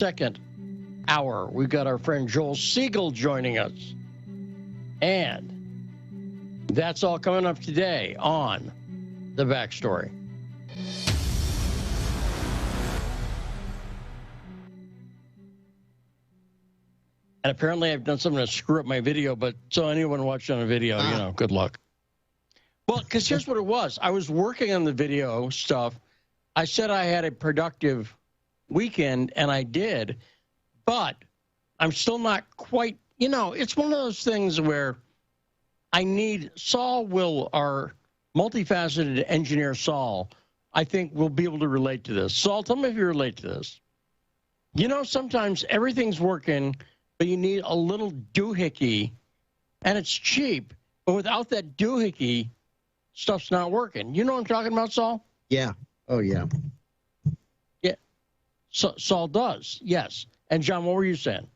second hour. We've got our friend Joel Siegel joining us. And that's all coming up today on The Backstory. And apparently I've done something to screw up my video, but so anyone watching on a video, you know, good luck. Well, because here's what it was. I was working on the video stuff. I said I had a productive weekend, and I did, but I'm still not quite, you know, it's one of those things where I need Saul will, our multifaceted engineer Saul, I think will be able to relate to this. Saul, tell me if you relate to this. You know, sometimes everything's working, but you need a little doohickey, and it's cheap, but without that doohickey, stuff's not working. You know what I'm talking about, Saul? Yeah. Oh, yeah. Yeah. So, Saul does, yes. And, John, what were you saying?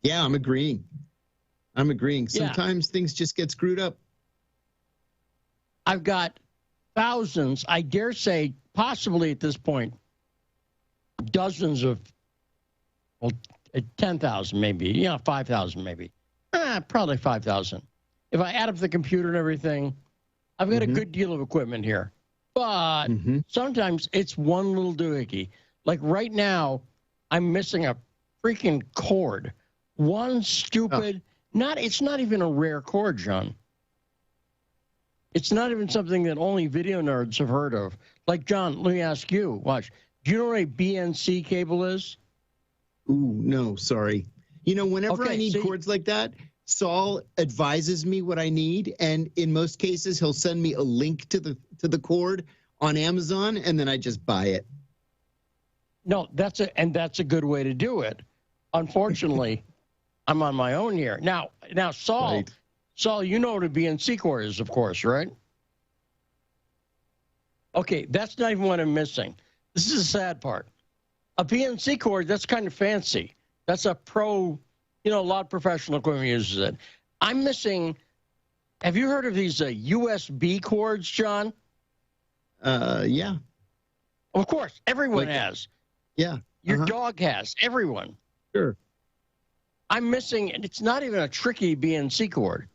Yeah, I'm agreeing. Sometimes things just get screwed up. I've got thousands, I dare say, possibly at this point, dozens of, well, 10,000 maybe, 5,000 maybe. Probably 5,000. If I add up the computer and everything, I've got a good deal of equipment here. But sometimes it's one little doohickey. Like right now, I'm missing a freaking cord. One stupid, it's not even a rare cord, John. It's not even something that only video nerds have heard of. Like, John, let me ask you, watch. Do you know what a BNC cable is? Ooh, no, sorry. You know, whenever I need cords like that, Saul advises me what I need, and in most cases, he'll send me a link to the cord on Amazon, and then I just buy it. No, that's a good way to do it. Unfortunately, I'm on my own here. Now, Saul, right. Saul, you know what a BNC cord is, of course, right? Okay, that's not even what I'm missing. This is the sad part. A BNC cord, that's kind of fancy. That's a pro, a lot of professional equipment uses it. I'm missing, have you heard of these USB cords, John? Yeah. Of course, everyone has. Yeah. Your dog has, everyone. Sure. I'm missing, and it's not even a tricky BNC cord.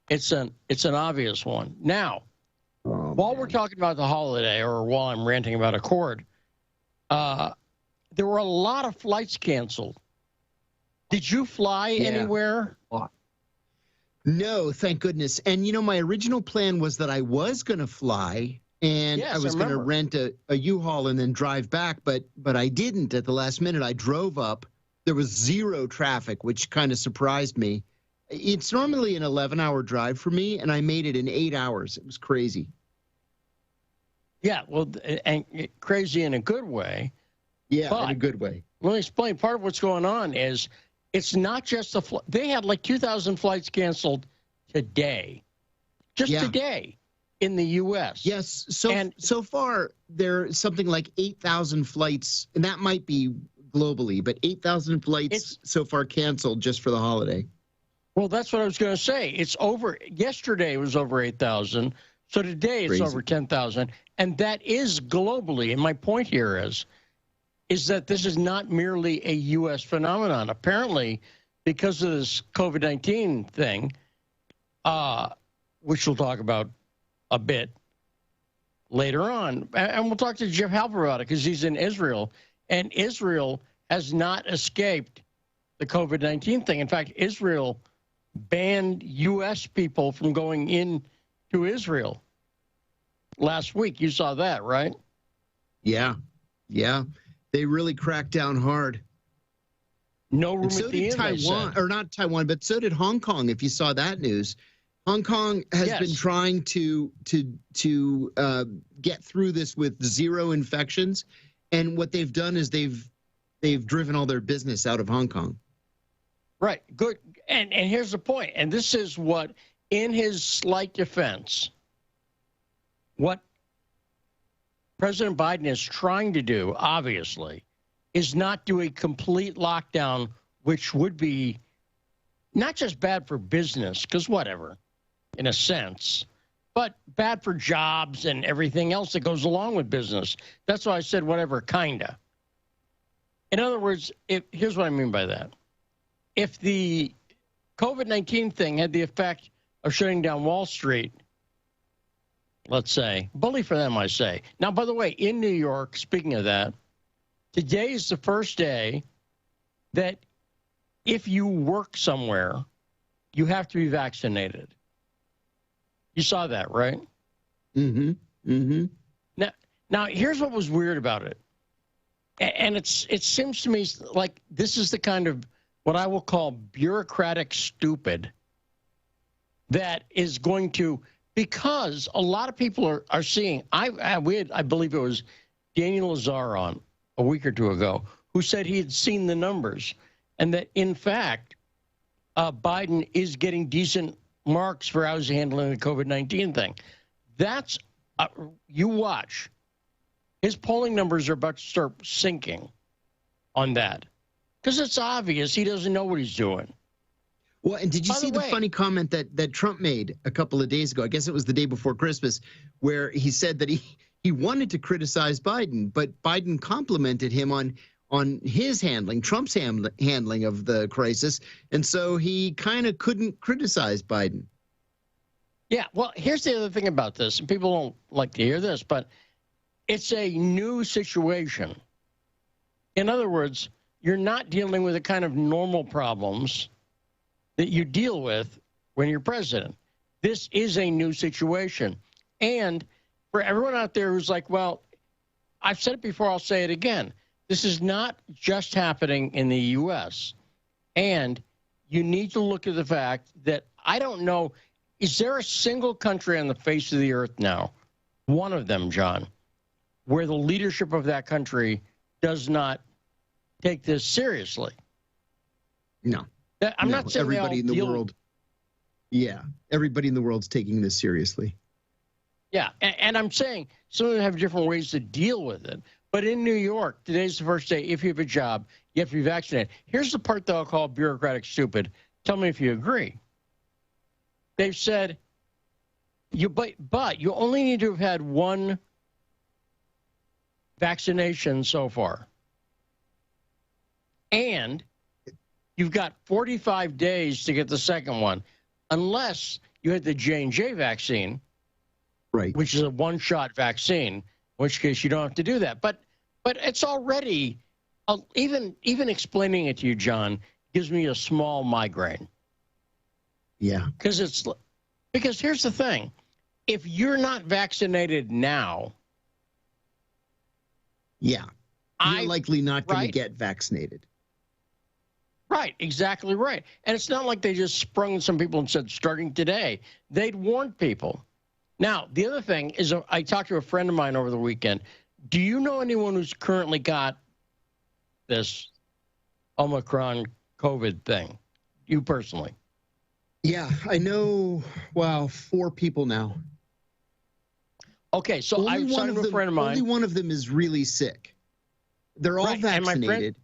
It's an obvious one. Now, while we're talking about the holiday, or while I'm ranting about a cord, there were a lot of flights canceled. Did you fly anywhere? No, thank goodness. And, my original plan was that I was going to fly, and I was going to rent a U-Haul and then drive back, but I didn't at the last minute. I drove up. There was zero traffic, which kind of surprised me. It's normally an 11-hour drive for me, and I made it in 8 hours. It was crazy. Yeah, well, and crazy in a good way. Yeah, in a good way. Let me explain. Part of what's going on is it's not just the flight. They had like 2,000 flights canceled today, just today in the U.S. Yes. So far, there's something like 8,000 flights, and that might be globally, but 8,000 flights so far canceled just for the holiday. Well, that's what I was going to say. It's over. Yesterday it was over 8,000. So today it's over 10,000. And that is globally. And my point here is that this is not merely a U.S. phenomenon. Apparently, because of this COVID-19 thing, which we'll talk about a bit later on, and we'll talk to Jeff Halper about it because he's in Israel, and Israel has not escaped the COVID-19 thing. In fact, Israel banned U.S. people from going in to Israel last week. You saw that, right? Yeah. They really cracked down hard. No room at the inn, Taiwan, or not Taiwan, but so did Hong Kong. If you saw that news, Hong Kong has been trying to get through this with zero infections, and what they've done is they've driven all their business out of Hong Kong. Right. Good. And here's the point. And this is what, in his slight defense, what President Biden is trying to do, obviously, is not do a complete lockdown, which would be not just bad for business, because whatever, in a sense, but bad for jobs and everything else that goes along with business. That's why I said whatever, kinda. In other words, here's what I mean by that. If the COVID-19 thing had the effect of shutting down Wall Street, let's say, bully for them, I say. Now, by the way, in New York, speaking of that, today is the first day that if you work somewhere, you have to be vaccinated. You saw that, right? Mm-hmm. Mm-hmm. Now, here's what was weird about it. And it seems to me like this is the kind of what I will call bureaucratic stupid that is going to, because a lot of people are seeing, I believe it was Daniel Lazar on a week or two ago, who said he had seen the numbers and that, in fact, Biden is getting decent marks for how he's handling the COVID-19 thing. That's, you watch. His polling numbers are about to start sinking on that because it's obvious he doesn't know what he's doing. Well, and did you see the funny comment that Trump made a couple of days ago? I guess it was the day before Christmas, where he said that he wanted to criticize Biden, but Biden complimented him on his handling, Trump's handling of the crisis, and so he kind of couldn't criticize Biden. Yeah, well, here's the other thing about this, and people don't like to hear this, but it's a new situation. In other words, you're not dealing with the kind of normal problems that you deal with when you're president. This is a new situation. And for everyone out there who's like, well, I've said it before, I'll say it again. This is not just happening in the U.S. And you need to look at the fact that I don't know, is there a single country on the face of the earth now, one of them, John, where the leadership of that country does not take this seriously? No. I'm not saying everybody in the world. Yeah, everybody in the world's taking this seriously. Yeah, and I'm saying some of them have different ways to deal with it. But in New York, today's the first day. If you have a job, you have to be vaccinated. Here's the part that I'll call bureaucratic stupid. Tell me if you agree. They've said, but you only need to have had one vaccination so far. And you've got 45 days to get the second one, unless you had the J&J vaccine, right, which is a one-shot vaccine, in which case you don't have to do that. But it's already, even explaining it to you, John, gives me a small migraine. Yeah. Because here's the thing. If you're not vaccinated now, yeah, you're likely not going right? to get vaccinated. Right, exactly right. And it's not like they just sprung some people and said, starting today. They'd warned people. Now, the other thing is, I talked to a friend of mine over the weekend. Do you know anyone who's currently got this Omicron COVID thing? You personally? Yeah, I know, 4 people now. Okay, so I was talking to a friend of mine. Only one of them is really sick. They're all vaccinated.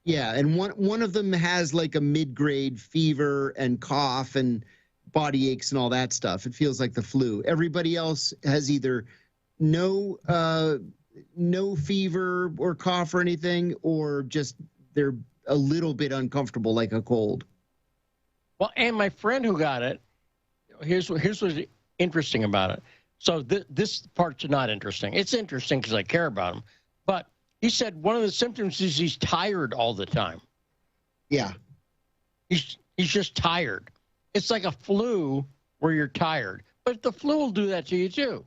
Yeah, and one of them has like a mid-grade fever and cough and body aches and all that stuff. It feels like the flu. Everybody else has either no fever or cough or anything, or just they're a little bit uncomfortable, like a cold. Well, and my friend who got it, here's what's interesting about it. So this part's not interesting. It's interesting because I care about him, but he said one of the symptoms is he's tired all the time. Yeah. He's just tired. It's like a flu where you're tired. But the flu will do that to you too.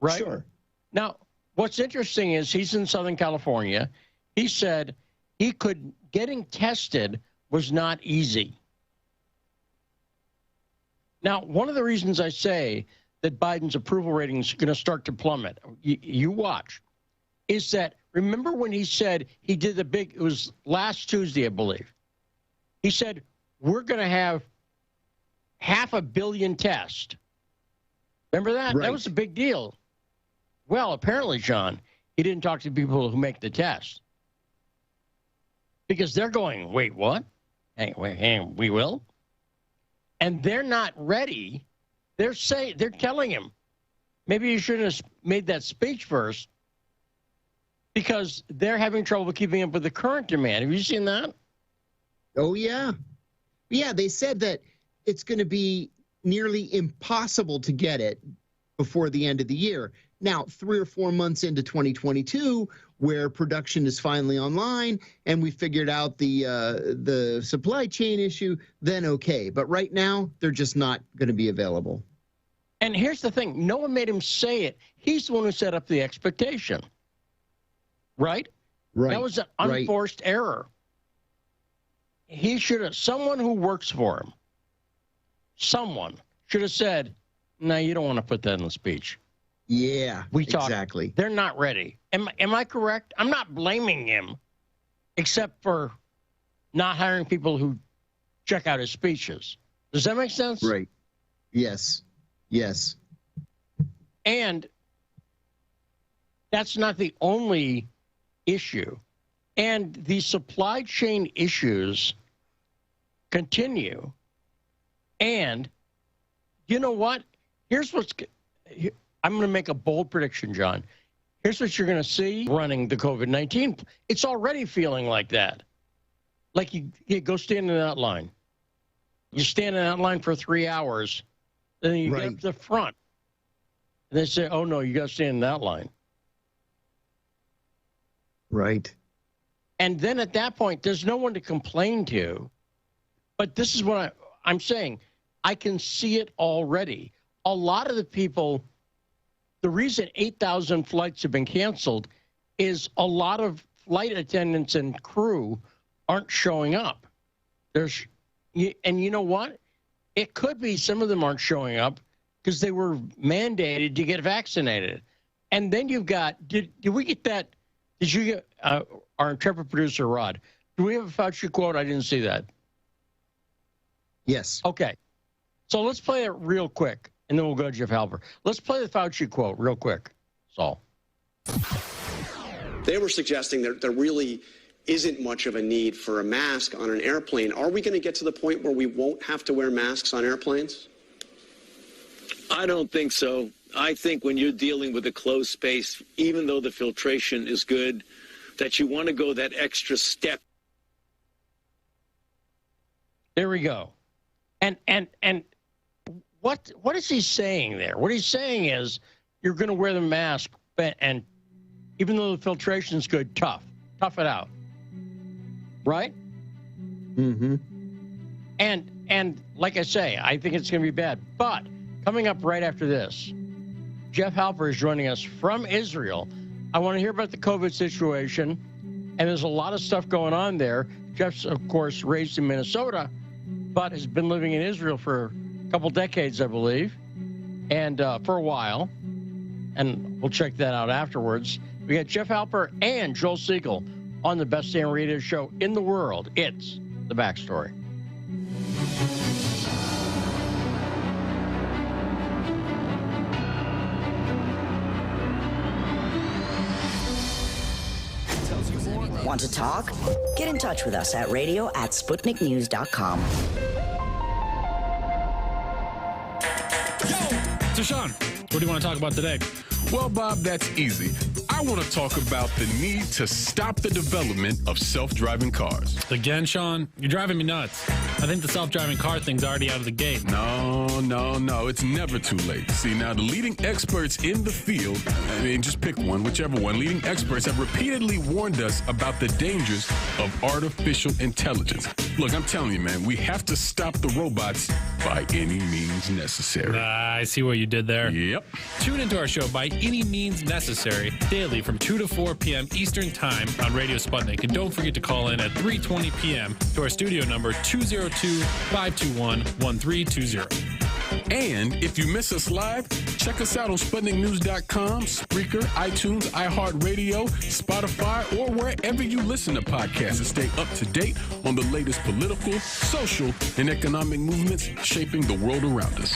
Right? Sure. Now, what's interesting is he's in Southern California. He said getting tested was not easy. Now, one of the reasons I say that Biden's approval rating is going to start to plummet, you watch, is that, remember when he said he did it was last Tuesday, I believe. He said, we're going to have 500 million tests. Remember that? Right. That was a big deal. Well, apparently, John, he didn't talk to people who make the test. Because they're going, wait, what? Hey, we will? And they're not ready. They're telling him, maybe you shouldn't have made that speech first. because they're having trouble keeping up with the current demand. Have you seen that? Oh, yeah. Yeah, they said that it's going to be nearly impossible to get it before the end of the year. Now, 3 or 4 months into 2022, where production is finally online and we figured out the supply chain issue, then okay. But right now, they're just not going to be available. And here's the thing. No one made him say it. He's the one who set up the expectation. Right? Right. That was an unforced error. He should have, someone who works for him, someone should have said, no, you don't want to put that in the speech. Yeah, we talked. Exactly. They're not ready. Am I correct? I'm not blaming him, except for not hiring people who check out his speeches. Does that make sense? Right. Yes. Yes. And that's not the only issue. And the supply chain issues continue. And you know what? Here's what's... I'm going to make a bold prediction, John. Here's what you're going to see running the COVID-19. It's already feeling like that. Like you go stand in that line. You stand in that line for 3 hours, then you get up to the front. And they say, oh, no, you got to stand in that line. Right. And then at that point, there's no one to complain to. But this is what I'm saying. I can see it already. A lot of the people... The reason 8,000 flights have been canceled is a lot of flight attendants and crew aren't showing up. And you know what? It could be some of them aren't showing up because they were mandated to get vaccinated. And then you've got, did we get that? Did you get our intrepid producer, Rod? Do we have a Fauci quote? I didn't see that. Yes. Okay. So let's play it real quick. And then we'll go to Jeff Halper. Let's play the Fauci quote real quick, Saul. They were suggesting that there really isn't much of a need for a mask on an airplane. Are we going to get to the point where we won't have to wear masks on airplanes? I don't think so. I think when you're dealing with a closed space, even though the filtration is good, that you want to go that extra step. There we go. And what is he saying there? What he's saying is you're going to wear the mask, and even though the filtration is good, tough it out, right? Mm-hmm. And like I say, I think it's going to be bad. But coming up right after this, Jeff Halper is joining us from Israel. I want to hear about the COVID situation, and there's a lot of stuff going on there. Jeff's, of course, raised in Minnesota, but has been living in Israel for couple decades, I believe, and for a while, and we'll check that out afterwards. We got Jeff Halper and Joel Siegel on the best damn radio show in the world. It's The Backstory. Want to talk? Get in touch with us at radio@sputniknews.com. So, Sean, what do you want to talk about today? Well, Bob, that's easy. I want to talk about the need to stop the development of self-driving cars. Again, Sean, you're driving me nuts. I think the self-driving car thing's already out of the gate. No, it's never too late. See, now the leading experts in the field, I mean, just pick one, whichever one, leading experts have repeatedly warned us about the dangers of artificial intelligence. Look, I'm telling you, man, we have to stop the robots by any means necessary. I see what you did there. Yep. Tune into our show By Any Means Necessary daily from 2 to 4 p.m. Eastern Time on Radio Sputnik. And don't forget to call in at 3:20 p.m. to our studio number 202-521-1320. And if you miss us live, check us out on SputnikNews.com, Spreaker, iTunes, iHeartRadio, Spotify, or wherever you listen to podcasts and stay up to date on the latest political, social, and economic movements shaping the world around us.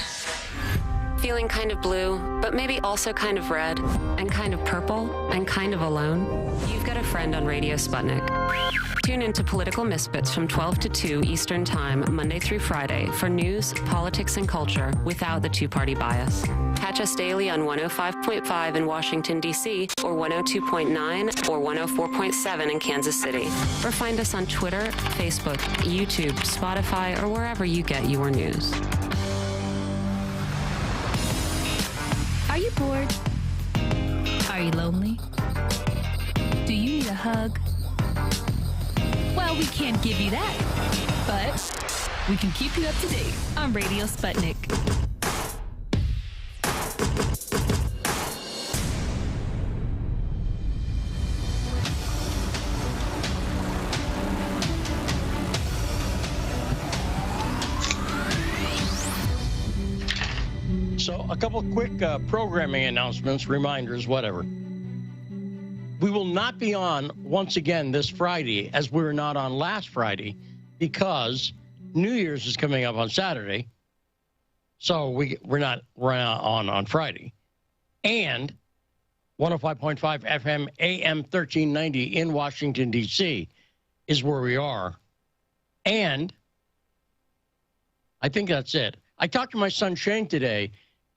Feeling kind of blue, but maybe also kind of red, and kind of purple, and kind of alone? You've got a friend on Radio Sputnik. Tune into Political Misfits from 12 to 2 Eastern Time, Monday through Friday, for news, politics, and culture without the two-party bias. Catch us daily on 105.5 in Washington, D.C., or 102.9 or 104.7 in Kansas City. Or find us on Twitter, Facebook, YouTube, Spotify, or wherever you get your news. Are you bored? Are you lonely? Do you need a hug? Well, we can't give you that, but we can keep you up to date on Radio Sputnik. So a couple of quick programming announcements, reminders, whatever. We will not be on once again this Friday, as we were not on last Friday, because New Year's is coming up on Saturday. So we're not on Friday. And 105.5 FM AM 1390 in Washington, D.C. is where we are. And I think that's it. I talked to my son Shane today.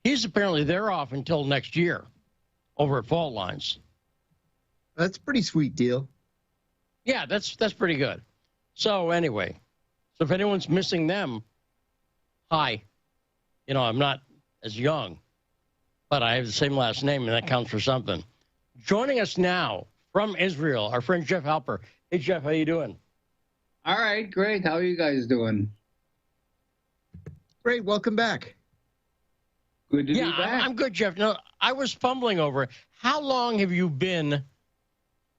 He's apparently they're off until next year over at Fault Lines. That's a pretty sweet deal. Yeah, that's pretty good. So anyway, so if anyone's missing them, hi. You know, I'm not as young, but I have the same last name, and that counts for something. Joining us now from Israel, our friend Jeff Halper. Hey, Jeff, how you doing? All right, great. How are you guys doing? Great. Welcome back. Good to be back. I'm good, Jeff. No, I was fumbling over it. How long have you been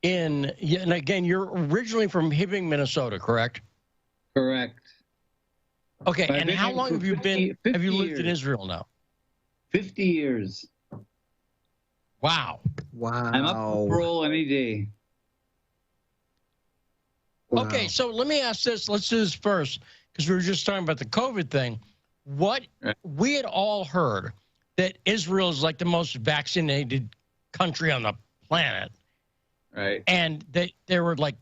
in, and again, you're originally from Hibbing, Minnesota, correct? Correct. Okay, and how long have you lived in Israel now? 50 years. Wow. I'm up for parole any day. Wow. Okay, so let me ask this. Let's do this first, because we were just talking about the COVID thing. We had all heard that Israel is like the most vaccinated country on the planet. Right. And there were like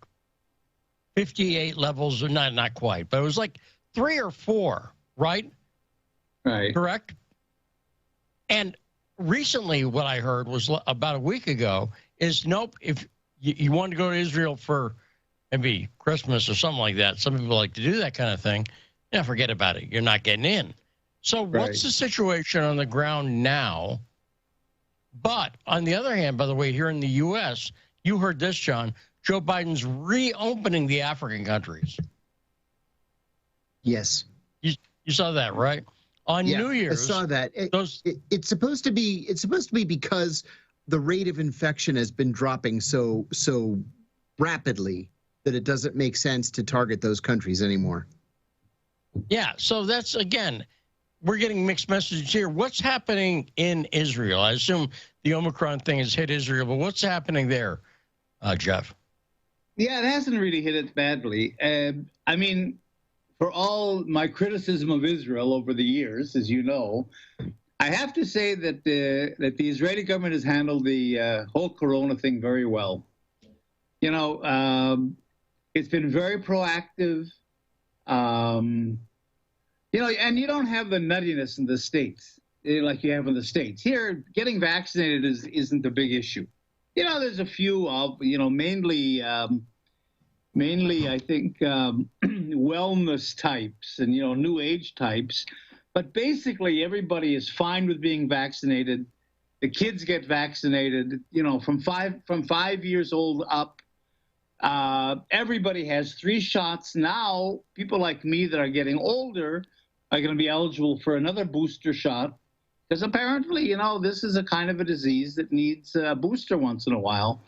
58 levels, or not quite, but it was like 3 or 4, right? Right. Correct? And recently what I heard was about a week ago is, nope, if you want to go to Israel for maybe Christmas or something like that, some people like to do that kind of thing, yeah, forget about it. You're not getting in. So what's the situation on the ground now? But on the other hand, by the way, here in the U.S., you heard this, John, Joe Biden's reopening the African countries. Yes. You saw that, right? On New Year's. I saw that. It's supposed to be because the rate of infection has been dropping so rapidly that it doesn't make sense to target those countries anymore. Yeah, so that's, again, we're getting mixed messages here. What's happening in Israel? I assume the Omicron thing has hit Israel, but what's happening there, Jeff? Yeah, it hasn't really hit it badly. I mean, for all my criticism of Israel over the years, as you know, I have to say that the Israeli government has handled the whole corona thing very well. You know, it's been very proactive. You know, and you don't have the nuttiness in the States like you have in the States. Here, getting vaccinated isn't a big issue. You know, there's a few of, you know, mainly I think wellness types and, you know, new age types. But basically, everybody is fine with being vaccinated. The kids get vaccinated, you know, from 5 years old up. Everybody has 3 shots. Now, people like me that are getting older are going to be eligible for another booster shot, because apparently, you know, this is a kind of a disease that needs a booster once in a while.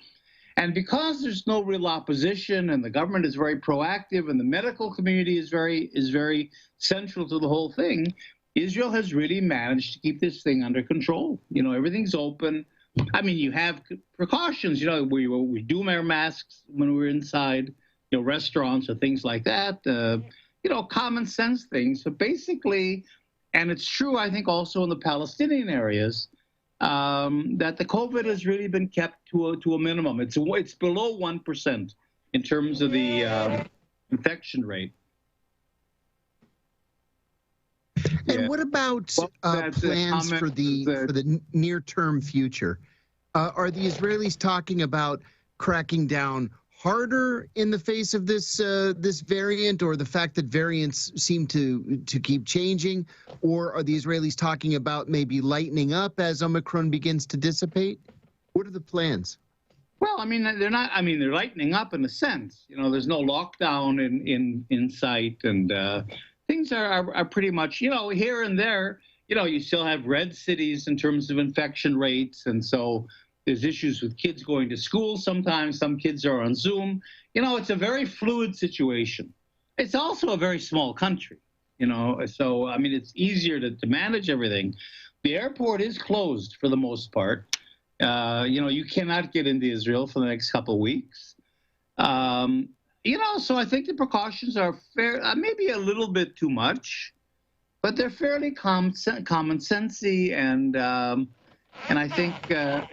And because there's no real opposition and the government is very proactive and the medical community is very central to the whole thing, Israel has really managed to keep this thing under control. You know, everything's open. I mean, you have precautions. You know, we do wear masks when we're inside, you know, restaurants or things like that. You know, common sense things. So basically, and it's true, I think, also in the Palestinian areas, that the COVID has really been kept to a minimum. It's below 1% in terms of the infection rate. And what about plans for the near-term future? Are the Israelis talking about cracking down harder in the face of this this variant, or the fact that variants seem to keep changing, or are the Israelis talking about maybe lightening up as Omicron begins to dissipate? What are the plans? Well, I mean, they're not. I mean, they're lightening up in a sense. You know, there's no lockdown in sight, and things are pretty much, you know, here and there. You know, you still have red cities in terms of infection rates, and so there's issues with kids going to school. Sometimes some kids are on Zoom. You know, it's a very fluid situation. It's also a very small country. You know, so I mean, it's easier to manage everything. The airport is closed for the most part. You know, you cannot get into Israel for the next couple of weeks. You know, so I think the precautions are fair, maybe a little bit too much, but they're fairly common-sensy, and I think,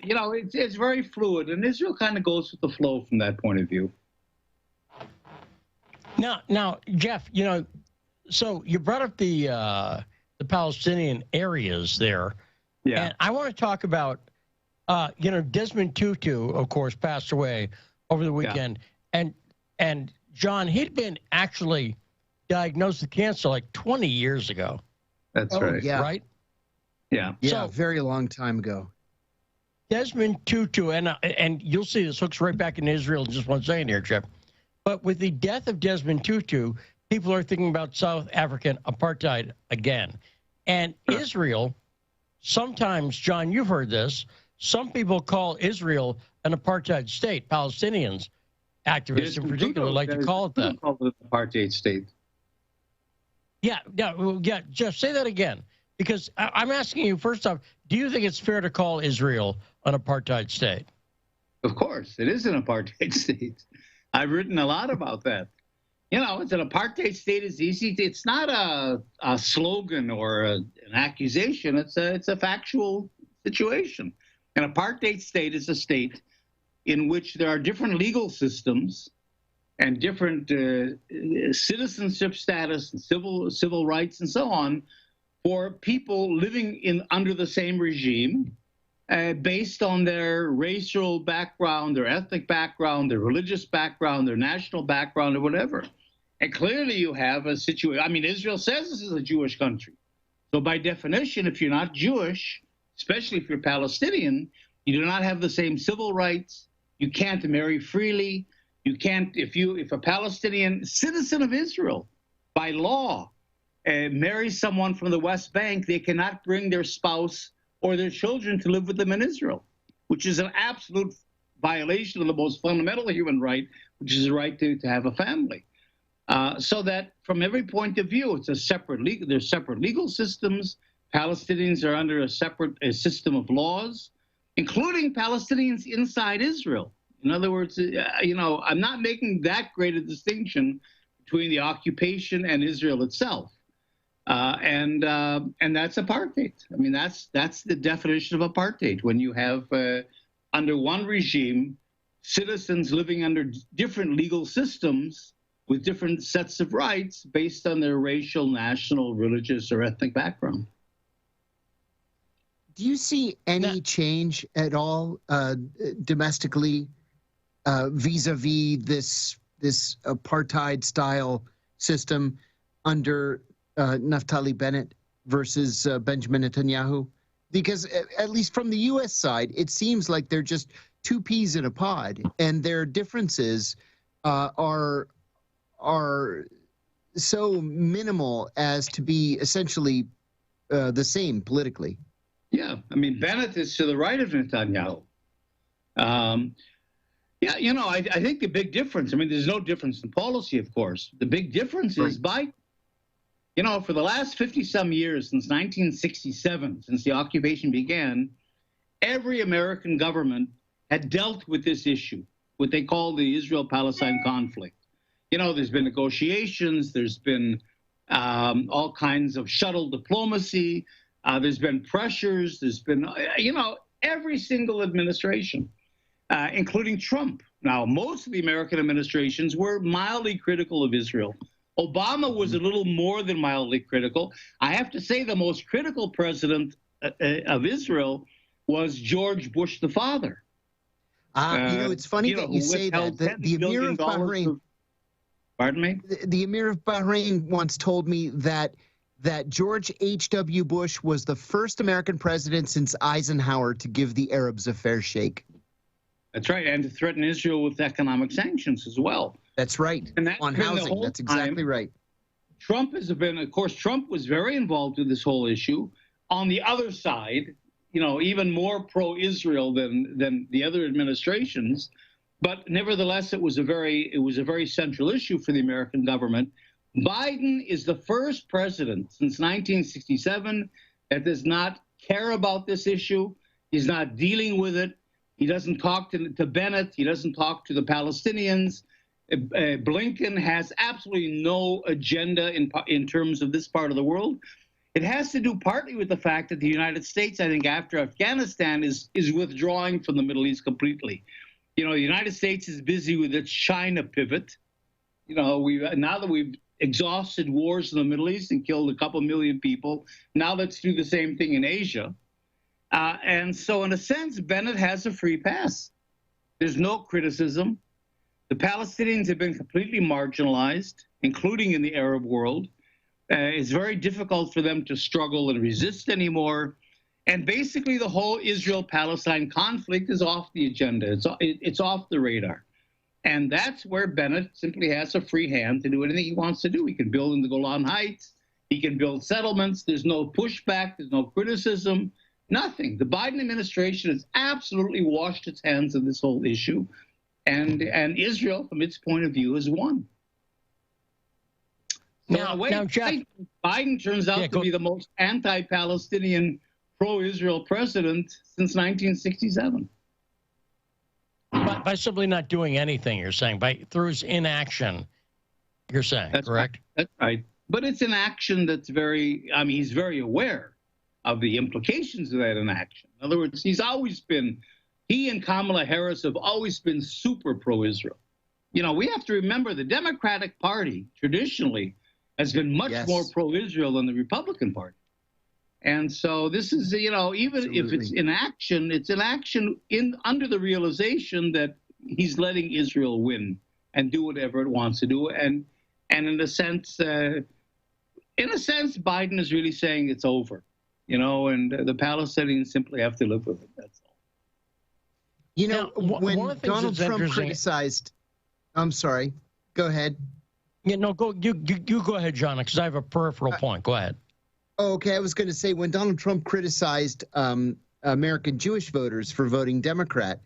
you know, it's very fluid, and Israel kind of goes with the flow from that point of view. Now, Jeff, you know, so you brought up the Palestinian areas there, and I want to talk about, you know, Desmond Tutu, of course, passed away over the weekend, and John, he'd been actually diagnosed with cancer like 20 years ago. That's right. Yeah. Right? Yeah. Yeah, so, very long time ago. Desmond Tutu, and you'll see this hooks right back in Israel in just one second here, Jeff. But with the death of Desmond Tutu, people are thinking about South African apartheid again. And Israel, sometimes, John, you've heard this, some people call Israel an apartheid state. Palestinians, activists in particular, like to call it that. Call it an apartheid state. Yeah. Jeff, say that again, because I'm asking you, first off, do you think it's fair to call Israel an apartheid state? Of course, it is an apartheid state. I've written a lot about that. You know, it's an apartheid state is easy. It's not a slogan or an accusation. It's a factual situation. An apartheid state is a state in which there are different legal systems and different citizenship status and civil rights and so on for people living under the same regime based on their racial background, their ethnic background, their religious background, their national background, or whatever. And clearly you have a situation. I mean, Israel says this is a Jewish country. So by definition, if you're not Jewish, especially if you're Palestinian, you do not have the same civil rights. You can't marry freely. You can't, if a Palestinian citizen of Israel, by law, marries someone from the West Bank, they cannot bring their spouse or their children to live with them in Israel, which is an absolute violation of the most fundamental human right, which is the right to have a family. So that from every point of view, it's a separate legal. There's separate legal systems. Palestinians are under a separate system of laws, including Palestinians inside Israel. In other words, you know, I'm not making that great a distinction between the occupation and Israel itself. And that's apartheid. I mean, that's the definition of apartheid, when you have under one regime, citizens living under different legal systems with different sets of rights based on their racial, national, religious, or ethnic background. Do you see any change at all domestically vis-a-vis this apartheid-style system under Naftali Bennett versus Benjamin Netanyahu? Because at least from the U.S. side, it seems like they're just two peas in a pod, and their differences are so minimal as to be essentially the same politically. Yeah, I mean, Bennett is to the right of Netanyahu. Yeah, you know, I think the big difference, I mean, there's no difference in policy, of course. The big difference is Biden. You know, for the last 50-some years, since 1967, since the occupation began, every American government had dealt with this issue, what they call the Israel-Palestine conflict. You know, there's been negotiations, there's been all kinds of shuttle diplomacy, there's been pressures, there's been, you know, every single administration, including Trump. Now, most of the American administrations were mildly critical of Israel, Obama was a little more than mildly critical. I have to say the most critical president of Israel was George Bush the father. It's funny that you say that. The Emir of Bahrain. Pardon me? The Emir of Bahrain once told me that George H.W. Bush was the first American president since Eisenhower to give the Arabs a fair shake. That's right, and to threaten Israel with economic sanctions as well. That's right. And on housing, that's exactly right. Trump Trump was very involved in this whole issue. On the other side, even more pro-Israel than the other administrations, but nevertheless, it was a very central issue for the American government. Biden is the first president since 1967 that does not care about this issue. He's not dealing with it. He doesn't talk to Bennett. He doesn't talk to the Palestinians. Blinken has absolutely no agenda in terms of this part of the world. It has to do partly with the fact that the United States, I think, after Afghanistan, is withdrawing from the Middle East completely. The United States is busy with its China pivot. Now that we've exhausted wars in the Middle East and killed a couple million people, now let's do the same thing in Asia. And so, in a sense, Bennett has a free pass. There's no criticism. The Palestinians have been completely marginalized, including in the Arab world. It's very difficult for them to struggle and resist anymore. And basically, the whole Israel-Palestine conflict is off the agenda. It's off the radar. And that's where Bennett simply has a free hand to do anything he wants to do. He can build in the Golan Heights. He can build settlements. There's no pushback. There's no criticism. Nothing. The Biden administration has absolutely washed its hands of this whole issue. And Israel, from its point of view, has won. Now, Jeff, Biden turns out to be the most anti-Palestinian, pro-Israel president since 1967. By simply not doing anything, you're saying, through his inaction, you're saying, that's correct? Right. That's right. But it's an action that's he's very aware of the implications of that inaction. In other words, he and Kamala Harris have always been super pro-Israel. We have to remember the Democratic Party traditionally has been much more pro-Israel than the Republican Party. And so this is, even if it's in action, under the realization that he's letting Israel win and do whatever it wants to do. And in a sense, Biden is really saying it's over, and the Palestinians simply have to live with it. That's all. When Donald Trump criticized, I'm sorry, go ahead. Yeah, no, you go ahead, John, because I have a peripheral point. Go ahead. Okay, I was going to say, when Donald Trump criticized American Jewish voters for voting Democrat,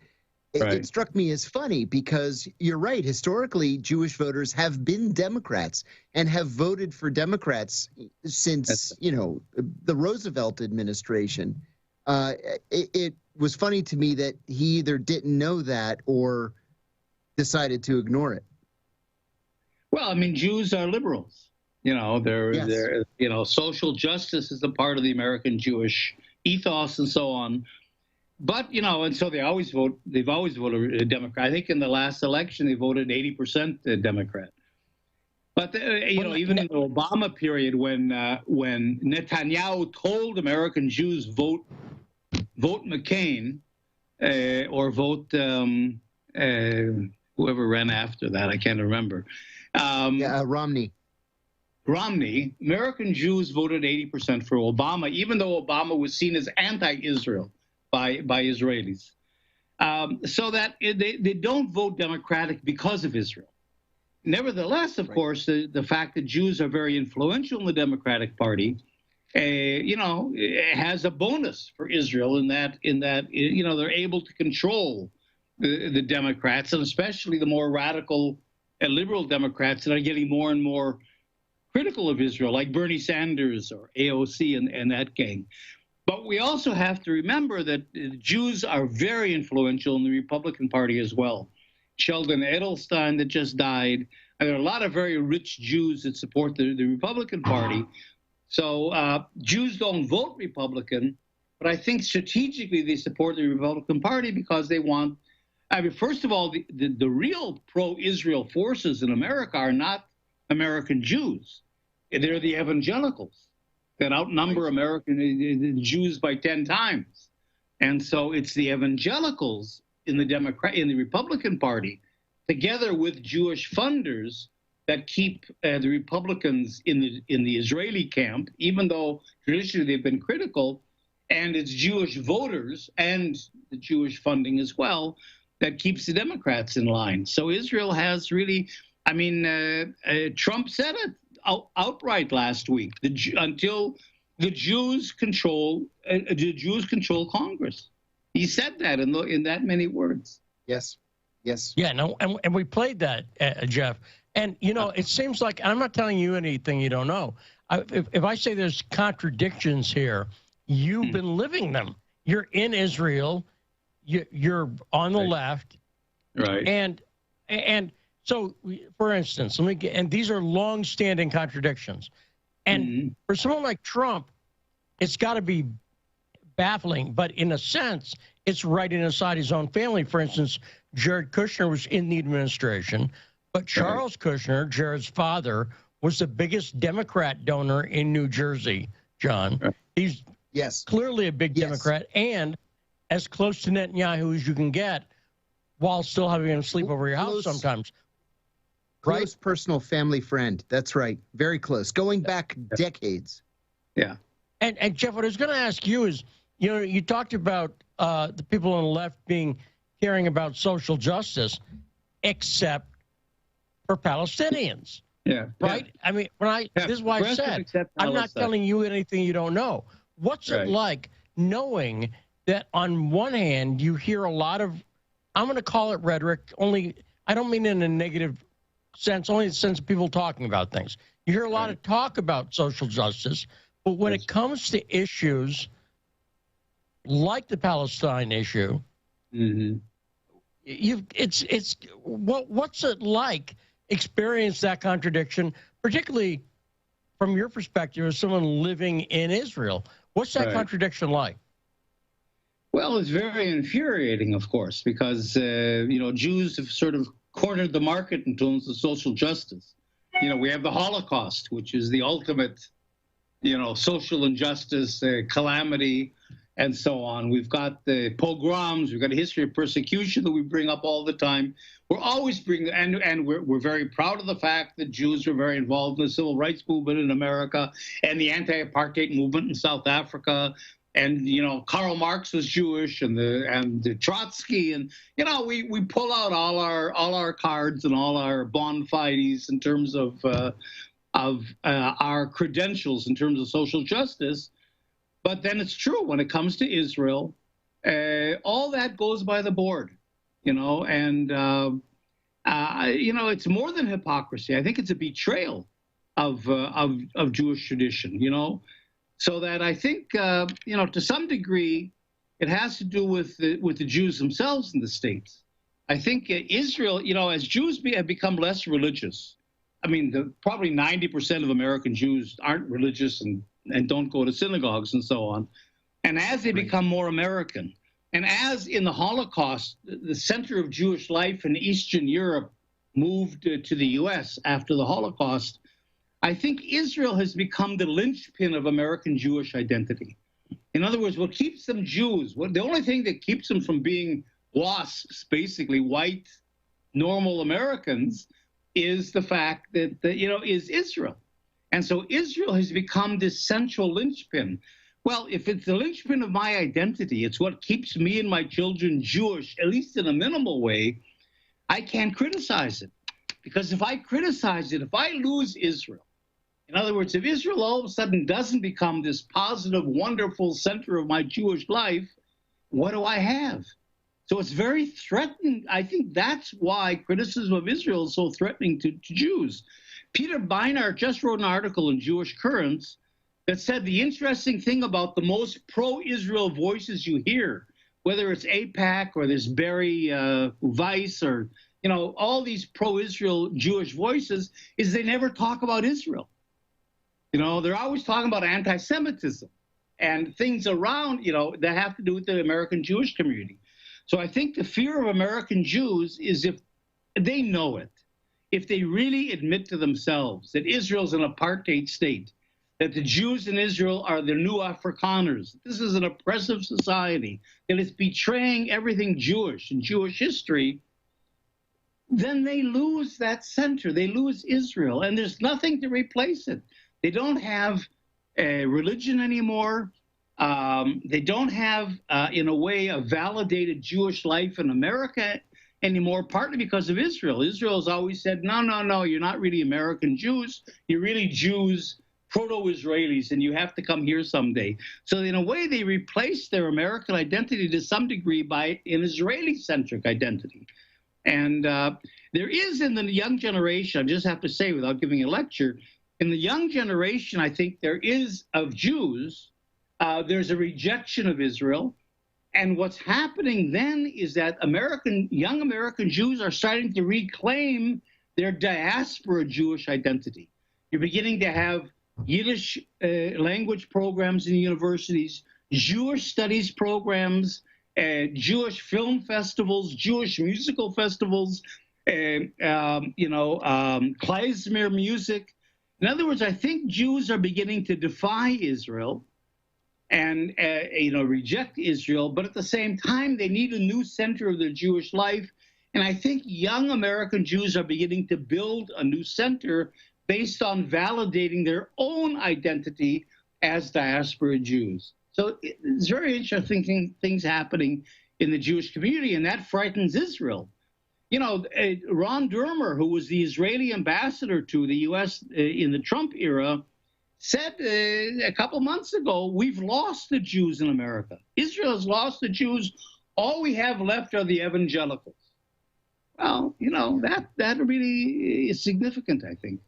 it struck me as funny because you're right. Historically, Jewish voters have been Democrats and have voted for Democrats since, the Roosevelt administration. It was funny to me that he either didn't know that or decided to ignore it. Well, Jews are liberals. They're social justice is a part of the American Jewish ethos and so on. But, and so they've always voted a Democrat. I think in the last election, they voted 80% Democrat. But, even in the Obama period, when Netanyahu told American Jews vote McCain or vote whoever ran after that, I can't remember. Romney, American Jews voted 80% for Obama, even though Obama was seen as anti-Israel by Israelis. So that they don't vote Democratic because of Israel. Nevertheless, of course, the fact that Jews are very influential in the Democratic Party, it has a bonus for Israel in that they're able to control the Democrats, and especially the more radical and liberal Democrats that are getting more and more critical of Israel, like Bernie Sanders or AOC and that gang. But we also have to remember that Jews are very influential in the Republican Party as well. Sheldon Edelstein, that just died. And there are a lot of very rich Jews that support the Republican Party. So Jews don't vote Republican, but I think strategically they support the Republican Party because they want, first of all, the real pro-Israel forces in America are not American Jews. They're the evangelicals that outnumber American Jews by 10 times. And so it's the evangelicals in the Republican Party, together with Jewish funders, that keep the Republicans in the Israeli camp, even though traditionally they've been critical, and it's Jewish voters and the Jewish funding as well that keeps the Democrats in line. So Israel has really, I mean, Trump said it outright last week. Until the Jews control Congress, he said that in that many words. Yes. Yes. Yeah. No. And we played that, Jeff. And you know, it seems like I'm not telling you anything you don't know. If I say there's contradictions here, you've been living them. You're in Israel. You're on the left, right? And so, for instance, and these are long-standing contradictions. And for someone like Trump, it's got to be baffling. But in a sense, it's right inside his own family. For instance, Jared Kushner was in the administration, but Charles Kushner, Jared's father, was the biggest Democrat donor in New Jersey. John, he's clearly a big Democrat and as close to Netanyahu as you can get, while still having him sleep over your house sometimes. Close personal family friend. That's right. Very close. Going back decades. Yeah. And Jeff, what I was going to ask you is, you know, you talked about the people on the left caring about social justice, except for Palestinians. Yeah. Right? Yeah. I mean, this is why I said, I'm not telling you anything you don't know. What's it like knowing that on one hand, you hear a lot of, I'm going to call it rhetoric, I don't mean in a negative sense, only in the sense of people talking about things. You hear a lot of talk about social justice, but when it comes to issues like the Palestine issue, what's it like experience that contradiction, particularly from your perspective as someone living in Israel? What's that contradiction like? Well, it's very infuriating, of course, because, you know, Jews have sort of cornered the market in terms of social justice. You know, we have the Holocaust, which is the ultimate, you know, social injustice, calamity, and so on. We've got the pogroms. We've got a history of persecution that we bring up all the time. We're always bringing, and we're very proud of the fact that Jews were very involved in the civil rights movement in America and the anti-apartheid movement in South Africa. And, you know, Karl Marx was Jewish, and the Trotsky, and, you know, we pull out all our cards and all our bona fides in terms of our credentials in terms of social justice. But then it's true when it comes to Israel, all that goes by the board, you know, and you know, it's more than hypocrisy. I think it's a betrayal of Jewish tradition, you know. So that I think, you know, to some degree, it has to do with the Jews themselves in the States. I think Israel, you know, as Jews have become less religious. I mean, probably 90% of American Jews aren't religious and don't go to synagogues and so on. And as they become more American, and as in the Holocaust, the center of Jewish life in Eastern Europe moved to the U.S. after the Holocaust, I think Israel has become the linchpin of American Jewish identity. In other words, what keeps them Jews, the only thing that keeps them from being WASPs, basically white, normal Americans, is the fact that, you know, is Israel. And so Israel has become this central linchpin. Well, if it's the linchpin of my identity, it's what keeps me and my children Jewish, at least in a minimal way, I can't criticize it. Because if I criticize it, if I lose Israel, in other words, if Israel all of a sudden doesn't become this positive, wonderful center of my Jewish life, what do I have? So it's very threatening. I think that's why criticism of Israel is so threatening to Jews. Peter Beinart just wrote an article in Jewish Currents that said the interesting thing about the most pro-Israel voices you hear, whether it's AIPAC or there's Barry Weiss or, you know, all these pro-Israel Jewish voices, is they never talk about Israel. You know, they're always talking about anti-Semitism and things around, you know, that have to do with the American Jewish community. So I think the fear of American Jews is if they know it. if they really admit to themselves that Israel's an apartheid state, that the Jews in Israel are the new Afrikaners, this is an oppressive society, that it's betraying everything Jewish and Jewish history, then they lose that center. They lose Israel, and there's nothing to replace it. They don't have a religion anymore. They don't have, in a way, a validated Jewish life in America anymore, partly because of Israel. Israel has always said, no, no, no, you're not really American Jews. You're really Jews, proto-Israelis, and you have to come here someday. So in a way, they replaced their American identity to some degree by an Israeli-centric identity. And there is in the young generation, I just have to say without giving a lecture, in the young generation, I think there is of Jews, there's a rejection of Israel. And what's happening then is that young American Jews are starting to reclaim their diaspora Jewish identity. You're beginning to have Yiddish language programs in universities, Jewish studies programs, Jewish film festivals, Jewish musical festivals, klezmer music. In other words, I think Jews are beginning to defy Israel and reject Israel, but at the same time, they need a new center of their Jewish life. And I think young American Jews are beginning to build a new center based on validating their own identity as diaspora Jews. So it's very interesting things happening in the Jewish community, and that frightens Israel. You know, Ron Dermer, who was the Israeli ambassador to the U.S. In the Trump era, said a couple months ago, we've lost the Jews in America. Israel has lost the Jews. All we have left are the evangelicals. Well, that really is significant, I think.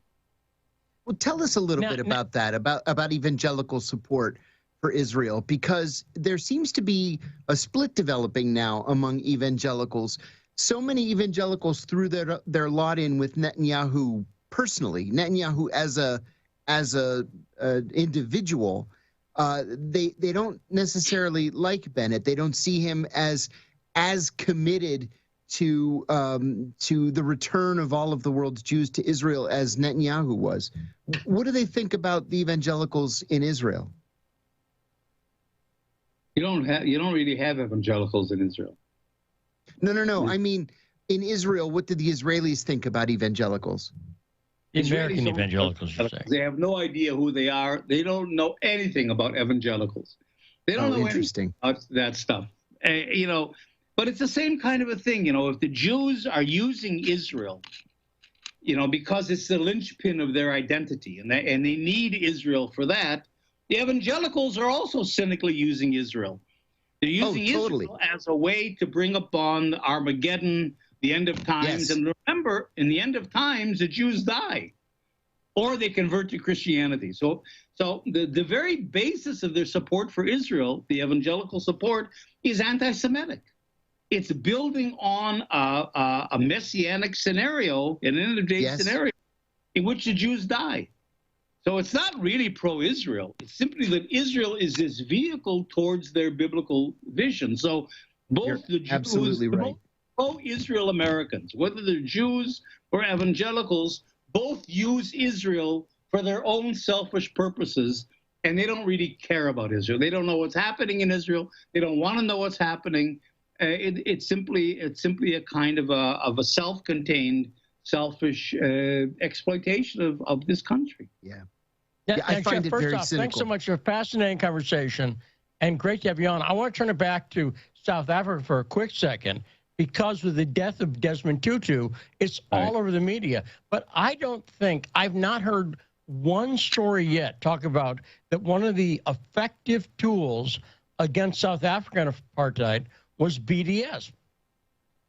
Well, tell us a little bit about that, about evangelical support for Israel, because there seems to be a split developing now among evangelicals. So many evangelicals threw their lot in with Netanyahu personally. Netanyahu as a individual, they don't necessarily like Bennett. They don't see him as committed to the return of all of the world's Jews to Israel as Netanyahu was. What do they think about the evangelicals in Israel? You don't really have evangelicals in Israel. No. I mean, in Israel, what do the Israelis think about evangelicals? American evangelicals, you say. They have no idea who they are. They don't know anything about evangelicals. They don't know anything about that stuff. But it's the same kind of a thing. If the Jews are using Israel, because it's the linchpin of their identity, and they need Israel for that, the evangelicals are also cynically using Israel. They're using Israel as a way to bring upon Armageddon, the end of times. Yes. And remember, in the end of times, the Jews die, or they convert to Christianity. So the very basis of their support for Israel, the evangelical support, is anti-Semitic. It's building on a messianic scenario, an end-of-day scenario, in which the Jews die. So it's not really pro-Israel. It's simply that Israel is this vehicle towards their biblical vision. So both the Jews, both pro-Israel Americans, whether they're Jews or evangelicals, both use Israel for their own selfish purposes, and they don't really care about Israel. They don't know what's happening in Israel. They don't want to know what's happening. It's simply a kind of a self-contained, selfish exploitation of this country. Yeah. I find it very cynical. Thanks so much for a fascinating conversation, and great to have you on. I want to turn it back to South Africa for a quick second, because with the death of Desmond Tutu, it's all over the media. But I've not heard one story yet talk about that one of the effective tools against South African apartheid was BDS,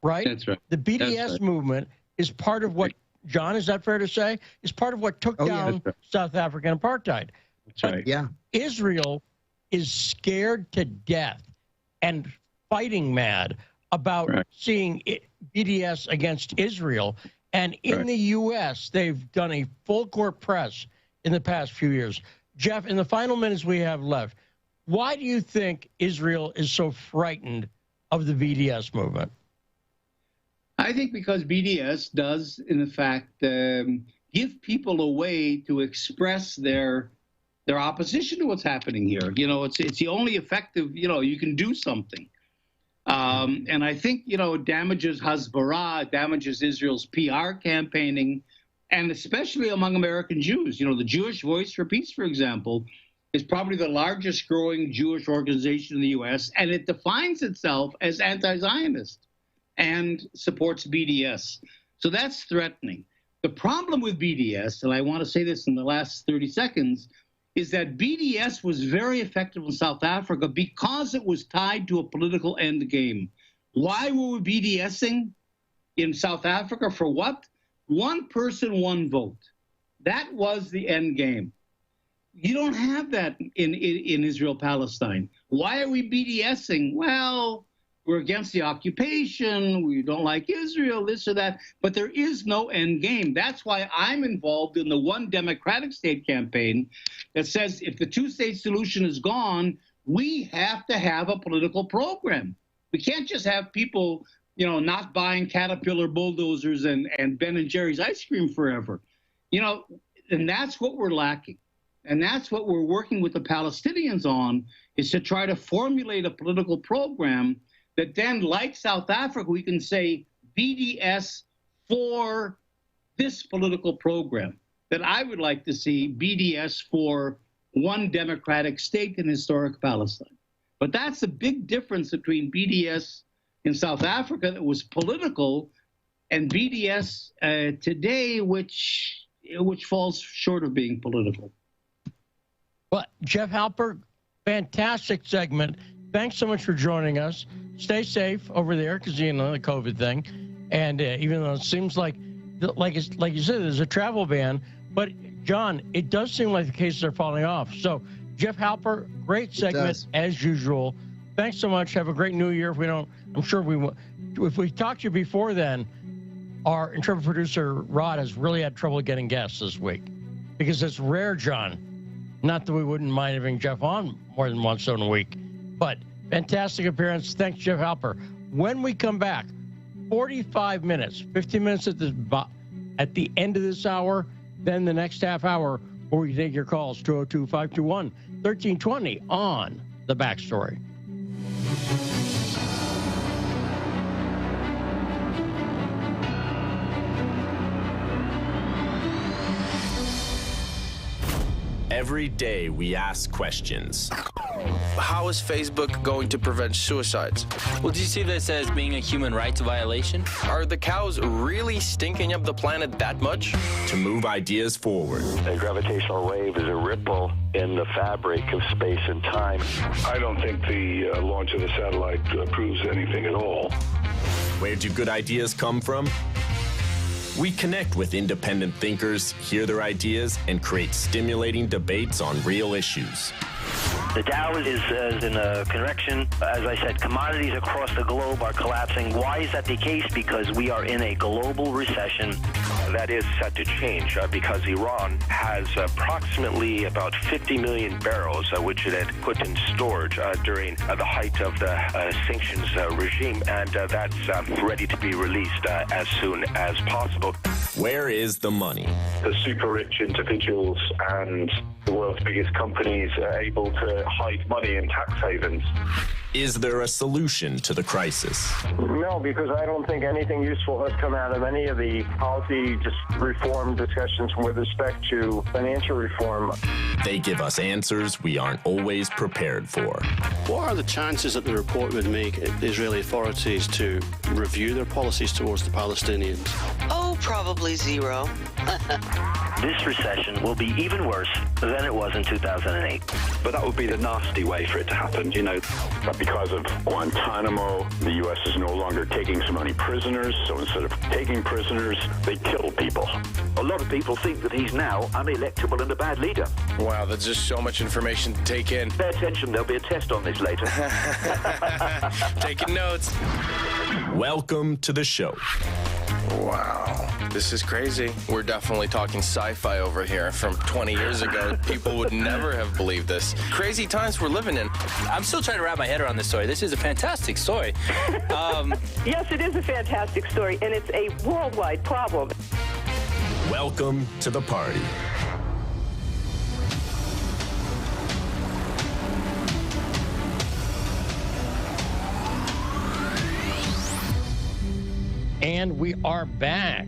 right? That's right. The BDS movement is part of what, John, is that fair to say? Is part of what took down South African apartheid. That's right. Yeah. Israel is scared to death and fighting mad about seeing BDS against Israel. And in the U.S., they've done a full court press in the past few years. Jeff, in the final minutes we have left, why do you think Israel is so frightened of the BDS movement? I think because BDS does, in fact, give people a way to express their opposition to what's happening here. You know, it's the only effective, you know, you can do something. And I think, you know, it damages Hasbara, it damages Israel's PR campaigning, and especially among American Jews. You know, the Jewish Voice for Peace, for example, is probably the largest growing Jewish organization in the U.S., and it defines itself as anti-Zionist and supports BDS. So that's threatening. The problem with BDS, and I want to say this in the last 30 seconds, is that BDS was very effective in South Africa because it was tied to a political end game. Why were we BDSing in South Africa? For what? One person, one vote. That was the end game. You don't have that in Israel-Palestine. Why are we BDSing? Well, we're against the occupation, we don't like Israel, this or that, but there is no end game. That's why I'm involved in the One Democratic State campaign that says if the two-state solution is gone, we have to have a political program. We can't just have people, you know, not buying Caterpillar bulldozers and Ben & Jerry's ice cream forever. You know, and that's what we're lacking. And that's what we're working with the Palestinians on, is to try to formulate a political program that then, like South Africa, we can say BDS for this political program. That I would like to see BDS for one democratic state in historic Palestine. But that's a big difference between BDS in South Africa that was political and BDS today, which falls short of being political. Well, Jeff Halper, fantastic segment. Thanks so much for joining us. Stay safe over there because, you know, the COVID thing. And even though it seems like you said, there's a travel ban. But, John, it does seem like the cases are falling off. So, Jeff Halper, great segment as usual. Thanks so much. Have a great New Year. If we don't, I'm sure we will. If we talked to you before then, our intrepid producer, Rod, has really had trouble getting guests this week because it's rare, John. Not that we wouldn't mind having Jeff on more than once in a week, but fantastic appearance. Thanks, Jeff Halper. When we come back, 45 minutes, 15 minutes at the end of this hour, then the next half hour where we take your calls, 202-521-1320 on The Backstory. Every day we ask questions. How is Facebook going to prevent suicides? Well, do you see this as being a human rights violation? Are the cows really stinking up the planet that much? To move ideas forward. A gravitational wave is a ripple in the fabric of space and time. I don't think the launch of the satellite proves anything at all. Where do good ideas come from? We connect with independent thinkers, hear their ideas, and create stimulating debates on real issues. The Dow is in a correction. As I said, commodities across the globe are collapsing. Why is that the case? Because we are in a global recession. That is set to change because Iran has approximately about 50 million barrels, which it had put in storage during the height of the sanctions regime, and that's ready to be released as soon as possible. Where is the money? The super rich individuals and the world's biggest companies are able to hide money in tax havens. Is there a solution to the crisis? No, because I don't think anything useful has come out of any of the policy reform discussions with respect to financial reform. They give us answers we aren't always prepared for. What are the chances that the report would make the Israeli authorities to review their policies towards the Palestinians? Oh, probably zero. This recession will be even worse than it was in 2008. But that would be the nasty way for it to happen, you know. But because of Guantanamo, the U.S. is no longer taking so many prisoners, so instead of taking prisoners, they kill people. A lot of people think that he's now unelectable and a bad leader. Wow, there's just so much information to take in. Pay attention, there'll be a test on this later. Taking notes. Welcome to the show. Wow. This is crazy. We're definitely talking sci-fi over here. From 20 years ago, people would never have believed this. Crazy times we're living in. I'm still trying to wrap my head around this story. This is a fantastic story. Yes, it is a fantastic story, and it's a worldwide problem. Welcome to the party. And we are back.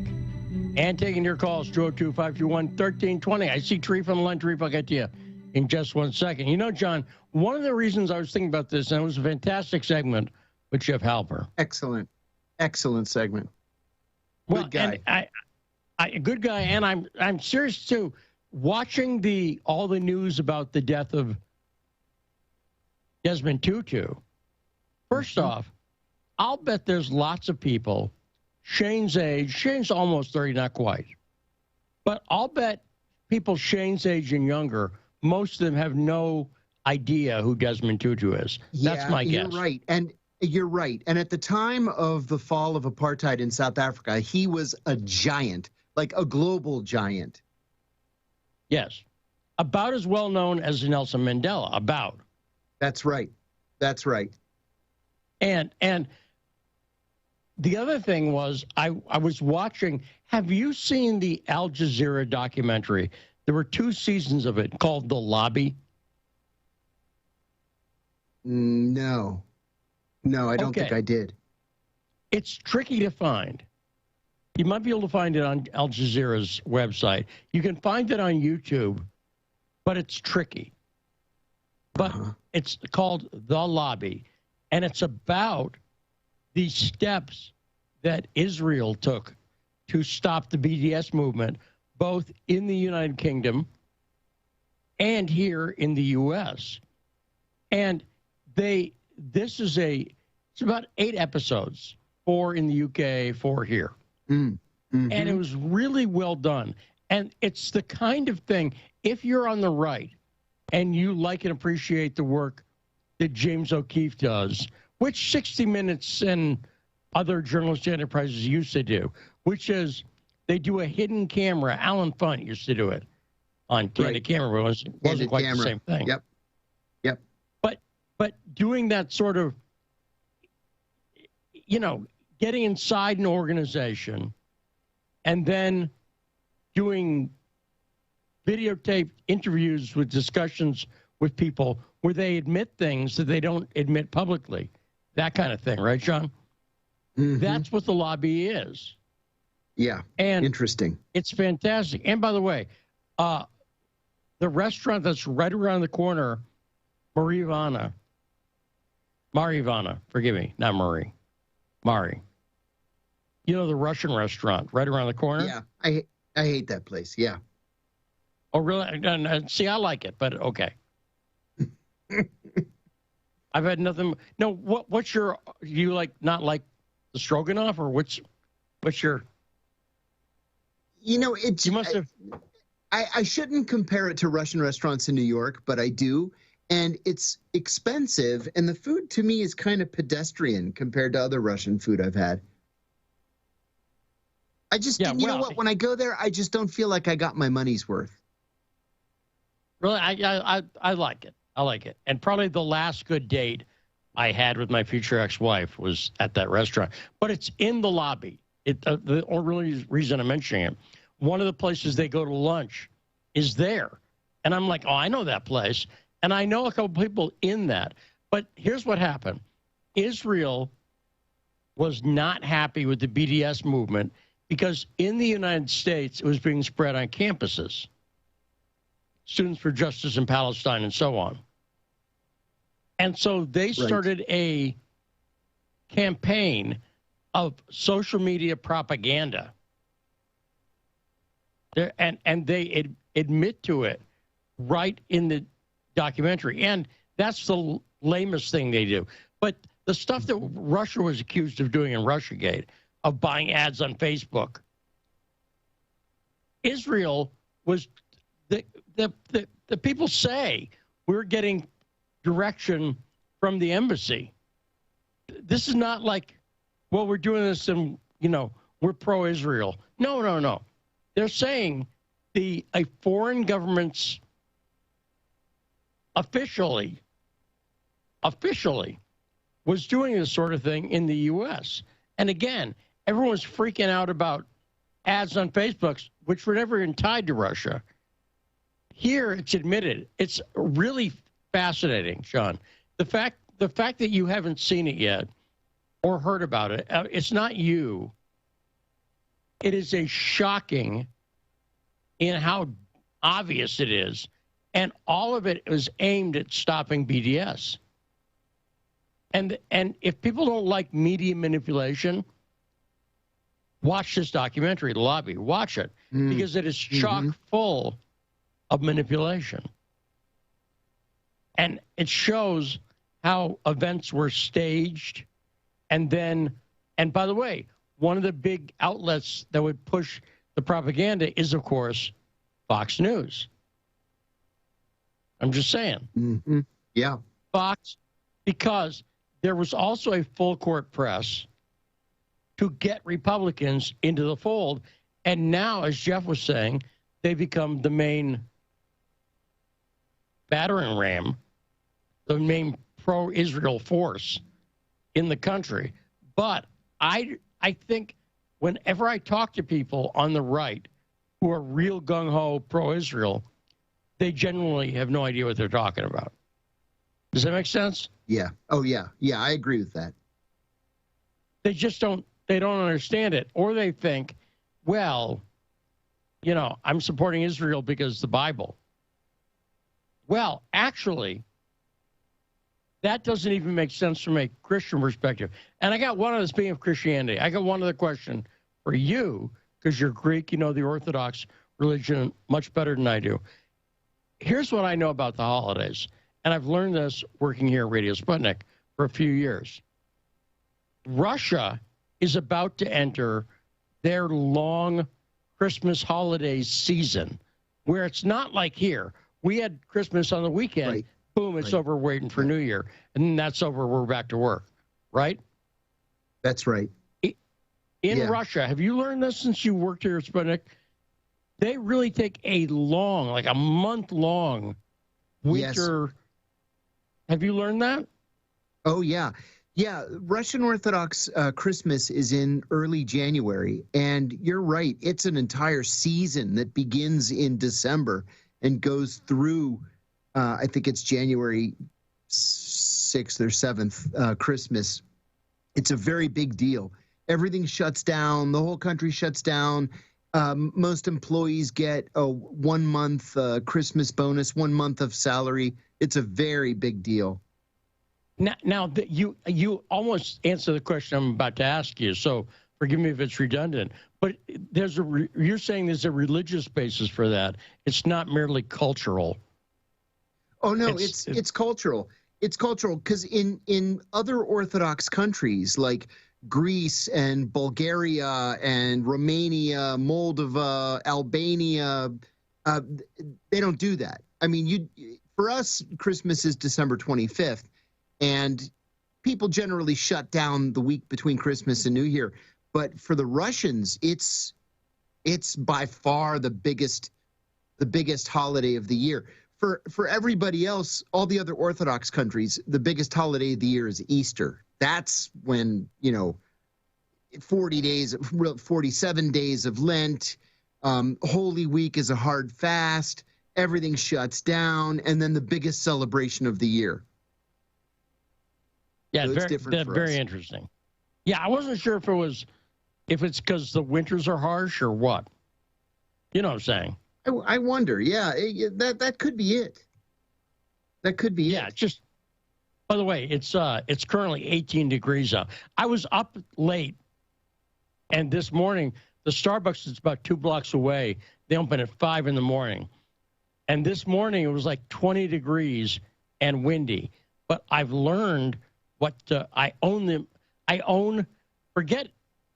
And taking your calls, 202-521-1320. I see Treef on the line. Treef, I'll get to you in just 1 second. You know, John, one of the reasons I was thinking about this, and it was a fantastic segment with Jeff Halper. Excellent. Excellent segment. Good guy. And good guy, and I'm serious, too. Watching all the news about the death of Desmond Tutu, first off, I'll bet there's lots of people Shane's age. Shane's almost 30, not quite. But I'll bet people Shane's age and younger, most of them have no idea who Desmond Tutu is. That's my guess. You're right. And you're right. And at the time of the fall of apartheid in South Africa, he was a giant, like a global giant. Yes. About as well known as Nelson Mandela. About. That's right. That's right. And the other thing was, I was watching, have you seen the Al Jazeera documentary? There were 2 seasons of it called The Lobby. No, I don't think I did. It's tricky to find. You might be able to find it on Al Jazeera's website. You can find it on YouTube, but it's tricky. But it's called The Lobby, and it's about the steps that Israel took to stop the BDS movement, both in the United Kingdom and here in the U.S. And it's about 8 episodes, 4 in the UK, 4 here. And it was really well done. And it's the kind of thing, if you're on the right and you like and appreciate the work that James O'Keefe does, which 60 Minutes and other journalistic enterprises used to do, which is they do a hidden camera. Alan Funt used to do it on Candid Camera, but it wasn't quite the same thing. Yep. But doing that sort of, getting inside an organization and then doing videotaped interviews with discussions with people where they admit things that they don't admit publicly. That kind of thing, right, John? That's what The Lobby is. Yeah, and interesting. It's fantastic. And by the way, the restaurant that's right around the corner, Marivana, forgive me, not Marie, Mari. You know, the Russian restaurant right around the corner? Yeah, I hate that place, yeah. Oh, really? See, I like it, but okay. I've had nothing. No, what's your? You not like the stroganoff, or what's your? It's. You must have. I shouldn't compare it to Russian restaurants in New York, but I do, and it's expensive, and the food to me is kind of pedestrian compared to other Russian food I've had. I just, you know what? When I go there, I just don't feel like I got my money's worth. Really, I like it. I like it. And probably the last good date I had with my future ex-wife was at that restaurant. But it's in The Lobby. The only reason I'm mentioning it, one of the places they go to lunch is there. And I'm like, oh, I know that place. And I know a couple people in that. But here's what happened. Israel was not happy with the BDS movement because in the United States, it was being spread on campuses. Students for Justice in Palestine and so on. And so they started a campaign of social media propaganda. And they admit to it right in the documentary. And that's the lamest thing they do. But the stuff that Russia was accused of doing in Russiagate, of buying ads on Facebook, Israel was... The people say we're getting direction from the embassy. This is not like, well, we're doing this and, we're pro-Israel. No. They're saying a foreign government's officially was doing this sort of thing in the U.S. And again, everyone's freaking out about ads on Facebook, which were never even tied to Russia. Here, it's admitted. It's really fascinating, Sean. The fact that you haven't seen it yet or heard about it, it's not you. It is a shocking in how obvious it is. And all of it was aimed at stopping BDS. And if people don't like media manipulation, watch this documentary, The Lobby. Watch it, because it is chock full of manipulation. And it shows how events were staged. And by the way, one of the big outlets that would push the propaganda is, of course, Fox News. I'm just saying. Yeah. Fox, because there was also a full court press to get Republicans into the fold. And now, as Jeff was saying, they become the main battering ram, the main pro-Israel force in the country. But I think whenever I talk to people on the right who are real gung-ho pro-Israel, they generally have no idea what they're talking about. Does that make sense? Yeah. Oh, yeah. Yeah, I agree with that. They just don't understand it. Or they think, well, I'm supporting Israel because the Bible. Well, actually, that doesn't even make sense from a Christian perspective. And I got one other, speaking of Christianity, I got one other question for you, because you're Greek, you know the Orthodox religion much better than I do. Here's what I know about the holidays, and I've learned this working here at Radio Sputnik for a few years. Russia is about to enter their long Christmas holiday season, where it's not like here. We had Christmas on the weekend. Right. Boom, it's over, waiting for New Year. And then that's over, we're back to work, right? That's right. In Russia, have you learned this since you worked here at Sputnik? They really take a long, like a month-long winter. Yes. Have you learned that? Oh, yeah. Yeah, Russian Orthodox Christmas is in early January. And you're right. It's an entire season that begins in December and goes through, I think it's January 6th or 7th, Christmas. It's a very big deal. Everything shuts down. The whole country shuts down. Most employees get a 1 month Christmas bonus, 1 month of salary. It's a very big deal. Now you almost answer the question I'm about to ask you, so forgive me if it's redundant. But you're saying there's a religious basis for that. It's not merely cultural. Oh no, it's cultural. It's cultural because in other Orthodox countries like Greece and Bulgaria and Romania, Moldova, Albania, they don't do that. I mean, for us, Christmas is December 25th, and people generally shut down the week between Christmas and New Year. But for the Russians, it's by far the biggest holiday of the year. For everybody else, all the other Orthodox countries, the biggest holiday of the year is Easter. That's when, 47 days of Lent, Holy Week is a hard fast, everything shuts down, and then the biggest celebration of the year. Yeah, so very interesting. Yeah, I wasn't sure if it's because the winters are harsh or what. You know what I'm saying? I wonder. Yeah, that could be it. That could be it. Yeah, just, by the way, it's currently 18 degrees out. I was up late, and this morning, the Starbucks is about 2 blocks away. They open at 5 in the morning. And this morning, it was like 20 degrees and windy. But I've learned I own, forget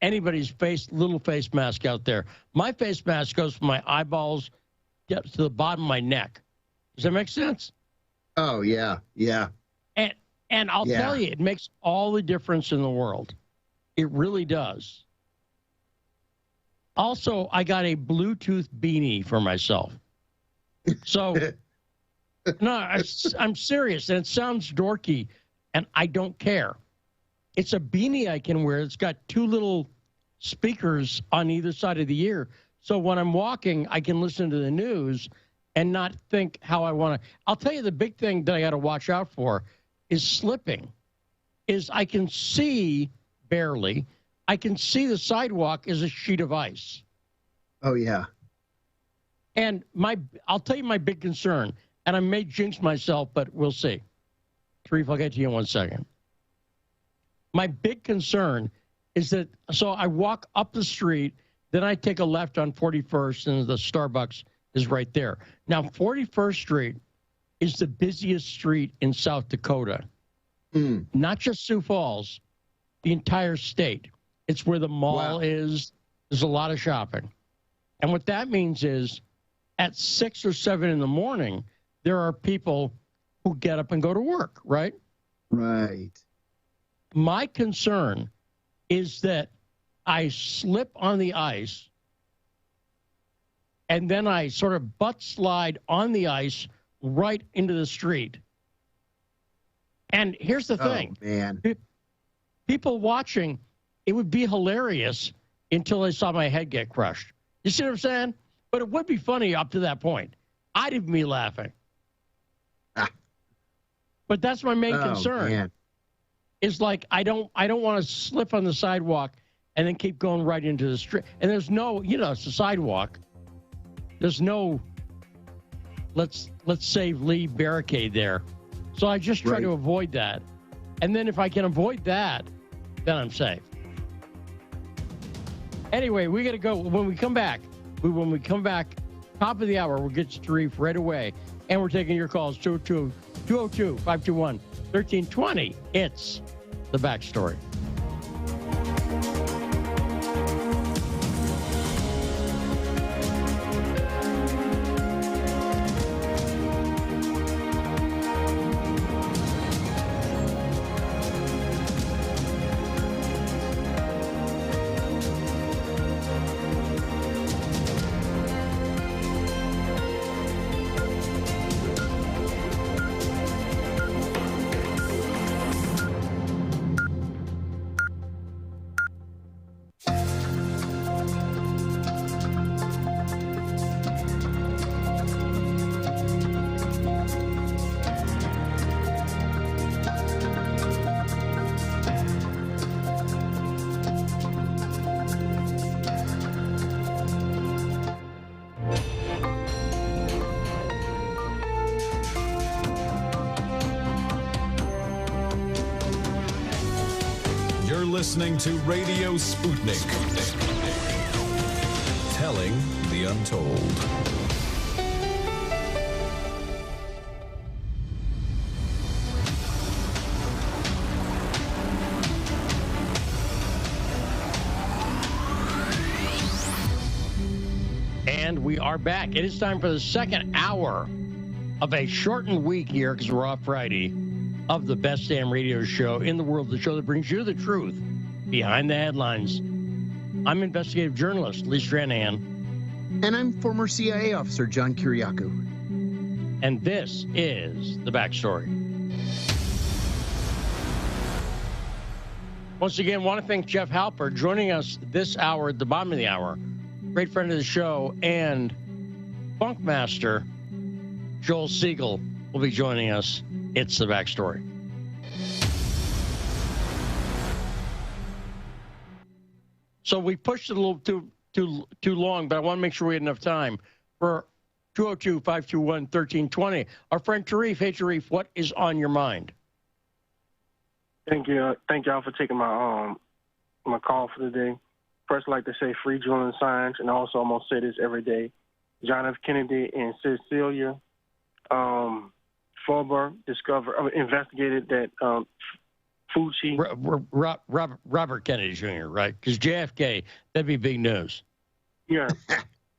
anybody's little face mask out there. My face mask goes from my eyeballs to the bottom of my neck. Does that make sense? Oh, yeah, yeah. And I'll tell you, it makes all the difference in the world. It really does. Also, I got a Bluetooth beanie for myself. So, no, I'm serious, and it sounds dorky, and I don't care. It's a beanie I can wear. It's got two little speakers on either side of the ear. So when I'm walking, I can listen to the news and not think how I want to. I'll tell you the big thing that I got to watch out for is slipping. Is I can see barely. I can see the sidewalk as a sheet of ice. Oh, yeah. And I'll tell you my big concern, and I may jinx myself, but we'll see. Sharif, I'll get to you in 1 second. My big concern is that, so I walk up the street, then I take a left on 41st, and the Starbucks is right there. Now, 41st Street is the busiest street in South Dakota. Not just Sioux Falls, the entire state. It's where the mall is. There's a lot of shopping. And what that means is at 6 or 7 in the morning, there are people who get up and go to work, right? Right. My concern is that I slip on the ice and then I sort of butt slide on the ice right into the street. And here's the thing. Oh, man. People watching, it would be hilarious until they saw my head get crushed. You see what I'm saying? But it would be funny up to that point. I'd even be laughing. But that's my main concern. Man. Is like I don't want to slip on the sidewalk and then keep going right into the street. And there's no, it's a sidewalk. There's no let's save Lee barricade there. So I just try to avoid that. And then if I can avoid that, then I'm safe. Anyway, we got to go. When we come back, top of the hour, we'll get to Sharif right away. And we're taking your calls, 202-521-1320. It's The Backstory. Listening to Radio Sputnik. Telling the untold. And we are back. It is time for the second hour of a shortened week here, because we're off Friday, of the best damn radio show in the world, the show that brings you the truth behind the headlines. I'm investigative journalist Lee Stranahan. And I'm former CIA officer John Kiriakou. And this is The Backstory. Once again, want to thank Jeff Halper joining us this hour at the bottom of the hour. Great friend of the show, and Funkmaster Joel Siegel will be joining us. It's The Backstory. So we pushed it a little too long, but I want to make sure we had enough time for 202-521-1320. Our friend Sharif. Hey, Sharif, what is on your mind? Thank you. Thank y'all for taking my call for the day. First, I'd like to say free Julian Assange, and also I'm going to say this every day. John F. Kennedy and Cecilia Fulber investigated that Fucci. Robert Kennedy Jr., right? Because JFK, that'd be big news. Yeah.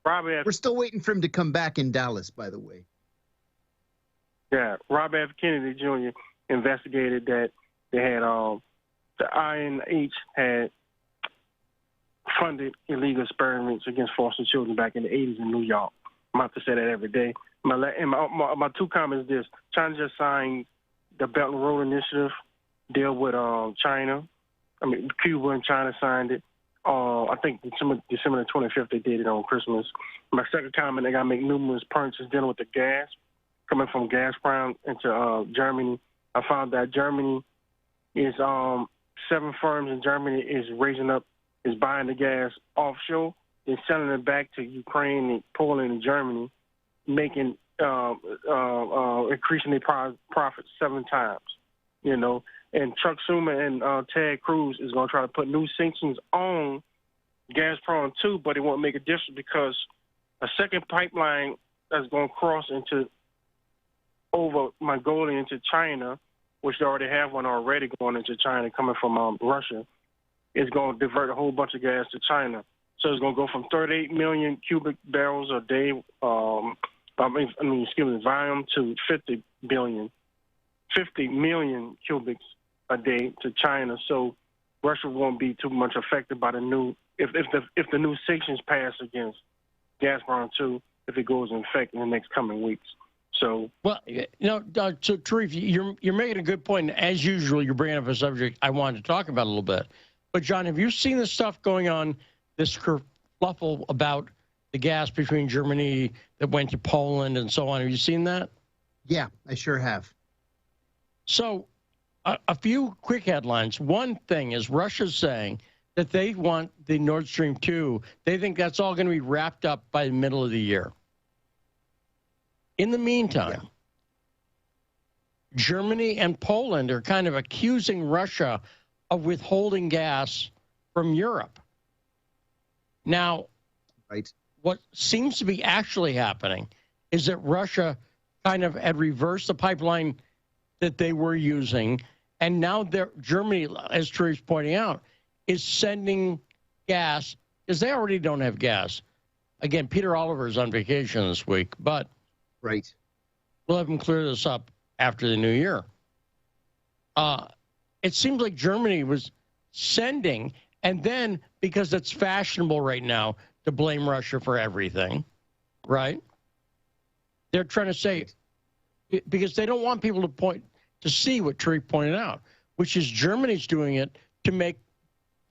Robert F. We're still waiting for him to come back in Dallas, by the way. Yeah. Robert F. Kennedy Jr. investigated that they had the INH had funded illegal experiments against foster children back in the 80s in New York. I'm about to say that every day. My two comments is this. China just signed the Belt and Road Initiative deal with China. I mean, Cuba and China signed it. I think December the 25th they did it on Christmas. My second comment, they got to make numerous purchases dealing with the gas coming from Gazprom into Germany. I found that Germany is 7 firms in Germany is buying the gas offshore and selling it back to Ukraine and Poland and Germany, making increasing their profits 7 times. You know, and Chuck Schumer and Ted Cruz is going to try to put new sanctions on Gazprom too, but it won't make a difference because a second pipeline that's going to cross over Mongolia into China, which they already have one already going into China coming from Russia, is going to divert a whole bunch of gas to China. So it's going to go from 38 million cubic barrels a day, volume to 50 million cubics a day to China. So Russia won't be too much affected by the new, if the new sanctions pass against Gazprom too, if it goes in effect in the next coming weeks. So, well, you know, so Tarif, you're making a good point. As usual, you're bringing up a subject I wanted to talk about a little bit. But John, have you seen the stuff going on, this kerfluffle about the gas between Germany that went to Poland and so on? Have you seen that? Yeah, I sure have. So, a few quick headlines. One thing is Russia's saying that they want the Nord Stream 2. They think that's all going to be wrapped up by the middle of the year. In the meantime, Germany and Poland are kind of accusing Russia of withholding gas from Europe. Now, what seems to be actually happening is that Russia kind of had reversed the pipeline that they were using, and now Germany, as Terry's pointing out, is sending gas, because they already don't have gas. Again, Peter Oliver's on vacation this week, but we'll have him clear this up after the new year. It seems like Germany was sending, and then because it's fashionable right now to blame Russia for everything, right? They're trying to say, because they don't want people to see what Terry pointed out, which is Germany's doing it to make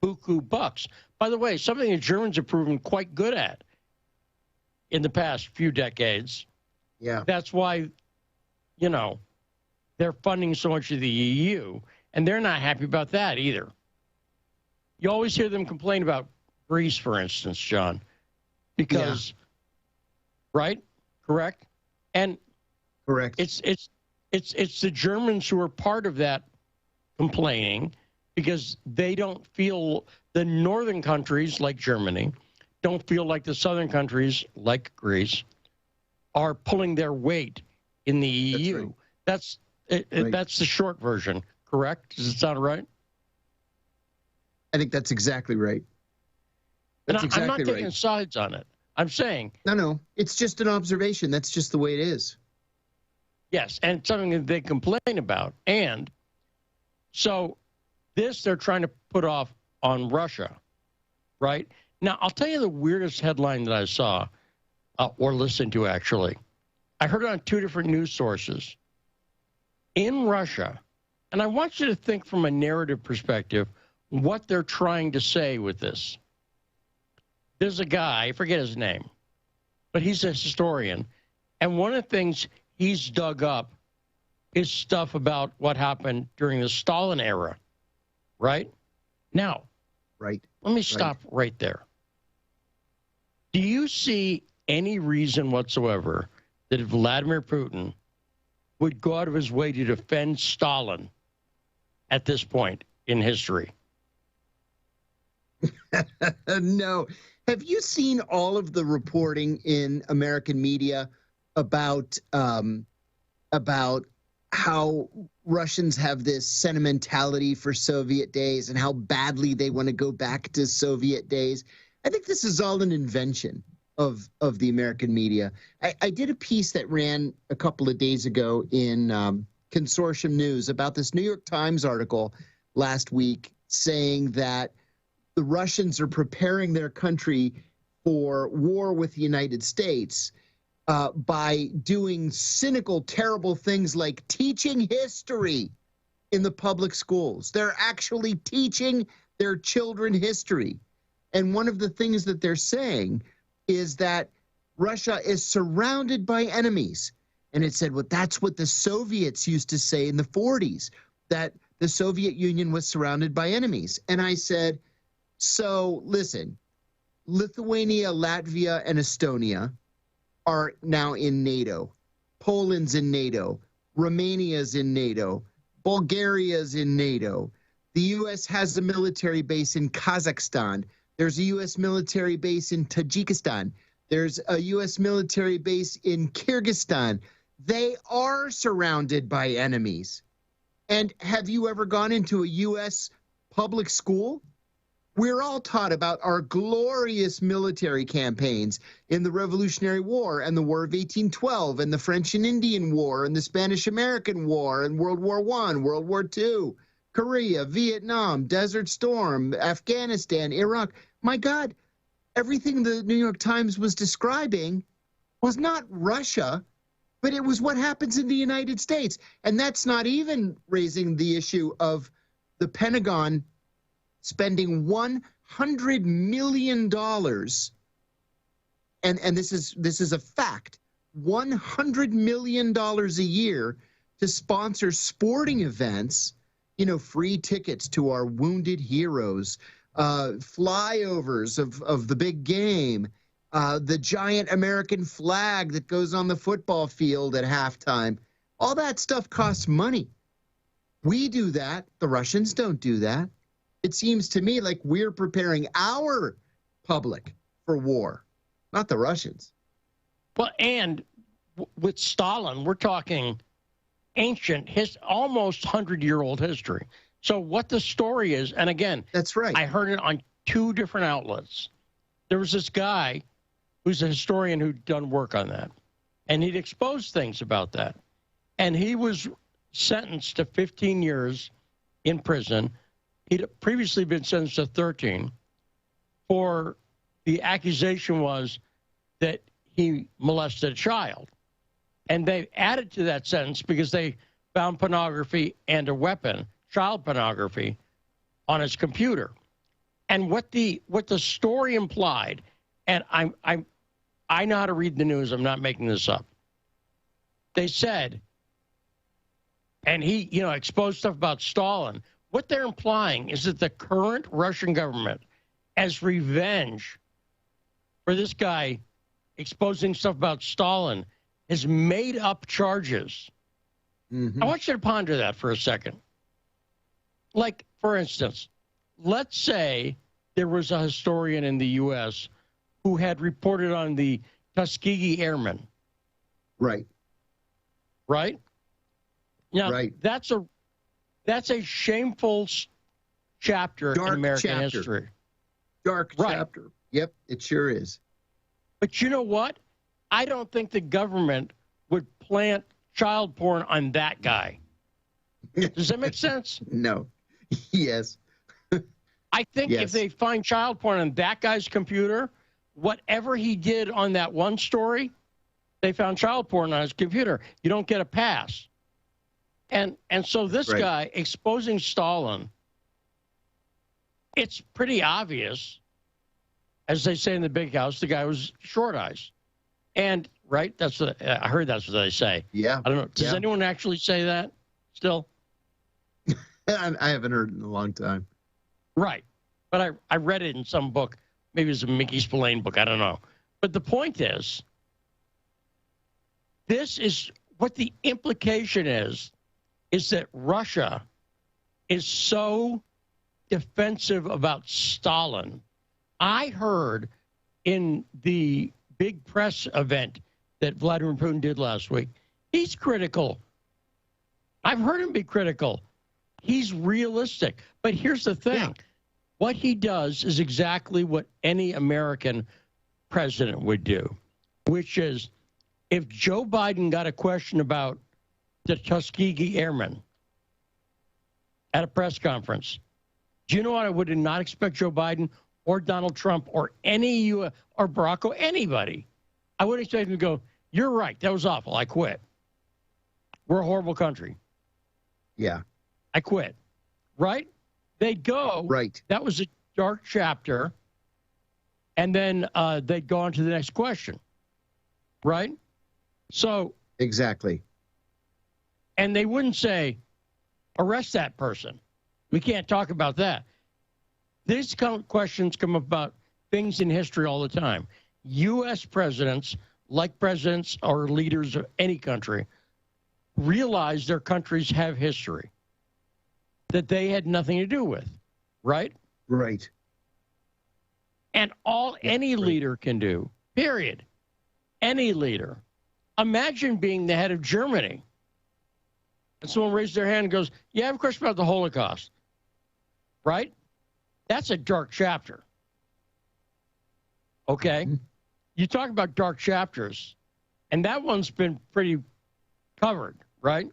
buku bucks. By the way, something the Germans have proven quite good at in the past few decades. Yeah. That's why, you know, they're funding so much of the EU, and they're not happy about that either. You always hear them complain about Greece, for instance, John, because, right? Correct? And it's the Germans who are part of that complaining because they don't feel, the northern countries like Germany don't feel like the southern countries like Greece are pulling their weight in the EU. That's the short version, correct? Does it sound right? I think that's exactly right. I'm not taking sides on it. I'm saying. No, it's just an observation. That's just the way it is. Yes, and it's something that they complain about. And so this they're trying to put off on Russia, right? Now, I'll tell you the weirdest headline that I saw or listened to, actually. I heard it on 2 different news sources. In Russia, and I want you to think from a narrative perspective what they're trying to say with this. There's a guy, I forget his name, but he's a historian, and one of the things he's dug up is stuff about what happened during the Stalin era, right? Now, let me stop right there. Do you see any reason whatsoever that if Vladimir Putin would go out of his way to defend Stalin at this point in history? No. Have you seen all of the reporting in American media about how Russians have this sentimentality for Soviet days and how badly they want to go back to Soviet days? I think this is all an invention of the American media. I did a piece that ran a couple of days ago in Consortium News about this New York Times article last week saying that the Russians are preparing their country for war with the United States by doing cynical, terrible things like teaching history in the public schools. They're actually teaching their children history. And one of the things that they're saying is that Russia is surrounded by enemies. And it said, well, that's what the Soviets used to say in the 40s, that the Soviet Union was surrounded by enemies. And I said, so listen, Lithuania, Latvia, and Estonia are now in NATO. Poland's in NATO. Romania's in NATO. Bulgaria's in NATO. The U.S. has a military base in Kazakhstan. There's a U.S. military base in Tajikistan. There's a U.S. military base in Kyrgyzstan. They are surrounded by enemies. And have you ever gone into a U.S. public school? We're all taught about our glorious military campaigns in the Revolutionary War and the War of 1812 and the French and Indian War and the Spanish-American War and World War I, World War II, Korea, Vietnam, Desert Storm, Afghanistan, Iraq. My God, everything the New York Times was describing was not Russia, but it was what happens in the United States. And that's not even raising the issue of the Pentagon spending $100 million, and this is a fact, $100 million a year to sponsor sporting events, you know, free tickets to our wounded heroes, flyovers of the big game, the giant American flag that goes on the football field at halftime. All that stuff costs money. We do that. The Russians don't do that. It seems to me like we're preparing our public for war, not the Russians. Well, and with Stalin, we're talking ancient, almost 100-year-old history. So what the story is, and again, that's right. I heard it on 2 different outlets. There was this guy who's a historian who'd done work on that, and he'd exposed things about that. And he was sentenced to 15 years in prison. He'd previously been sentenced to 13 for the accusation was that he molested a child. And they added to that sentence because they found pornography and a weapon, child pornography, on his computer. And what the story implied, and I know how to read the news, I'm not making this up. They said, and he, you know, exposed stuff about Stalin. What they're implying is that the current Russian government, as revenge for this guy exposing stuff about Stalin, has made up charges. I want you to ponder that for a second. Like, for instance, let's say there was a historian in the U.S. who had reported on the Tuskegee Airmen. Right. Right? Now, right. That's a shameful chapter in American history. Dark chapter. Yep, it sure is. But you know what? I don't think the government would plant child porn on that guy. Does that make sense? No. Yes. I think if they find child porn on that guy's computer, whatever he did on that one story, they found child porn on his computer. You don't get a pass. And so this guy exposing Stalin, it's pretty obvious, as they say in the big house, the guy was short eyes. And, right, that's what I heard that's what they say. Yeah. I don't know. Does anyone actually say that still? I haven't heard it in a long time. Right. But I read it in some book. Maybe it's a Mickey Spillane book. I don't know. But the point is, this is what the implication is that Russia is so defensive about Stalin. I heard in the big press event that Vladimir Putin did last week, he's critical. I've heard him be critical. He's realistic. But here's the thing. Yeah. What he does is exactly what any American president would do, which is if Joe Biden got a question about the Tuskegee Airmen at a press conference, Do you know what? I would not expect Joe Biden or Donald Trump or or Barack Obama, anybody. I wouldn't expect them to go, you're right, that was awful, I quit. We're a horrible country. Yeah. I quit. Right? They'd go, right. That was a dark chapter, and then they'd go on to the next question. Right? So. Exactly. And they wouldn't say, arrest that person. We can't talk about that. These questions come about things in history all the time. U.S. presidents, like presidents or leaders of any country, realize their countries have history that they had nothing to do with, right? Right. And any leader can do, period. Any leader. Imagine being the head of Germany. And someone raised their hand and goes, yeah, I have a question about the Holocaust. Right? That's a dark chapter. Okay? Mm-hmm. You talk about dark chapters, and that one's been pretty covered, right?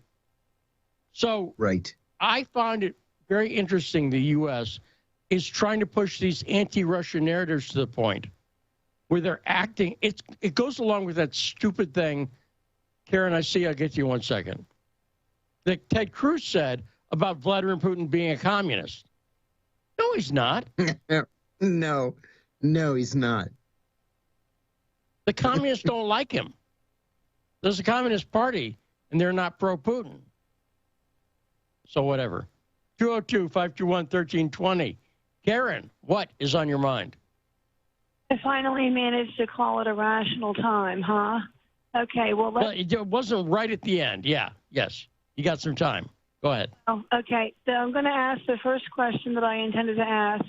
So right. I find it very interesting the U.S. is trying to push these anti-Russian narratives to the point where they're acting. It goes along with that stupid thing, Karen, I'll get to you in 1 second, that Ted Cruz said about Vladimir Putin being a communist. No, he's not. No, he's not. The communists don't like him. There's a Communist Party, and they're not pro-Putin. So whatever. 202-521-1320. Karen, what is on your mind? I finally managed to call it a rational time, huh? Okay, well, it wasn't right at the end. Yeah, yes. You got some time. Go ahead. Oh, okay. So I'm going to ask the first question that I intended to ask.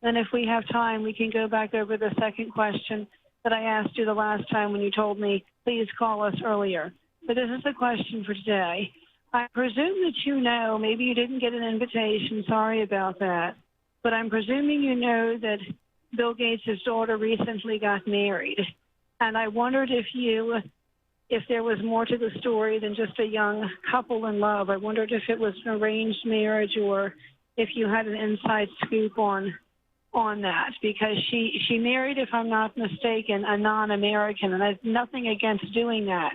Then if we have time, we can go back over the second question that I asked you the last time when you told me, please call us earlier. But this is the question for today. I presume that you know, maybe you didn't get an invitation, sorry about that, but I'm presuming you know that Bill Gates' daughter recently got married. And I wondered if there was more to the story than just a young couple in love. I wondered if it was an arranged marriage or if you had an inside scoop on that, because she married, if I'm not mistaken, a non-American, and I have nothing against doing that,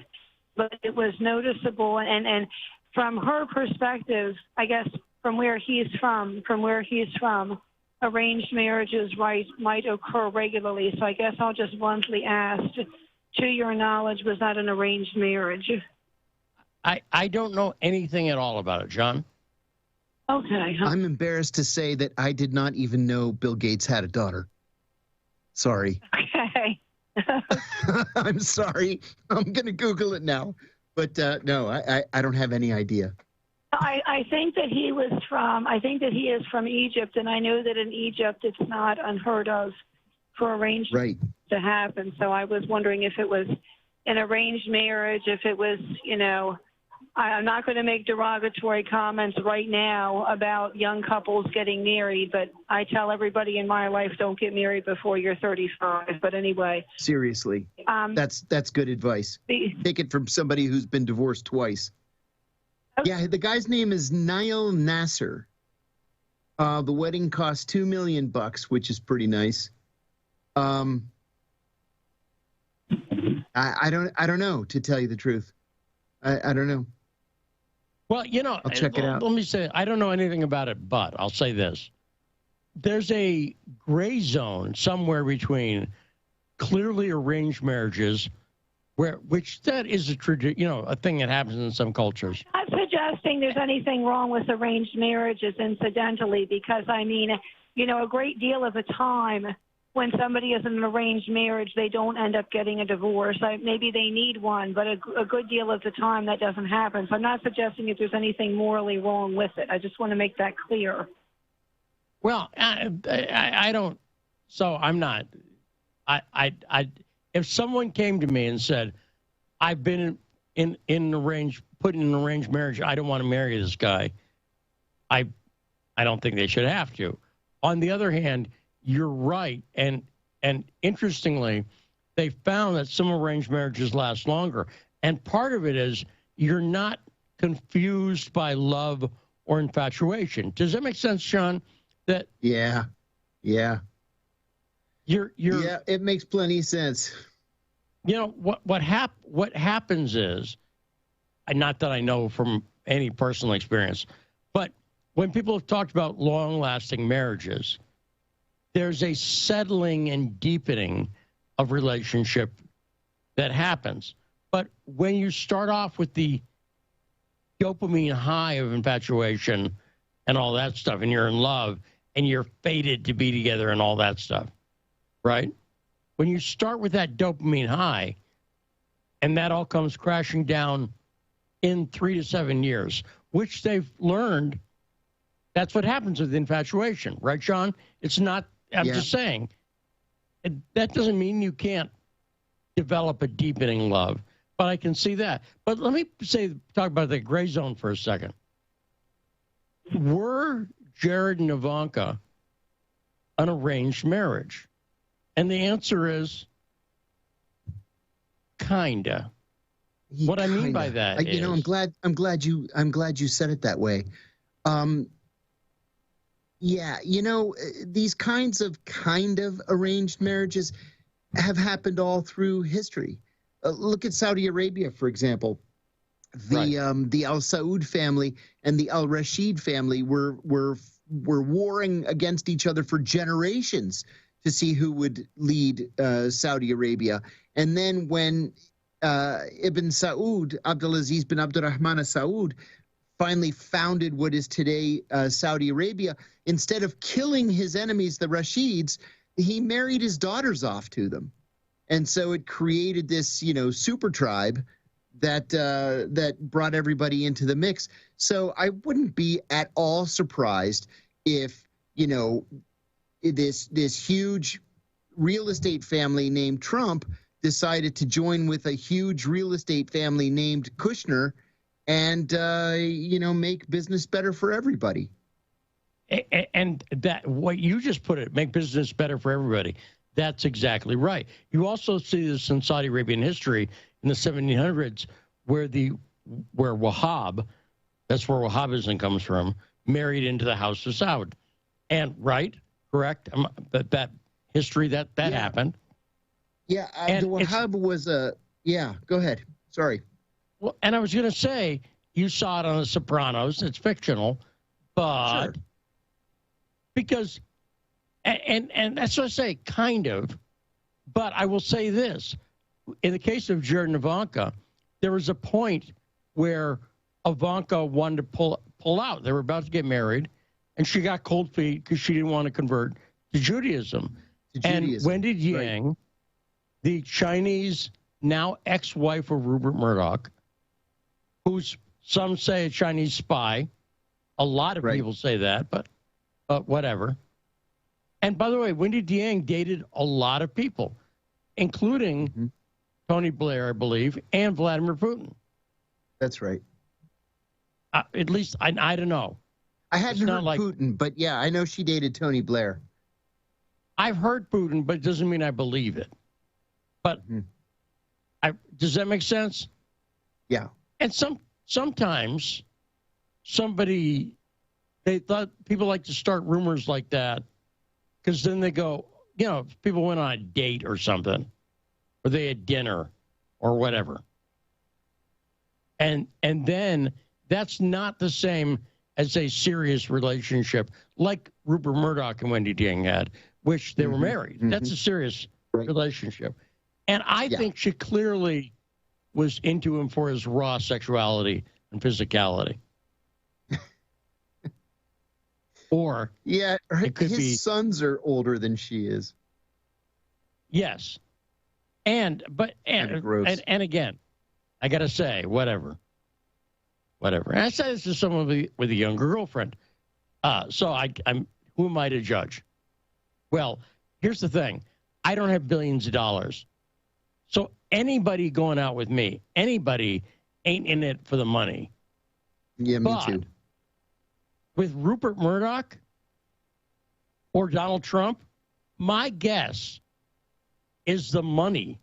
but it was noticeable. And from her perspective, I guess from where he's from, arranged marriages might occur regularly. So I guess I'll just bluntly ask, to your knowledge, was that an arranged marriage? I don't know anything at all about it, John. Okay. I'm embarrassed to say that I did not even know Bill Gates had a daughter. Sorry. Okay. I'm sorry. I'm going to Google it now. But no, I don't have any idea. I think that he is from Egypt, and I know that in Egypt it's not unheard of for arranged to happen. So I was wondering if it was an arranged marriage, if it was, I'm not going to make derogatory comments right now about young couples getting married, but I tell everybody in my life, don't get married before you're 35. But anyway. Seriously. That's good advice. Take it from somebody who's been divorced twice. Okay. Yeah, the guy's name is Niall Nasser. The wedding cost $2 million, which is pretty nice. I don't know, to tell you the truth. I don't know. Well, I'll check it out. Let me say, I don't know anything about it, but I'll say this. There's a gray zone somewhere between clearly arranged marriages, which that is a thing that happens in some cultures. I'm not suggesting there's anything wrong with arranged marriages, incidentally, because, a great deal of the time when somebody is in an arranged marriage, they don't end up getting a divorce. Maybe they need one, but a good deal of the time that doesn't happen. So I'm not suggesting that there's anything morally wrong with it. I just want to make that clear. Well, I don't. So I'm not. If someone came to me and said, I've been put in an arranged marriage, I don't want to marry this guy, I don't think they should have to. On the other hand, you're right, and interestingly, they found that some arranged marriages last longer, and part of it is you're not confused by love or infatuation. Does that make sense, Sean? That yeah. You're yeah, it makes plenty of sense. You know what happens is, not that I know from any personal experience, but when people have talked about long-lasting marriages, there's a settling and deepening of relationship that happens. But when you start off with the dopamine high of infatuation and all that stuff, and you're in love and you're fated to be together and all that stuff, right? When you start with that dopamine high and that all comes crashing down in 3 to 7 years, which they've learned, that's what happens with infatuation, right, Sean? It's not, I'm just saying, that doesn't mean you can't develop a deepening love, but I can see that. But let me talk about the gray zone for a second. Were Jared and Ivanka an arranged marriage? And the answer is kinda. What I mean by that is, you know, I'm glad you said it that way. Yeah, you know, these kinds of kind of arranged marriages have happened all through history. Look at Saudi Arabia, for example. The Al Saud family and the Al Rashid family were warring against each other for generations to see who would lead Saudi Arabia. And then when Ibn Saud, Abdulaziz bin Abdurrahman Saud, finally founded what is today Saudi Arabia, instead of killing his enemies, the Rashids, he married his daughters off to them. And so it created this, you know, super tribe that that brought everybody into the mix. So I wouldn't be at all surprised if, you know, this huge real estate family named Trump decided to join with a huge real estate family named Kushner and, you know, make business better for everybody. And that, what you just put it, make business better for everybody. That's exactly right. You also see this in Saudi Arabian history in the 1700s, where Wahhab, that's where Wahhabism comes from, married into the House of Saud. And correct? That history, that happened. Yeah, the Wahhab was go ahead. Sorry. Well, and I was going to say, you saw it on The Sopranos. It's fictional, but sure. Because, and that's what I say, kind of. But I will say this: in the case of Jared and Ivanka, there was a point where Ivanka wanted to pull out. They were about to get married, and she got cold feet because she didn't want to convert to Judaism. And Wendy Yang, the Chinese now ex-wife of Rupert Murdoch, who's some say a Chinese spy. A lot of people say that, but whatever. And by the way, Wendy Yang dated a lot of people, including Tony Blair, I believe, and Vladimir Putin. That's right. At least, I don't know. I hadn't heard Putin, but yeah, I know she dated Tony Blair. I've heard Putin, but it doesn't mean I believe it. But does that make sense? Yeah. And sometimes they thought people like to start rumors like that because then they go, you know, people went on a date or something, or they had dinner or whatever. And then that's not the same as a serious relationship like Rupert Murdoch and Wendy Yang had, which they were married. That's a serious relationship. And I think she clearly was into him for his raw sexuality and physicality. Or it could be his sons are older than she is. Yes. And again, I got to say, whatever. And I said this to someone with a younger girlfriend. So I'm who am I to judge? Well, here's the thing. I don't have billions of dollars. So anybody going out with me, anybody ain't in it for the money. Yeah, me too. With Rupert Murdoch or Donald Trump, my guess is the money.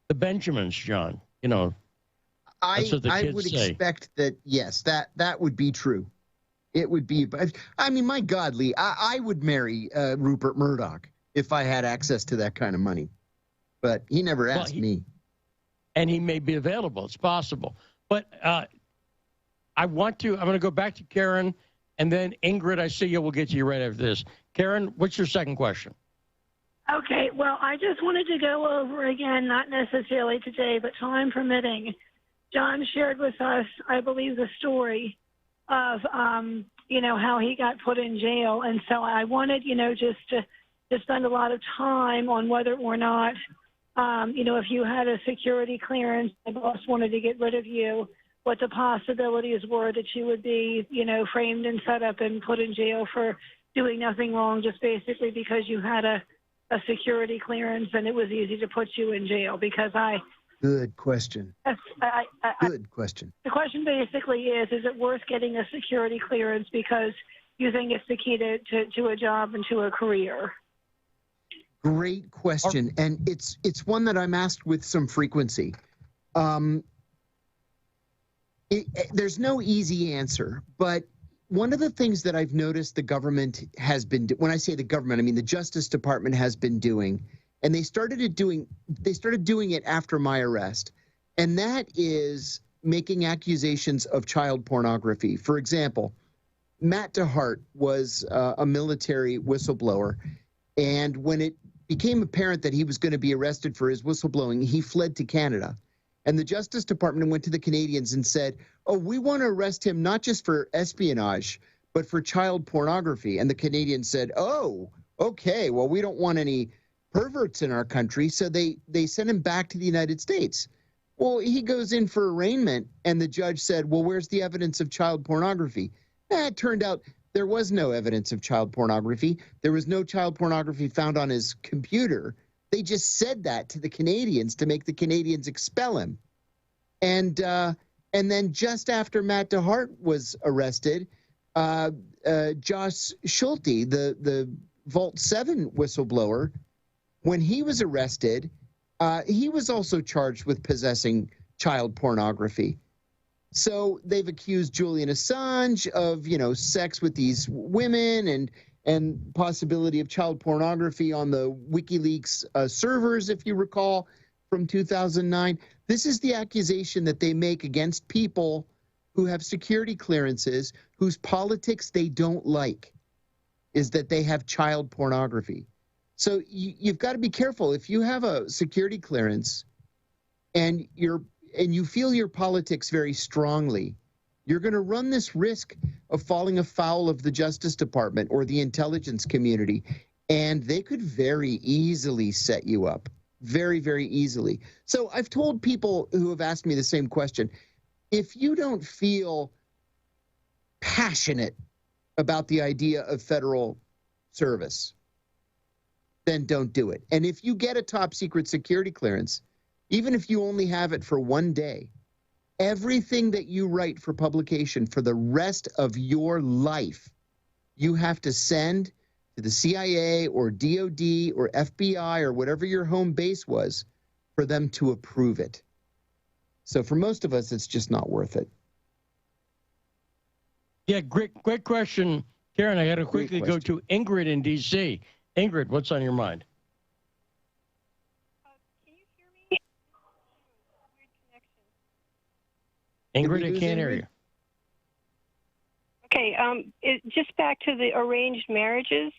The Benjamins, John, you know. I would expect that, yes, that would be true. It would be, I mean, my God, Lee, I would marry Rupert Murdoch if I had access to that kind of money. But he never asked me. And he may be available. It's possible. But I'm going to go back to Karen, and then Ingrid, I see you. We'll get to you right after this. Karen, what's your second question? Okay, well, I just wanted to go over again, not necessarily today, but time permitting. John shared with us, I believe, the story of, how he got put in jail. And so I wanted, just to spend a lot of time on whether or not, if you had a security clearance, my boss wanted to get rid of you, what the possibilities were that you would be, framed and set up and put in jail for doing nothing wrong, just basically because you had a security clearance and it was easy to put you in jail because Good question. Good question. The question basically is it worth getting a security clearance because you think it's the key to a job and to a career? Great question. And it's one that I'm asked with some frequency. There's no easy answer, but one of the things that I've noticed the government has been, when I say the government, I mean the Justice Department has been doing, and they started doing it after my arrest, and that is making accusations of child pornography. For example, Matt DeHart was a military whistleblower, and when it became apparent that he was going to be arrested for his whistleblowing, he fled to Canada. And the Justice Department went to the Canadians and said, oh, we want to arrest him not just for espionage, but for child pornography. And the Canadians said, oh, okay, well, we don't want any perverts in our country. So they sent him back to the United States. Well, he goes in for arraignment, and the judge said, well, where's the evidence of child pornography? It turned out there was no evidence of child pornography. There was no child pornography found on his computer. They just said that to the Canadians to make the Canadians expel him. And then just after Matt DeHart was arrested, Josh Schulte, the Vault 7 whistleblower, when he was arrested, he was also charged with possessing child pornography. So they've accused Julian Assange of, sex with these women and possibility of child pornography on the WikiLeaks servers, if you recall, from 2009. This is the accusation that they make against people who have security clearances, whose politics they don't like, is that they have child pornography. So you've got to be careful. If you have a security clearance and you feel your politics very strongly, you're going to run this risk of falling afoul of the Justice Department or the intelligence community, and they could very easily set you up, very, very easily. So I've told people who have asked me the same question, if you don't feel passionate about the idea of federal service, then don't do it. And if you get a top secret security clearance, even if you only have it for one day, everything that you write for publication for the rest of your life, you have to send to the CIA or DOD or FBI or whatever your home base was for them to approve it. So for most of us, it's just not worth it. Yeah, great question, Karen. I got to quickly go to Ingrid in D.C. Ingrid, what's on your mind? Can you hear me? Weird connection. Ingrid, I can't hear you. Okay, just back to the arranged marriages.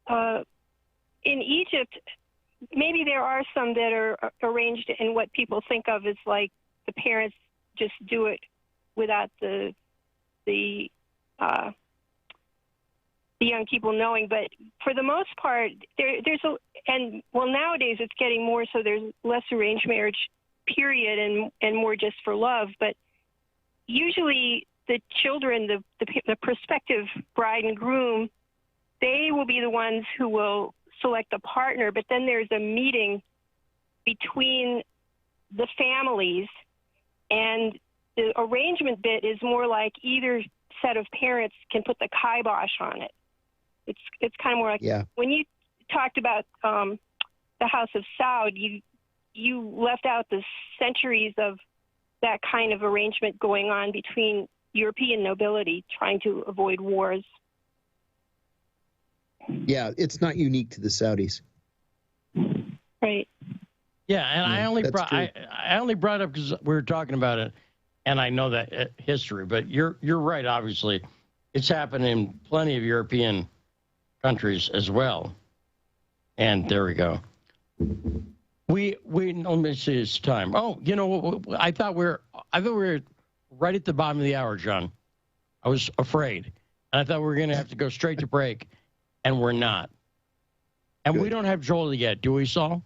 In Egypt, maybe there are some that are arranged in what people think of as like the parents just do it without the young people knowing. But for the most part, nowadays it's getting more so there's less arranged marriage, period, and more just for love. But usually the children, the prospective bride and groom, they will be the ones who will select a partner, but then there's a meeting between the families, and the arrangement bit is more like either set of parents can put the kibosh on it. It's kind of more like when you talked about the House of Saud, you left out the centuries of that kind of arrangement going on between European nobility trying to avoid wars. Yeah, it's not unique to the Saudis. Right. Yeah, and I only brought up because we were talking about it, and I know that history. But you're right. Obviously, it's happened in plenty of European countries as well. And there we go. We let me see, it's time. Oh, you know what? I thought we were right at the bottom of the hour, John. I was afraid, and I thought we were going to have to go straight to break, and we're not. And we don't have Joel yet, do we, Saul?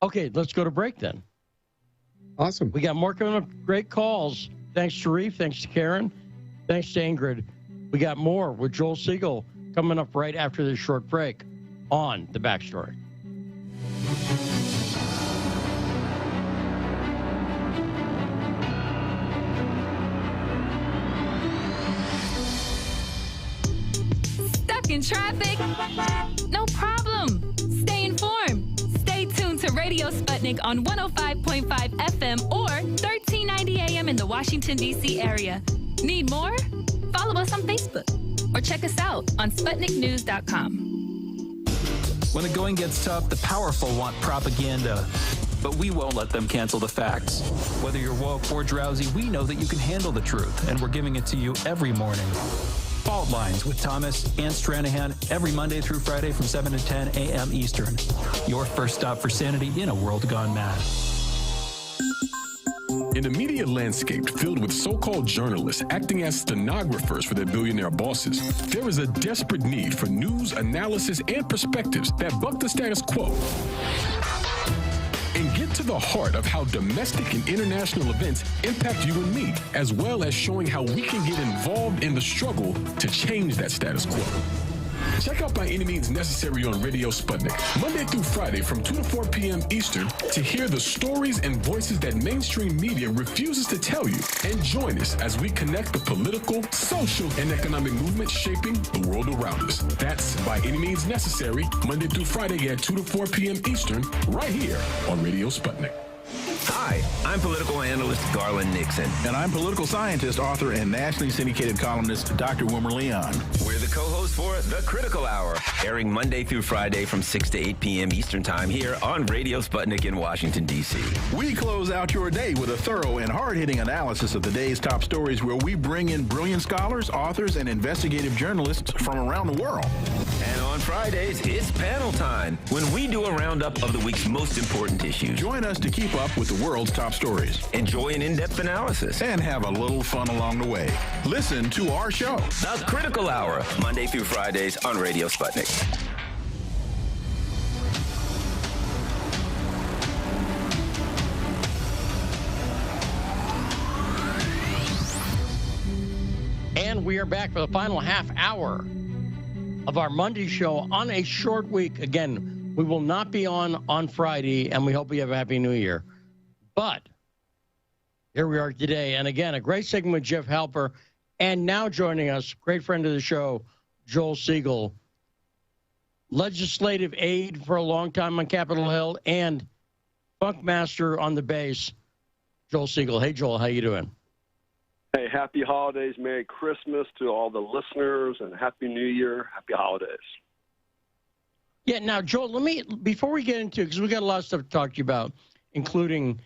Okay, let's go to break then. Awesome. We got more coming up. Great calls. Thanks, Sharif. Thanks to Karen. Thanks to Ingrid. We got more with Joel Siegel coming up right after this short break on The Backstory. Stuck in traffic? No problem. Stay informed. Stay tuned to Radio Sputnik on 105.5 FM or 1390 AM in the Washington, D.C. area. Need more? Follow us on Facebook or check us out on SputnikNews.com. When the going gets tough, the powerful want propaganda. But we won't let them cancel the facts. Whether you're woke or drowsy, we know that you can handle the truth, and we're giving it to you every morning. Fault Lines with Thomas and Stranahan every Monday through Friday from 7 to 10 a.m. Eastern. Your first stop for sanity in a world gone mad. In a media landscape filled with so-called journalists acting as stenographers for their billionaire bosses, there is a desperate need for news, analysis, and perspectives that buck the status quo and get to the heart of how domestic and international events impact you and me, as well as showing how we can get involved in the struggle to change that status quo. Check out By Any Means Necessary on Radio Sputnik, Monday through Friday from 2 to 4 p.m. Eastern, to hear the stories and voices that mainstream media refuses to tell you. And join us as we connect the political, social, and economic movements shaping the world around us. That's By Any Means Necessary, Monday through Friday at 2 to 4 p.m. Eastern, right here on Radio Sputnik. Hi, I'm political analyst Garland Nixon. And I'm political scientist, author, and nationally syndicated columnist Dr. Wilmer Leon. We're the co-hosts for The Critical Hour, airing Monday through Friday from 6 to 8 p.m. Eastern Time here on Radio Sputnik in Washington, D.C. We close out your day with a thorough and hard-hitting analysis of the day's top stories, where we bring in brilliant scholars, authors, and investigative journalists from around the world. And on Fridays, it's panel time, when we do a roundup of the week's most important issues. Join us to keep up with the world's top stories. Enjoy an in-depth analysis. And have a little fun along the way. Listen to our show, The Critical Hour, Monday through Fridays on Radio Sputnik. And we are back for the final half hour of our Monday show on a short week. Again, we will not be on Friday, and we hope you have a Happy New Year. But here we are today. And again, a great segment with Jeff Halper. And now joining us, great friend of the show, Joel Siegel, legislative aide for a long time on Capitol Hill and funk master on the bass, Joel Siegel. Hey, Joel, how you doing? Hey, happy holidays, Merry Christmas to all the listeners, and Happy New Year, happy holidays. Yeah, now, Joel, before we get into it, because we got a lot of stuff to talk to you about, including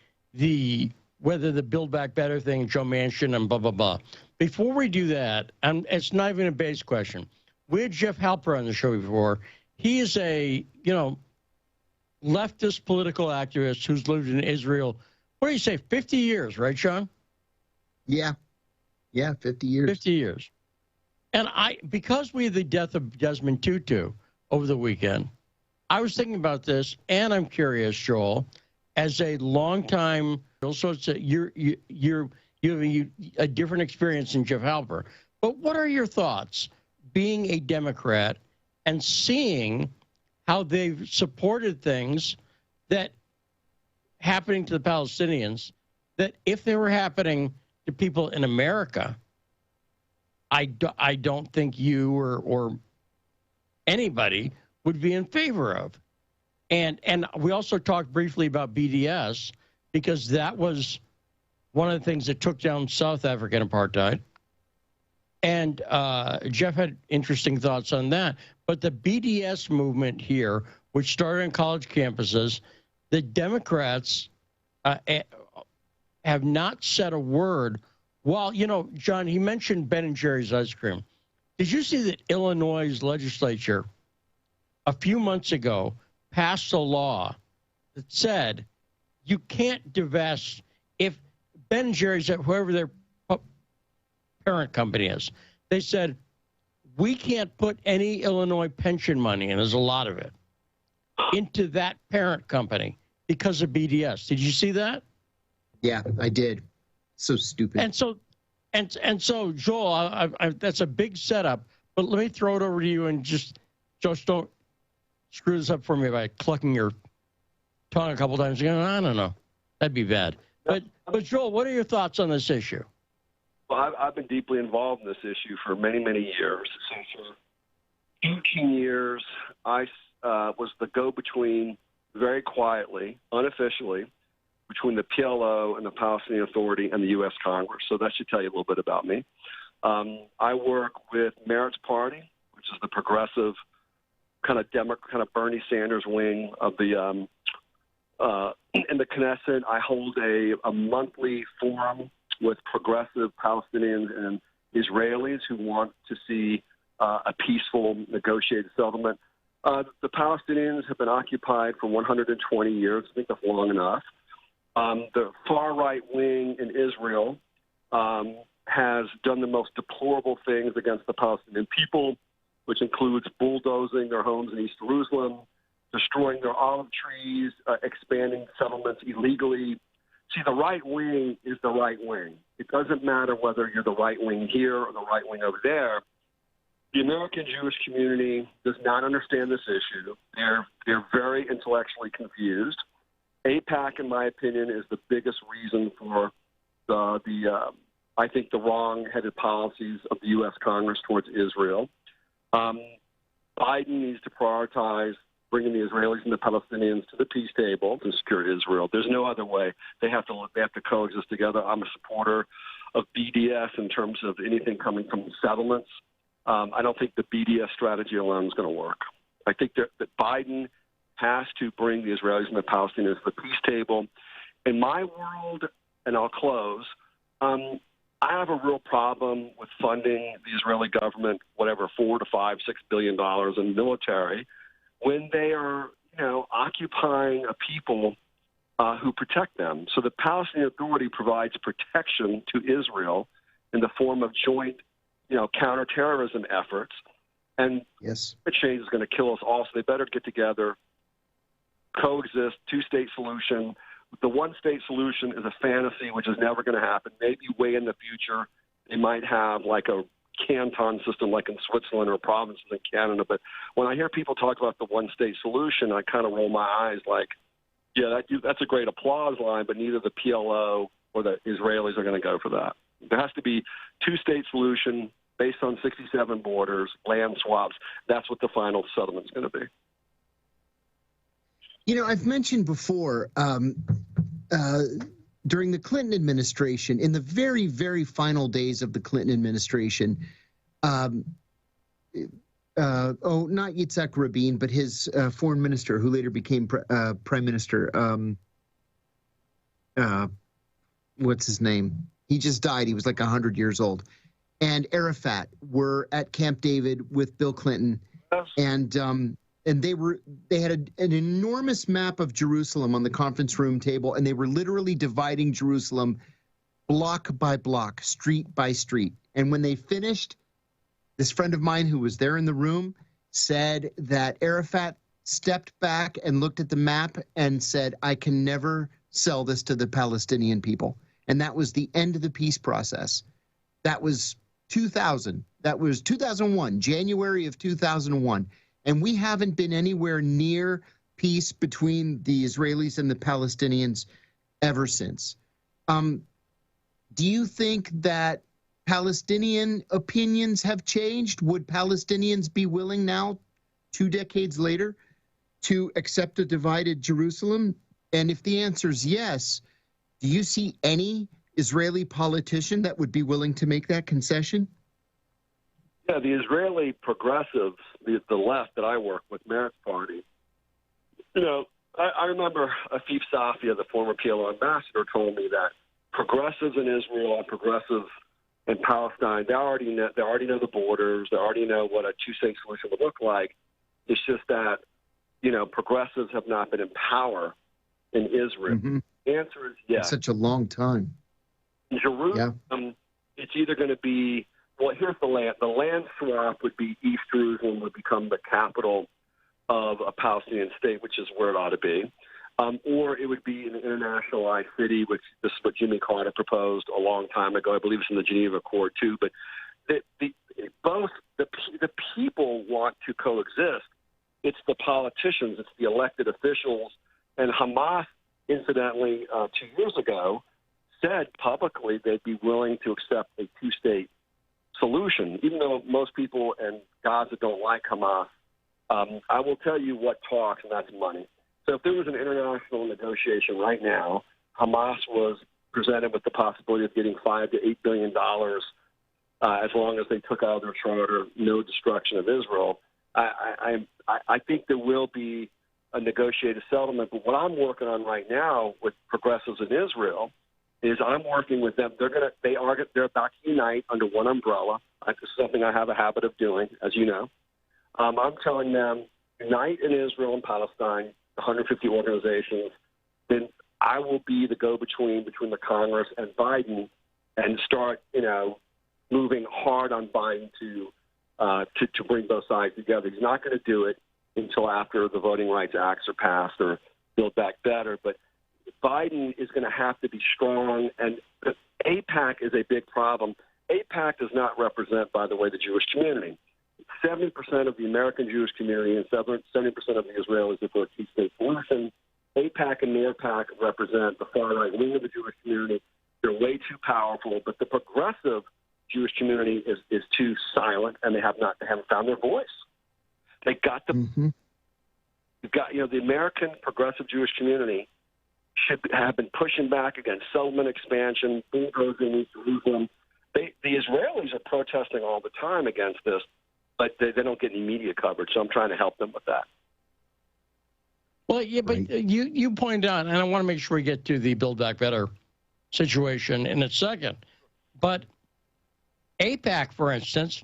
whether the Build Back Better thing, Joe Manchin, and blah, blah, blah. Before we do that, and it's not even a base question, we had Jeff Halper on the show before. He is a, leftist political activist who's lived in Israel, what do you say, 50 years, right, Sean? Yeah. Yeah, 50 years. 50 years. And because we had the death of Desmond Tutu over the weekend, I was thinking about this, and I'm curious, Joel, as a longtime, so it's you have a different experience than Jeff Halper. But what are your thoughts, being a Democrat and seeing how they've supported things that happening to the Palestinians, that if they were happening to people in America, I don't think you or anybody would be in favor of. And we also talked briefly about BDS, because that was one of the things that took down South African apartheid. And Jeff had interesting thoughts on that. But the BDS movement here, which started on college campuses, the Democrats have not said a word. Well, you know, John, he mentioned Ben & Jerry's ice cream. Did you see that Illinois' legislature a few months ago passed a law that said you can't divest if Ben & Jerry's, whoever their parent company is, they said, we can't put any Illinois pension money, and there's a lot of it, into that parent company because of BDS. Did you see that? Yeah, I did. So stupid. And so, Joel, that's a big setup. But let me throw it over to you and just don't screw this up for me by clucking your tongue a couple times again. I don't know. That'd be bad. But Joel, what are your thoughts on this issue? Well, I've been deeply involved in this issue for many, many years. So for 18 years, I was the go-between, very quietly, unofficially, between the PLO and the Palestinian Authority and the U.S. Congress. So that should tell you a little bit about me. I work with Merit's Party, which is the progressive kind of Bernie Sanders wing of the in the Knesset. I hold a monthly forum with progressive Palestinians and Israelis who want to see a peaceful negotiated settlement. The Palestinians have been occupied for 120 years. I think that's long enough. The far-right wing in Israel has done the most deplorable things against the Palestinian people, which includes bulldozing their homes in East Jerusalem, destroying their olive trees, expanding settlements illegally. See, the right wing is the right wing. It doesn't matter whether you're the right wing here or the right wing over there. The American Jewish community does not understand this issue. They're very intellectually confused. AIPAC, in my opinion, is the biggest reason for I think, the wrong-headed policies of the U.S. Congress towards Israel. Biden needs to prioritize bringing the Israelis and the Palestinians to the peace table to secure Israel. There's no other way. They have to coexist together. I'm a supporter of BDS in terms of anything coming from settlements. I don't think the BDS strategy alone is going to work. I think that Biden has to bring the Israelis and the Palestinians to the peace table. In my world, and I'll close, I have a real problem with funding the Israeli government, whatever, $4 to $5, $6 billion in military, when they are, occupying a people who protect them. So the Palestinian Authority provides protection to Israel in the form of joint, counterterrorism efforts. And yes, climate change is going to kill us all, so they better get together, coexist, two-state solution. The one-state solution is a fantasy, which is never going to happen. Maybe way in the future they might have like a canton system like in Switzerland or provinces in Canada. But when I hear people talk about the one-state solution, I kind of roll my eyes like, yeah, that's a great applause line, but neither the PLO or the Israelis are going to go for that. There has to be two-state solution based on 67 borders, land swaps. That's what the final settlement's going to be. I've mentioned before, during the Clinton administration, in the very, very final days of the Clinton administration, not Yitzhak Rabin, but his foreign minister, who later became prime minister, what's his name? He just died. He was like 100 years old. And Arafat were at Camp David with Bill Clinton, and they had an enormous map of Jerusalem on the conference room table, and they were literally dividing Jerusalem block by block, street by street. And when they finished, this friend of mine who was there in the room said that Arafat stepped back and looked at the map and said, I can never sell this to the Palestinian people. And that was the end of the peace process. That was 2000. That was 2001, January of 2001. And we haven't been anywhere near peace between the Israelis and the Palestinians ever since. Do you think that Palestinian opinions have changed? Would Palestinians be willing now, 2 decades later, to accept a divided Jerusalem? And if the answer is yes, do you see any Israeli politician that would be willing to make that concession? Yeah, the Israeli progressives, the left that I work with, Meretz Party, you know, I remember Afif Safia, the former PLO ambassador, told me that progressives in Israel and progressives in Palestine, they already know the borders, they already know what a two-state solution would look like. It's just that, you know, progressives have not been in power in Israel. Mm-hmm. The answer is yes. It's such a long time. In Jerusalem, it's either going to be, well, here's the land. The land swap would be East Jerusalem would become the capital of a Palestinian state, which is where it ought to be. Or it would be an internationalized city, which this is what Jimmy Carter proposed a long time ago. I believe it's in the Geneva Accord, too. But both the people want to coexist. It's the politicians. It's the elected officials. And Hamas, incidentally, 2 years ago, said publicly they'd be willing to accept a two-state solution, even though most people in Gaza don't like Hamas. I will tell you what talks, and that's money. So if there was an international negotiation right now, Hamas was presented with the possibility of getting $5 to $8 billion as long as they took out of their charter no destruction of Israel. I think there will be a negotiated settlement. But what I'm working on right now with progressives in Israel is I'm working with them. They're about to unite under one umbrella. This is something I have a habit of doing, as you know. I'm telling them, unite in Israel and Palestine, 150 organizations, then I will be the go-between between the Congress and Biden and start, you know, moving hard on Biden to bring both sides together. He's not going to do it until after the Voting Rights Acts are passed or Build Back Better. But Biden is going to have to be strong, and AIPAC is a big problem. AIPAC does not represent, by the way, the Jewish community. 70% of the American Jewish community and 70% of the Israelis are for a two-state solution. AIPAC and NAIPAC represent the far-right wing of the Jewish community. They're way too powerful, but the progressive Jewish community is too silent, and they haven't found their voice. They got the you've got, you know, the American progressive Jewish community should have been pushing back against settlement expansion, bulldozing in Jerusalem. The Israelis are protesting all the time against this, but they don't get any media coverage, so I'm trying to help them with that. Well, yeah, but you point out, and I want to make sure we get to the Build Back Better situation in a second, but AIPAC, for instance,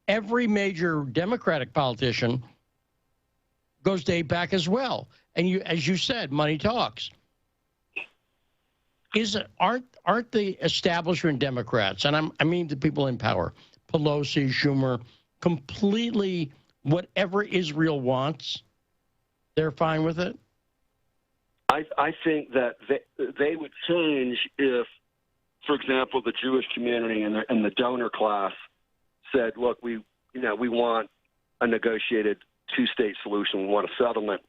every major Democratic politician goes to AIPAC as well. And you, as you said, money talks. Aren't the establishment Democrats, and I mean the people in power, Pelosi, Schumer, completely whatever Israel wants, they're fine with it? I think that they would change if, for example, the Jewish community and the donor class said, look, we want a negotiated two-state solution. We want a settlement.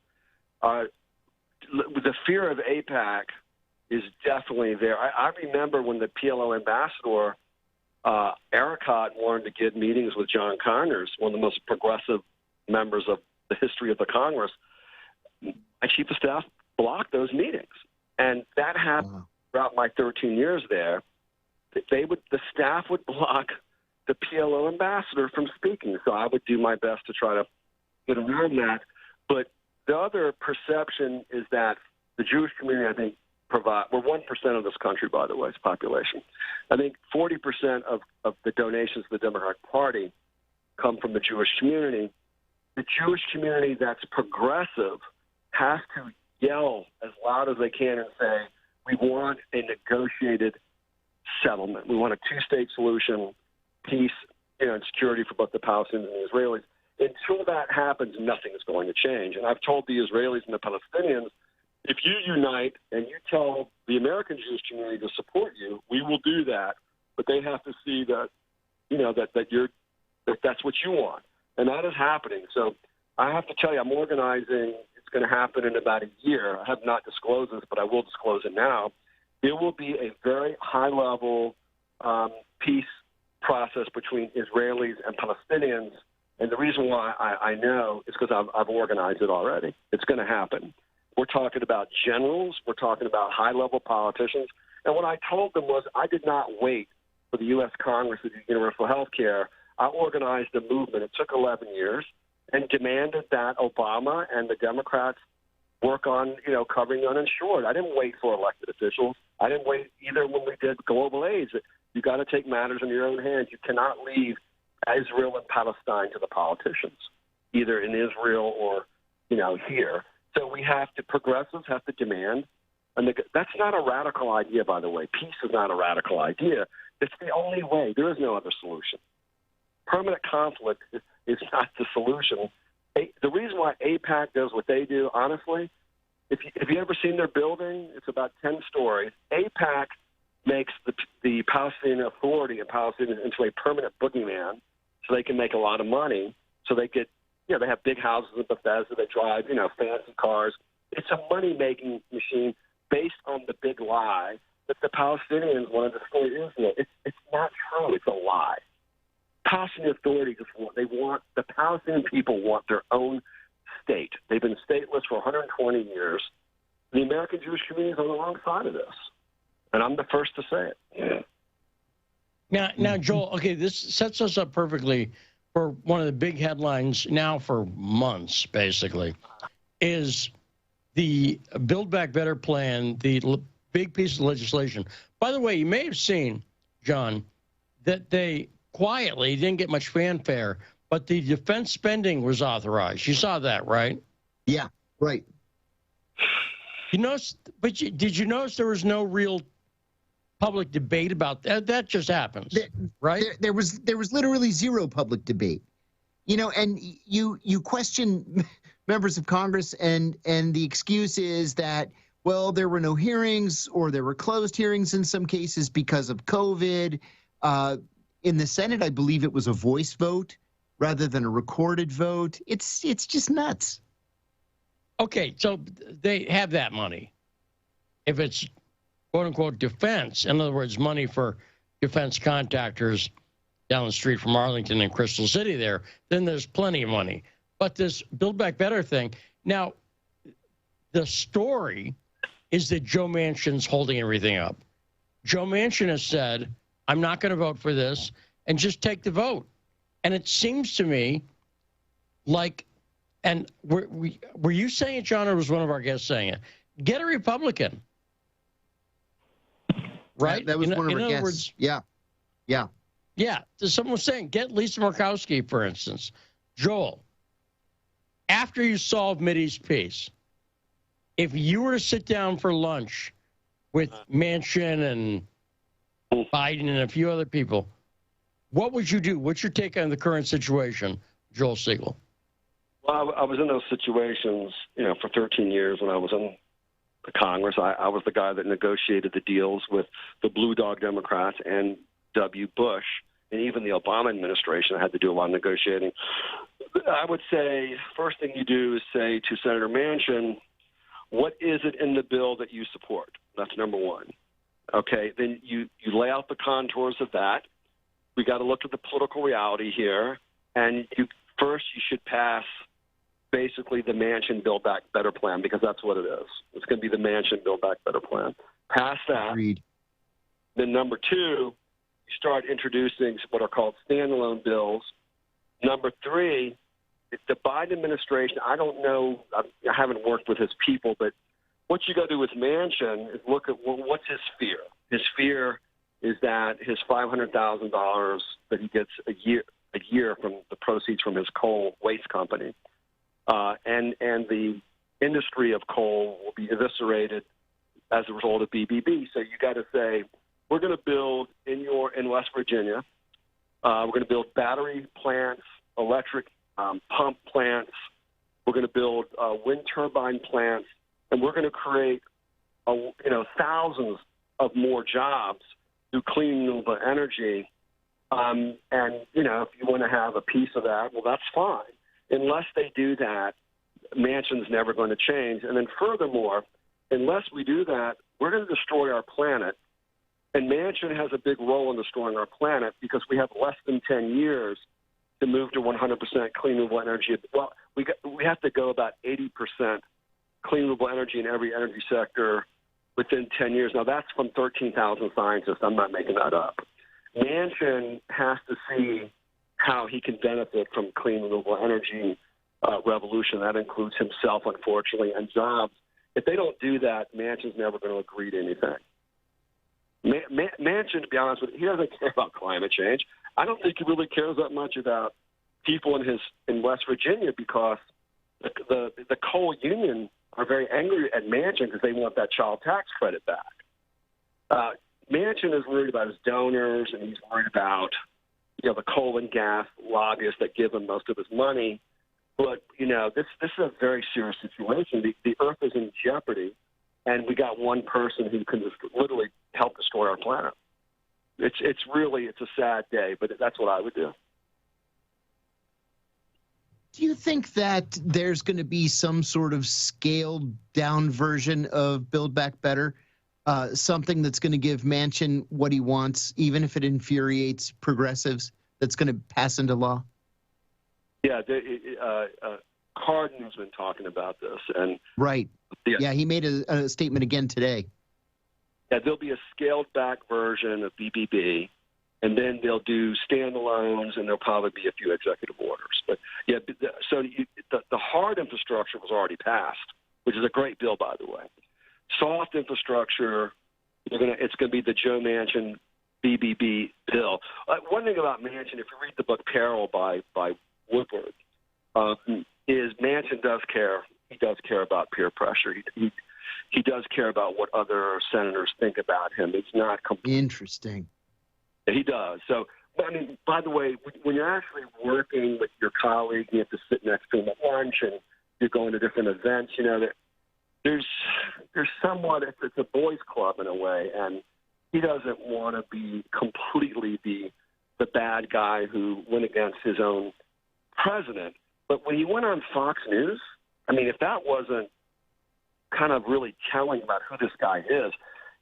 The fear of AIPAC is definitely there. I remember when the PLO ambassador, Erekat, wanted to get meetings with John Conyers, one of the most progressive members of the history of the Congress. My chief of staff blocked those meetings. And that happened throughout my 13 years there. The staff would block the PLO ambassador from speaking. So I would do my best to try to get around that. But the other perception is that the Jewish community, I think, we're 1% of this country, by the way, its population. I think 40% of the donations to the Democratic Party come from the Jewish community. The Jewish community that's progressive has to yell as loud as they can and say, we want a negotiated settlement. We want a two-state solution, peace, and security for both the Palestinians and the Israelis. Until that happens, nothing is going to change. And I've told the Israelis and the Palestinians, if you unite and you tell the American Jewish community to support you, we will do that. But they have to see that, that that's what you want. And that is happening. So I have to tell you, I'm organizing. It's going to happen in about a year. I have not disclosed this, but I will disclose it now. There will be a very high-level peace process between Israelis and Palestinians. And the reason why I know is because I've organized it already. It's going to happen. We're talking about generals. We're talking about high-level politicians. And what I told them was I did not wait for the U.S. Congress to do universal health care. I organized a movement. It took 11 years and demanded that Obama and the Democrats work on, covering the uninsured. I didn't wait for elected officials. I didn't wait either when we did global AIDS. You got to take matters in your own hands. You cannot leave Israel and Palestine to the politicians, either in Israel or, here. So progressives have to demand, and that's not a radical idea, by the way. Peace is not a radical idea. It's the only way. There is no other solution. Permanent conflict is not the solution. The reason why AIPAC does what they do, honestly, if you ever seen their building, it's about 10 stories. AIPAC makes the Palestinian Authority in Palestine into a permanent boogeyman so they can make a lot of money. So they get, they have big houses in Bethesda. They drive, fancy cars. It's a money-making machine based on the big lie that the Palestinians want to destroy Israel. It's not true. It's a lie. Palestinian Authority the Palestinian people want their own state. They've been stateless for 120 years. The American Jewish community is on the wrong side of this, and I'm the first to say it. Yeah. Now, Joel. Okay, this sets us up perfectly for one of the big headlines now for months. Basically, is the Build Back Better plan, the big piece of legislation. By the way, you may have seen, John, that they quietly didn't get much fanfare, but the defense spending was authorized. You saw that, right? Yeah, right. You noticed, did you notice there was no real public debate about that? That just happens, right? There was literally zero public debate. And you question members of Congress, and the excuse is that, well, there were no hearings, or there were closed hearings in some cases because of COVID. In the Senate, I believe it was a voice vote rather than a recorded vote. It's just nuts. Okay, so they have that money. If it's quote-unquote defense, in other words, money for defense contractors down the street from Arlington and Crystal City there, then there's plenty of money. But this Build Back Better thing, now, the story is that Joe Manchin's holding everything up. Joe Manchin has said, I'm not going to vote for this, and just take the vote. And it seems to me like, and were you saying it, John, or was one of our guests saying it? Get a Republican. Right? That was one of our guests. Words, yeah. Yeah. Someone was saying, get Lisa Murkowski, for instance. Joel, after you solve Mideast peace, if you were to sit down for lunch with Manchin and Biden and a few other people, what would you do? What's your take on the current situation, Joel Siegel? Well, I was in those situations, for 13 years when I was in the Congress. I was the guy that negotiated the deals with the Blue Dog Democrats and W. Bush, and even the Obama administration. I had to do a lot of negotiating. I would say first thing you do is say to Senator Manchin, what is it in the bill that you support? That's number one. Okay, then you lay out the contours of that. We got to look at the political reality here, and you should pass basically the Manchin Build Back Better plan, because that's what it is. It's going to be the Manchin Build Back Better plan. Pass that. Agreed. Then number two, you start introducing what are called standalone bills. Number three, the Biden administration, I don't know, I haven't worked with his people, but what you got to do with Manchin is look at what's his fear. His fear is that his $500,000 that he gets a year from the proceeds from his coal waste company, and the industry of coal will be eviscerated as a result of BBB. So you got to say, we're going to build in West Virginia, we're going to build battery plants, electric pump plants. We're going to build wind turbine plants, and we're going to create thousands of more jobs through clean renewable energy. And if you want to have a piece of that, well, that's fine. Unless they do that, Manchin's never going to change. And then furthermore, unless we do that, we're going to destroy our planet. And Manchin has a big role in destroying our planet because we have less than 10 years to move to 100% clean renewable energy. Well, we have to go about 80% clean renewable energy in every energy sector within 10 years. Now, that's from 13,000 scientists. I'm not making that up. Manchin has to see how he can benefit from clean renewable energy revolution. That includes himself, unfortunately, and jobs. If they don't do that, Manchin's never going to agree to anything. Manchin, to be honest with you, he doesn't care about climate change. I don't think he really cares that much about people in West Virginia, because the coal union are very angry at Manchin because they want that child tax credit back. Manchin is worried about his donors, and he's worried about the coal and gas lobbyists that give him most of his money. But this is a very serious situation. The Earth is in jeopardy, and we got one person who can just literally help destroy our planet. It's a sad day, but that's what I would do. Do you think that there's going to be some sort of scaled down version of Build Back Better? Something that's going to give Manchin what he wants, even if it infuriates progressives, that's going to pass into law? Yeah, Cardin has been talking about this. And right. Yeah, he made a statement again today. Yeah, there'll be a scaled-back version of BBB, and then they'll do standalones, and there'll probably be a few executive orders. But, yeah, so the hard infrastructure was already passed, which is a great bill, by the way. Soft infrastructure, it's going to be the Joe Manchin BBB bill. One thing about Manchin, if you read the book Peril by Woodward, is Manchin does care. He does care about peer pressure. He does care about what other senators think about him. It's not interesting. He does. So, I mean, by the way, when you're actually working with your colleague, you have to sit next to him at lunch, and you're going to different events. There's somewhat, it's a boys' club in a way, and he doesn't want to be completely the bad guy who went against his own president. But when he went on Fox News, I mean, if that wasn't kind of really telling about who this guy is,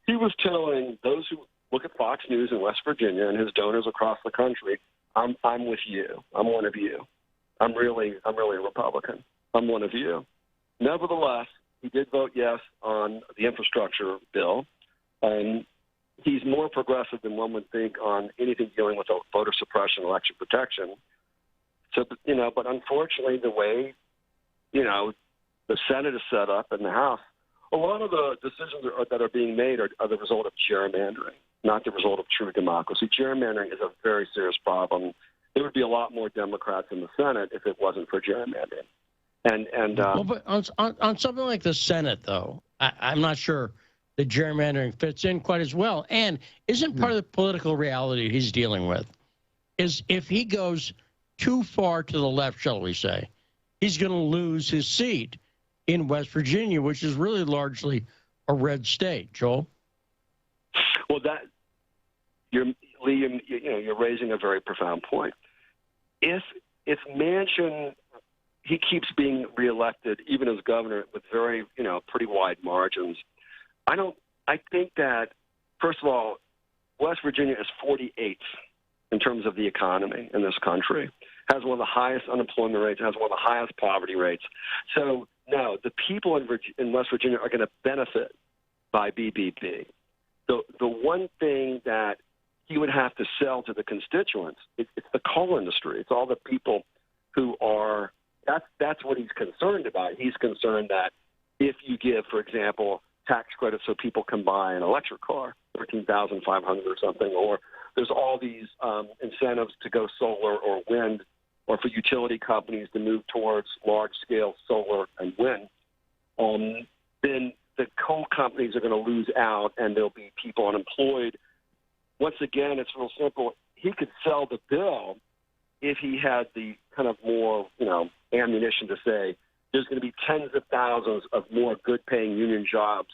he was telling those who look at Fox News in West Virginia and his donors across the country, I'm with you. I'm one of you. I'm really a Republican. I'm one of you. Nevertheless, he did vote yes on the infrastructure bill, and he's more progressive than one would think on anything dealing with voter suppression, election protection. So, but unfortunately, the way, the Senate is set up and the House, a lot of the decisions that are being made are the result of gerrymandering, not the result of true democracy. Gerrymandering is a very serious problem. There would be a lot more Democrats in the Senate if it wasn't for gerrymandering. But on something like the Senate, though, I'm not sure the gerrymandering fits in quite as well. And isn't part of the political reality he's dealing with is if he goes too far to the left, shall we say, he's going to lose his seat in West Virginia, which is really largely a red state. Joel? Well, you're raising a very profound point. If Manchin, he keeps being reelected, even as governor, with very, pretty wide margins. I think that, first of all, West Virginia is 48th in terms of the economy in this country, has one of the highest unemployment rates, has one of the highest poverty rates. So, no, the people in West Virginia are going to benefit by BBB. The one thing that he would have to sell to the constituents, it's the coal industry. It's all the people who are, that's what he's concerned about. He's concerned that if you give, for example, tax credits so people can buy an electric car, $13,500 or something, or there's all these incentives to go solar or wind, or for utility companies to move towards large-scale solar and wind, then the coal companies are going to lose out and there'll be people unemployed. Once again, it's real simple. He could sell the bill if he had the kind of more, ammunition to say there's going to be tens of thousands of more good-paying union jobs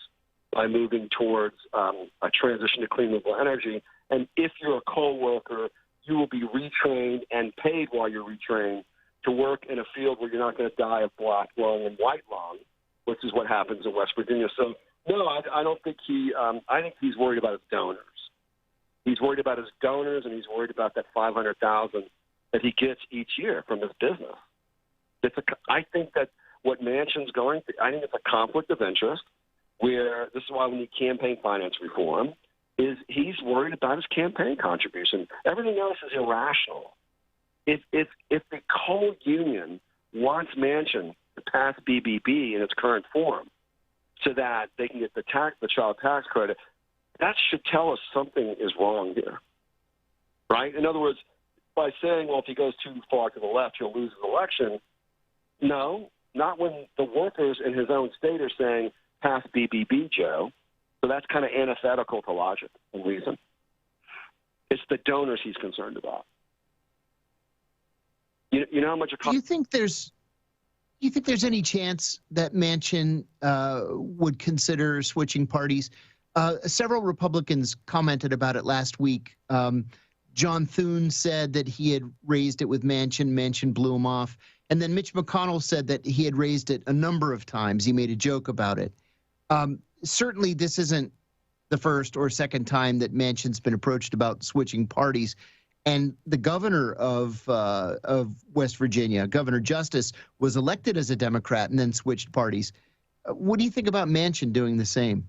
by moving towards a transition to clean renewable energy. And if you're a coal worker, you will be retrained and paid while you're retrained to work in a field where you're not going to die of black lung and white lung, which is what happens in West Virginia. So, no, I don't think I think he's worried about his donors. He's worried about his donors, and he's worried about that $500,000 that he gets each year from his business. I think that what Manchin's going through, I think it's a conflict of interest. where this is why we need campaign finance reform, is he's worried about his campaign contribution. Everything else is irrational. If the coal union wants Manchin to pass BBB in its current form so that they can get the child tax credit, that should tell us something is wrong here, right? In other words, by saying, well, if he goes too far to the left, he'll lose his election. No, not when the workers in his own state are saying, pass BBB, Joe. So that's kind of antithetical to logic and reason. It's the donors he's concerned about. You know how much it costs? Do you think there's any chance that Manchin would consider switching parties? Several Republicans commented about it last week. John Thune said that he had raised it with Manchin. Manchin blew him off. And then Mitch McConnell said that he had raised it a number of times. He made a joke about it. Certainly, this isn't the first or second time that Manchin's been approached about switching parties. And the governor of West Virginia, Governor Justice, was elected as a Democrat and then switched parties. What do you think about Manchin doing the same?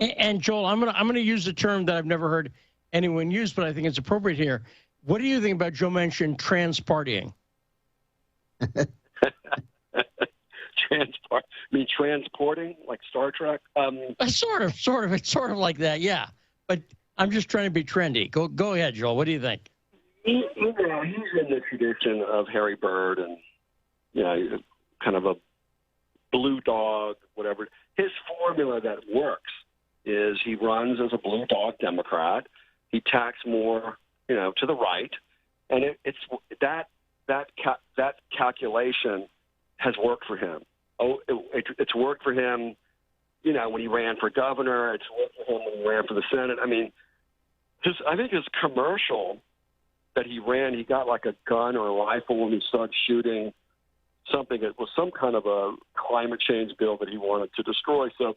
And Joel, I'm gonna use a term that I've never heard anyone use, but I think it's appropriate here. What do you think about Joe Manchin trans-partying? Transporting, like Star Trek? Sort of. It's sort of like that, yeah. But I'm just trying to be trendy. Go ahead, Joel. What do you think? He's in the tradition of Harry Bird and, kind of a blue dog, whatever. His formula that works is he runs as a blue dog Democrat. He tacks more, to the right, and it's that calculation has worked for him. It's worked for him, when he ran for governor. It's worked for him when he ran for the Senate. I mean, I think his commercial that he ran, he got like a gun or a rifle and he started shooting something that was some kind of a climate change bill that he wanted to destroy. So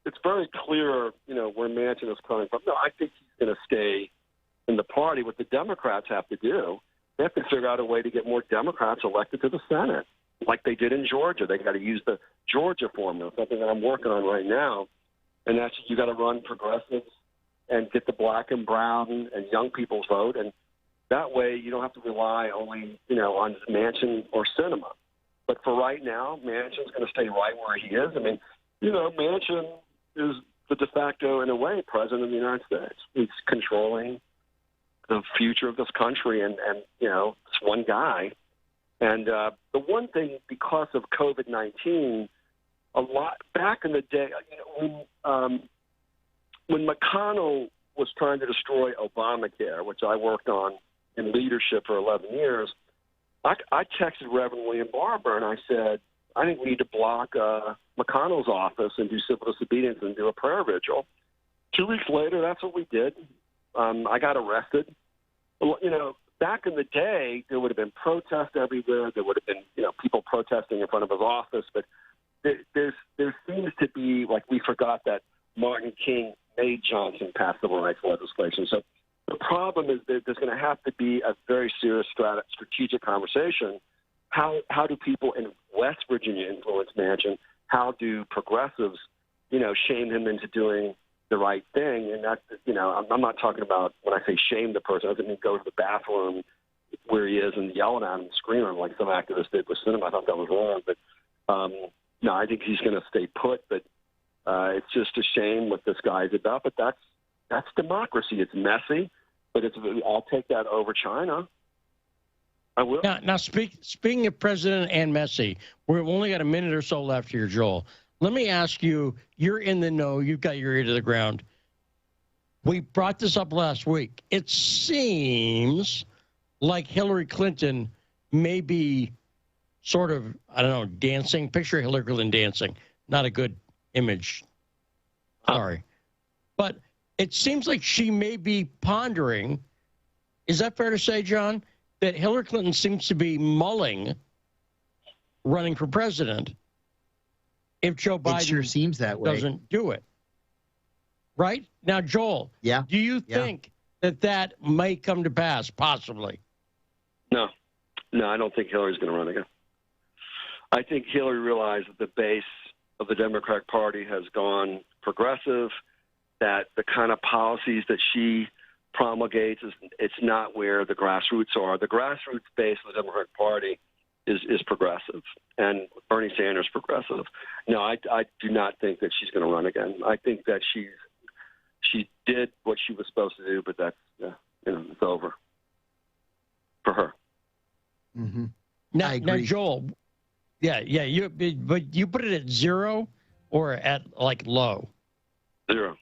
it's very clear, where Manchin is coming from. No, I think he's going to stay in the party. What the Democrats have to do, they have to figure out a way to get more Democrats elected to the Senate, like they did in Georgia. They got to use the Georgia formula, something that I'm working on right now, and that's you got to run progressives and get the black and brown and young people's vote, and that way you don't have to rely only on Manchin or Sinema. But for right now, Manchin's going to stay right where he is. I mean, Manchin is the de facto, in a way, president of the United States. He's controlling the future of this country, and it's one guy. And the one thing, because of COVID-19, a lot back in the day, when McConnell was trying to destroy Obamacare, which I worked on in leadership for 11 years, I texted Reverend William Barber and I said, I think we need to block McConnell's office and do civil disobedience and do a prayer vigil. 2 weeks later, that's what we did. I got arrested. Back in the day, there would have been protests everywhere. There would have been, people protesting in front of his office. But there seems to be, like, we forgot that Martin King made Johnson pass civil rights legislation. So the problem is that there's going to have to be a very serious strategic conversation. How do people in West Virginia influence Manchin? How do progressives, shame him into doing the right thing? And that's, I'm not talking about, when I say shame the person, I doesn't mean go to the bathroom where he is and yell at him and scream at him like some activists did with Sinema. I thought that was wrong. But no, I think he's going to stay put. But it's just a shame what this guy is about. But that's democracy. It's messy, but I'll take that over China. I will. Now speaking of President and Messi, we've only got a minute or so left here, Joel. Let me ask you, you're in the know, you've got your ear to the ground. We brought this up last week. It seems like Hillary Clinton may be sort of, dancing. Picture Hillary Clinton dancing. Not a good image. Sorry. But it seems like she may be pondering, is that fair to say, John, that Hillary Clinton seems to be mulling running for president if Joe Biden sure seems that way. Doesn't do it? Right? Now, Joel, do you think that may come to pass, possibly? No, I don't think Hillary's going to run again. I think Hillary realized that the base of the Democratic Party has gone progressive, that the kind of policies that she promulgates, it's not where the grassroots are. The grassroots base of the Democratic Party is progressive, and Bernie Sanders progressive. No, I do not think that she's going to run again. I think that she did what she was supposed to do, but that's it's over for her. Mm-hmm. Now, Joel, but you put it at 0 or at like low? 0.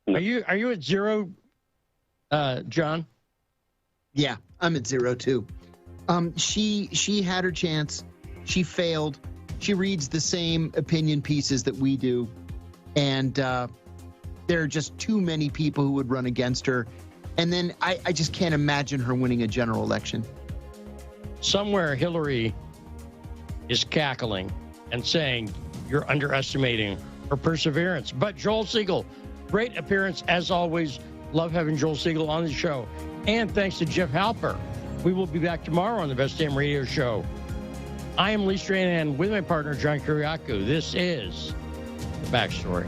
Are you at 0, John? Yeah, I'm at 0 too. She had her chance. She failed. She reads the same opinion pieces that we do, and there are just too many people who would run against her. And then I just can't imagine her winning a general election. Somewhere Hillary is cackling and saying you're underestimating her perseverance. But Joel Siegel, great appearance as always. Love having Joel Siegel on the show. And thanks to Jeff Halper. We will be back tomorrow on the Best Damn Radio Show. I am Lee Stranahan with my partner, John Kiriakou. This is The Backstory.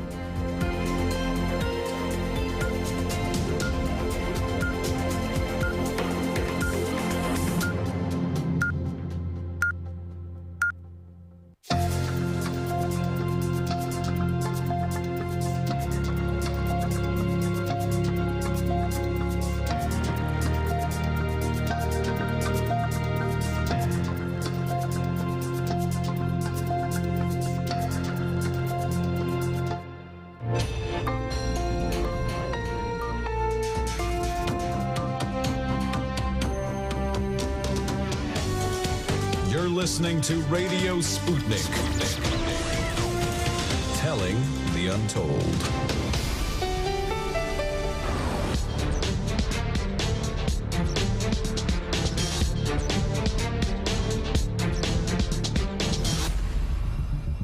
Listening to Radio Sputnik. Telling the untold.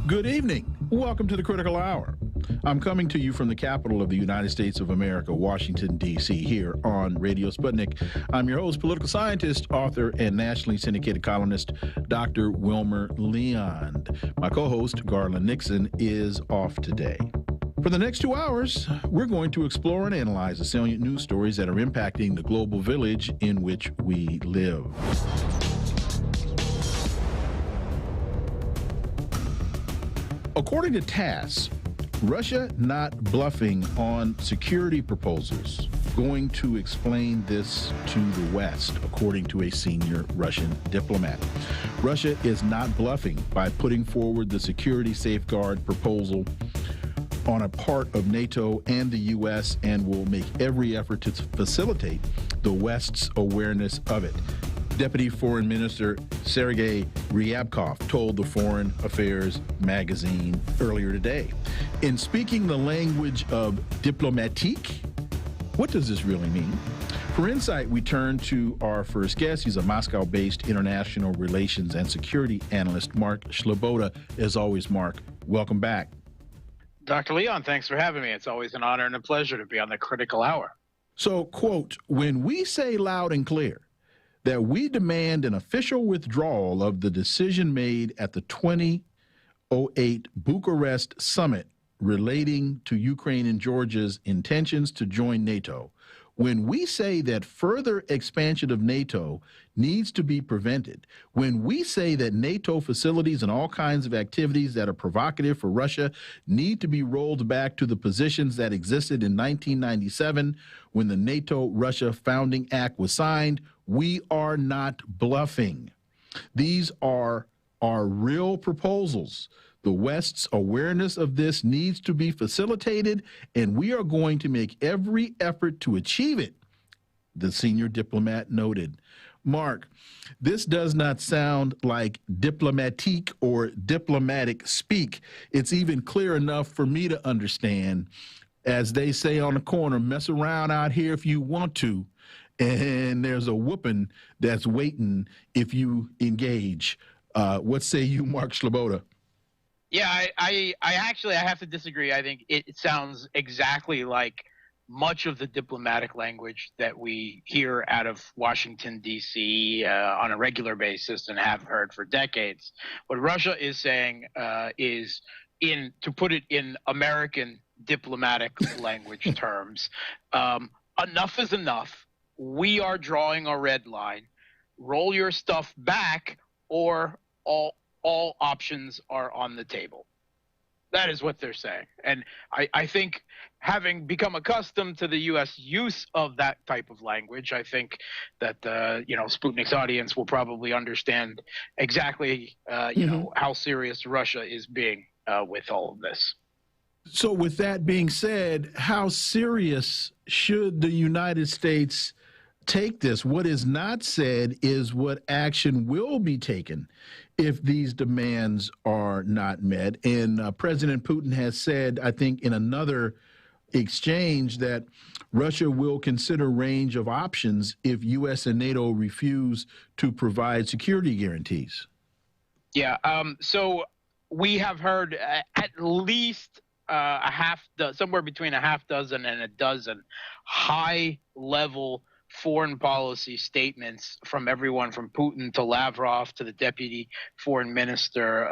Good evening. Welcome to the Critical Hour. I'm coming to you from the capital of the United States of America, Washington, D.C., here on Radio Sputnik. I'm your host, political scientist, author, and nationally syndicated columnist, Dr. Wilmer Leon. My co-host, Garland Nixon, is off today. For the next 2 hours, we're going to explore and analyze the salient news stories that are impacting the global village in which we live. According to TASS, Russia not bluffing on security proposals. Going to explain this to the West, according to a senior Russian diplomat. Russia is not bluffing by putting forward the security safeguard proposal on a part of NATO and the U.S. and will make every effort to facilitate the West's awareness of it. Deputy Foreign Minister Sergei Ryabkov told the Foreign Affairs magazine earlier today. In speaking the language of diplomatique, what does this really mean? For insight, we turn to our first guest. He's a Moscow-based international relations and security analyst, Mark Sleboda. As always, Mark, welcome back. Dr. Leon, thanks for having me. It's always an honor and a pleasure to be on the Critical Hour. So, quote, when we say loud and clear that we demand an official withdrawal of the decision made at the 2008 Bucharest summit relating to Ukraine and Georgia's intentions to join NATO, when we say that further expansion of NATO needs to be prevented, when we say that NATO facilities and all kinds of activities that are provocative for Russia need to be rolled back to the positions that existed in 1997 when the NATO-Russia Founding Act was signed, we are not bluffing. These are our real proposals. The West's awareness of this needs to be facilitated, and we are going to make every effort to achieve it, the senior diplomat noted. Mark, this does not sound like diplomatique or diplomatic speak. It's even clear enough for me to understand. As they say on the corner, mess around out here if you want to, and there's a whooping that's waiting if you engage. What say you, Mark Sleboda? Yeah, I actually have to disagree. I think it sounds exactly like much of the diplomatic language that we hear out of Washington, D.C. On a regular basis and have heard for decades. What Russia is saying is, to put it in American diplomatic language terms, enough is enough. We are drawing a red line. Roll your stuff back, or all options are on the table. That is what they're saying. And I think, having become accustomed to the U.S. use of that type of language, I think that, Sputnik's audience will probably understand exactly, how serious Russia is being with all of this. So with that being said, how serious should the United States take this? What is not said is what action will be taken if these demands are not met. And President Putin has said, I think in another exchange, that Russia will consider a range of options if U.S. and NATO refuse to provide security guarantees. Yeah, so we have heard at least somewhere between a half dozen and a dozen high-level foreign policy statements from everyone from Putin to Lavrov to the deputy foreign minister,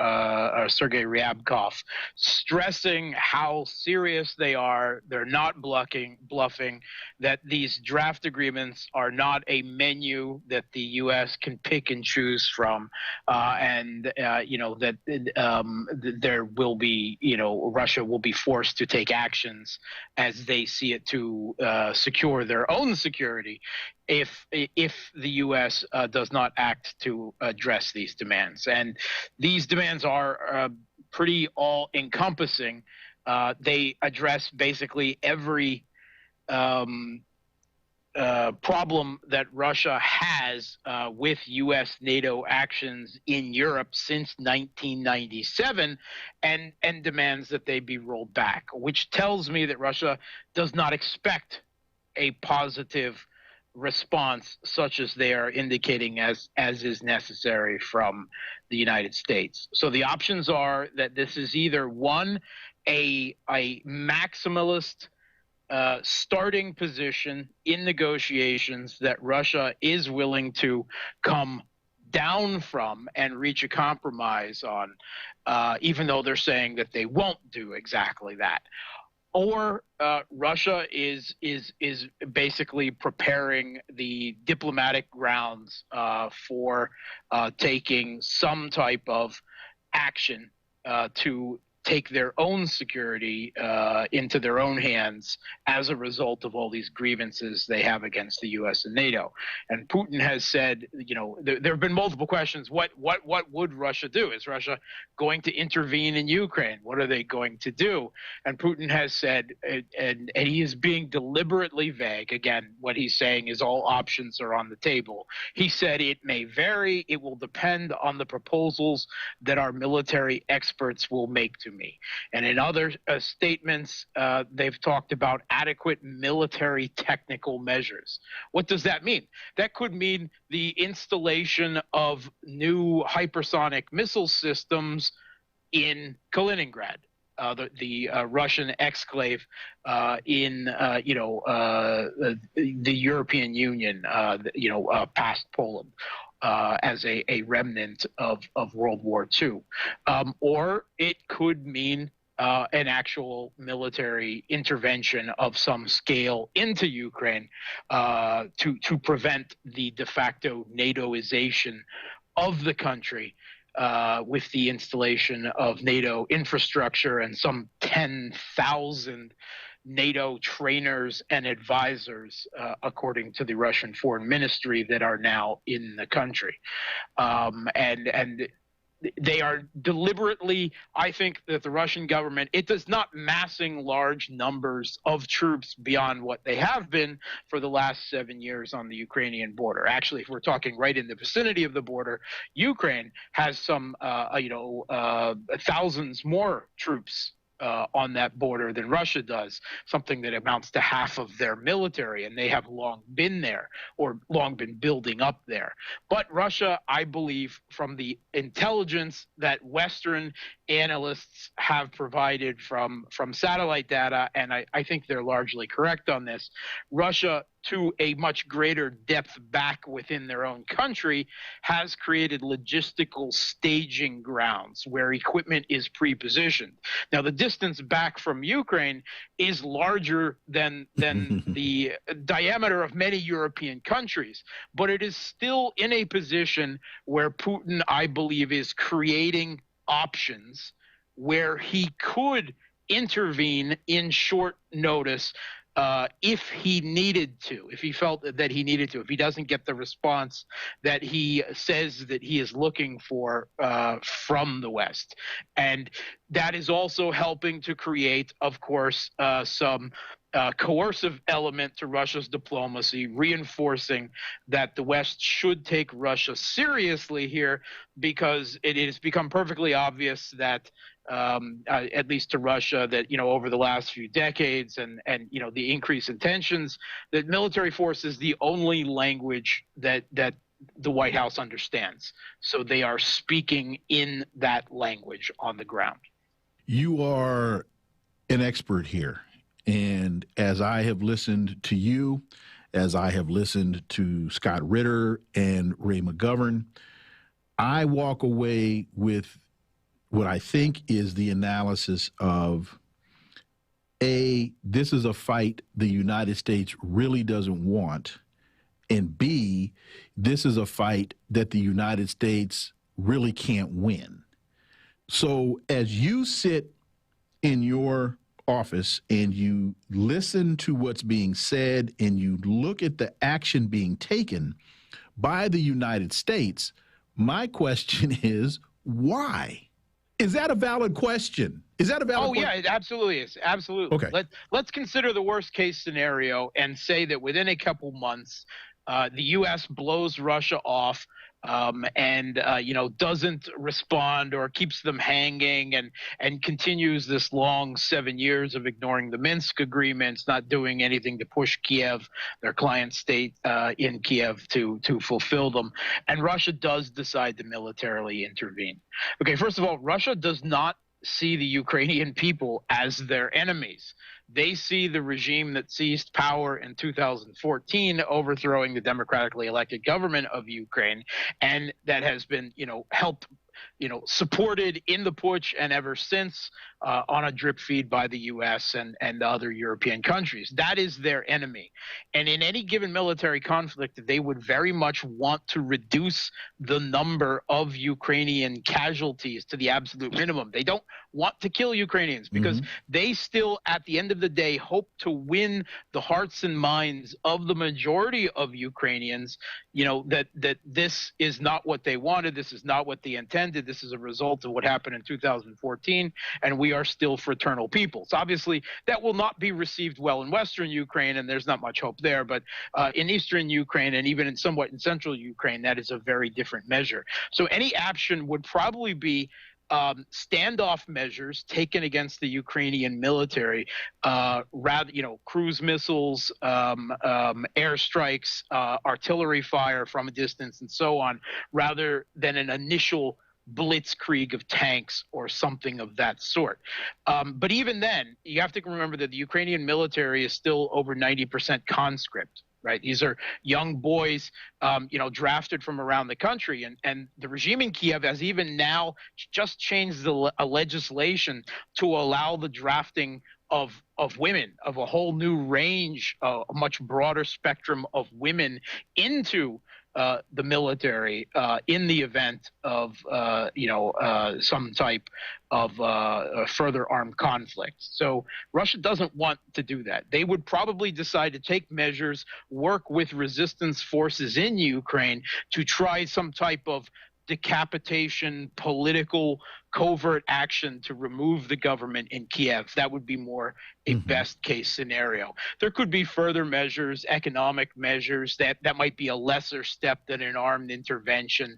Sergei Ryabkov, stressing how serious they are. They're not bluffing, that these draft agreements are not a menu that the U.S. can pick and choose from, and that there will be, Russia will be forced to take actions as they see it to secure their own security if the U.S. Does not act to address these demands. And these demands are pretty all-encompassing. They address basically every problem that Russia has with U.S. NATO actions in Europe since 1997, and demands that they be rolled back, which tells me that Russia does not expect a positive response such as they are indicating as is necessary from the United States. So the options are that this is either one, a maximalist starting position in negotiations that Russia is willing to come down from and reach a compromise on, even though they're saying that they won't do exactly that. Or Russia is basically preparing the diplomatic grounds for taking some type of action to take their own security into their own hands as a result of all these grievances they have against the U.S. and NATO. And Putin has said, there have been multiple questions. What would Russia do? Is Russia going to intervene in Ukraine? What are they going to do? And Putin has said, and he is being deliberately vague. Again, what he's saying is all options are on the table. He said it may vary. It will depend on the proposals that our military experts will make to me. And in other statements, they've talked about adequate military technical measures. What does that mean? That could mean the installation of new hypersonic missile systems in Kaliningrad, the Russian exclave in the European Union, past Poland. As a remnant of World War II. Or it could mean an actual military intervention of some scale into Ukraine to prevent the de facto NATOization of the country with the installation of NATO infrastructure and some 10,000 NATO trainers and advisors, according to the Russian Foreign Ministry, that are now in the country. And they are deliberately, I think that the Russian government, it does not massing large numbers of troops beyond what they have been for the last 7 years on the Ukrainian border. Actually, if we're talking right in the vicinity of the border, Ukraine has some, thousands more troops on that border than Russia does, something that amounts to half of their military, and they have long been there or long been building up there. But Russia, I believe, from the intelligence that Western analysts have provided from satellite data, and I think they're largely correct on this, Russia, to a much greater depth back within their own country, has created logistical staging grounds where equipment is pre-positioned. Now, the distance back from Ukraine is larger than the diameter of many European countries, but it is still in a position where Putin, I believe, is creating options where he could intervene in short notice if he needed to, if he felt that he needed to, if he doesn't get the response that he says that he is looking for from the West. And that is also helping to create, of course, some coercive element to Russia's diplomacy, reinforcing that the West should take Russia seriously here, because it has become perfectly obvious that at least to Russia, that over the last few decades and the increase in tensions, that military force is the only language that the White House understands. So they are speaking in that language on the ground. You are an expert here. And as I have listened to you, as I have listened to Scott Ritter and Ray McGovern, I walk away with what I think is the analysis of, A, this is a fight the United States really doesn't want, and B, this is a fight that the United States really can't win. So as you sit in your office and you listen to what's being said and you look at the action being taken by the United States, my question is, why? Is that a valid question? Is that a valid question? Yeah, it absolutely is. Absolutely. Okay. Let's consider the worst case scenario and say that within a couple months, the U.S. blows Russia off and doesn't respond or keeps them hanging and continues this long 7 years of ignoring the Minsk agreements, not doing anything to push Kiev, their client state in Kiev, to fulfill them. And Russia does decide to militarily intervene. Okay, first of all, Russia does not see the Ukrainian people as their enemies. They see the regime that seized power in 2014, overthrowing the democratically elected government of Ukraine, and that has been, helped, supported in the putsch and ever since on a drip feed by the U.S. and other European countries. That is their enemy. And in any given military conflict, they would very much want to reduce the number of Ukrainian casualties to the absolute minimum. They don't want to kill Ukrainians because they still, at the end of the day, hope to win the hearts and minds of the majority of Ukrainians, that this is not what they wanted, this is not what they intended, this is a result of what happened in 2014, and we are still fraternal peoples. Obviously, that will not be received well in Western Ukraine, and there's not much hope there, but in Eastern Ukraine and even somewhat in Central Ukraine, that is a very different measure. So any action would probably be standoff measures taken against the Ukrainian military, cruise missiles, airstrikes, artillery fire from a distance, and so on, rather than an initial blitzkrieg of tanks or something of that sort. But even then, you have to remember that the Ukrainian military is still over 90% conscript. Right. These are young boys, drafted from around the country. And the regime in Kiev has even now just changed a legislation to allow the drafting of women, of a whole new range, a much broader spectrum of women into the military in the event of some type of further armed conflict. So Russia doesn't want to do that. They would probably decide to take measures, work with resistance forces in Ukraine to try some type of decapitation, political covert action to remove the government in Kiev. That would be more a best case scenario. There could be further measures, economic measures, that might be a lesser step than an armed intervention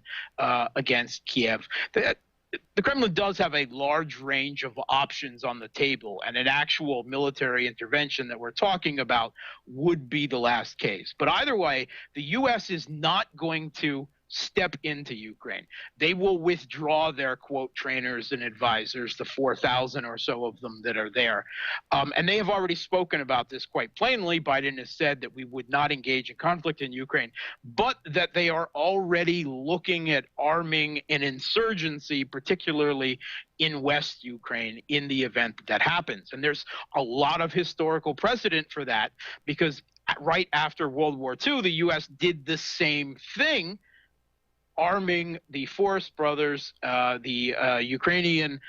against Kiev. The Kremlin does have a large range of options on the table, and an actual military intervention that we're talking about would be the last case. But either way, the U.S. is not going to step into Ukraine. They will withdraw their, quote, trainers and advisors, the 4,000 or so of them that are there. And they have already spoken about this quite plainly. Biden has said that we would not engage in conflict in Ukraine, but that they are already looking at arming an insurgency, particularly in West Ukraine, in the event that happens. And there's a lot of historical precedent for that, because right after World War II, the U.S. did the same thing, arming the Forrest brothers, the Ukrainian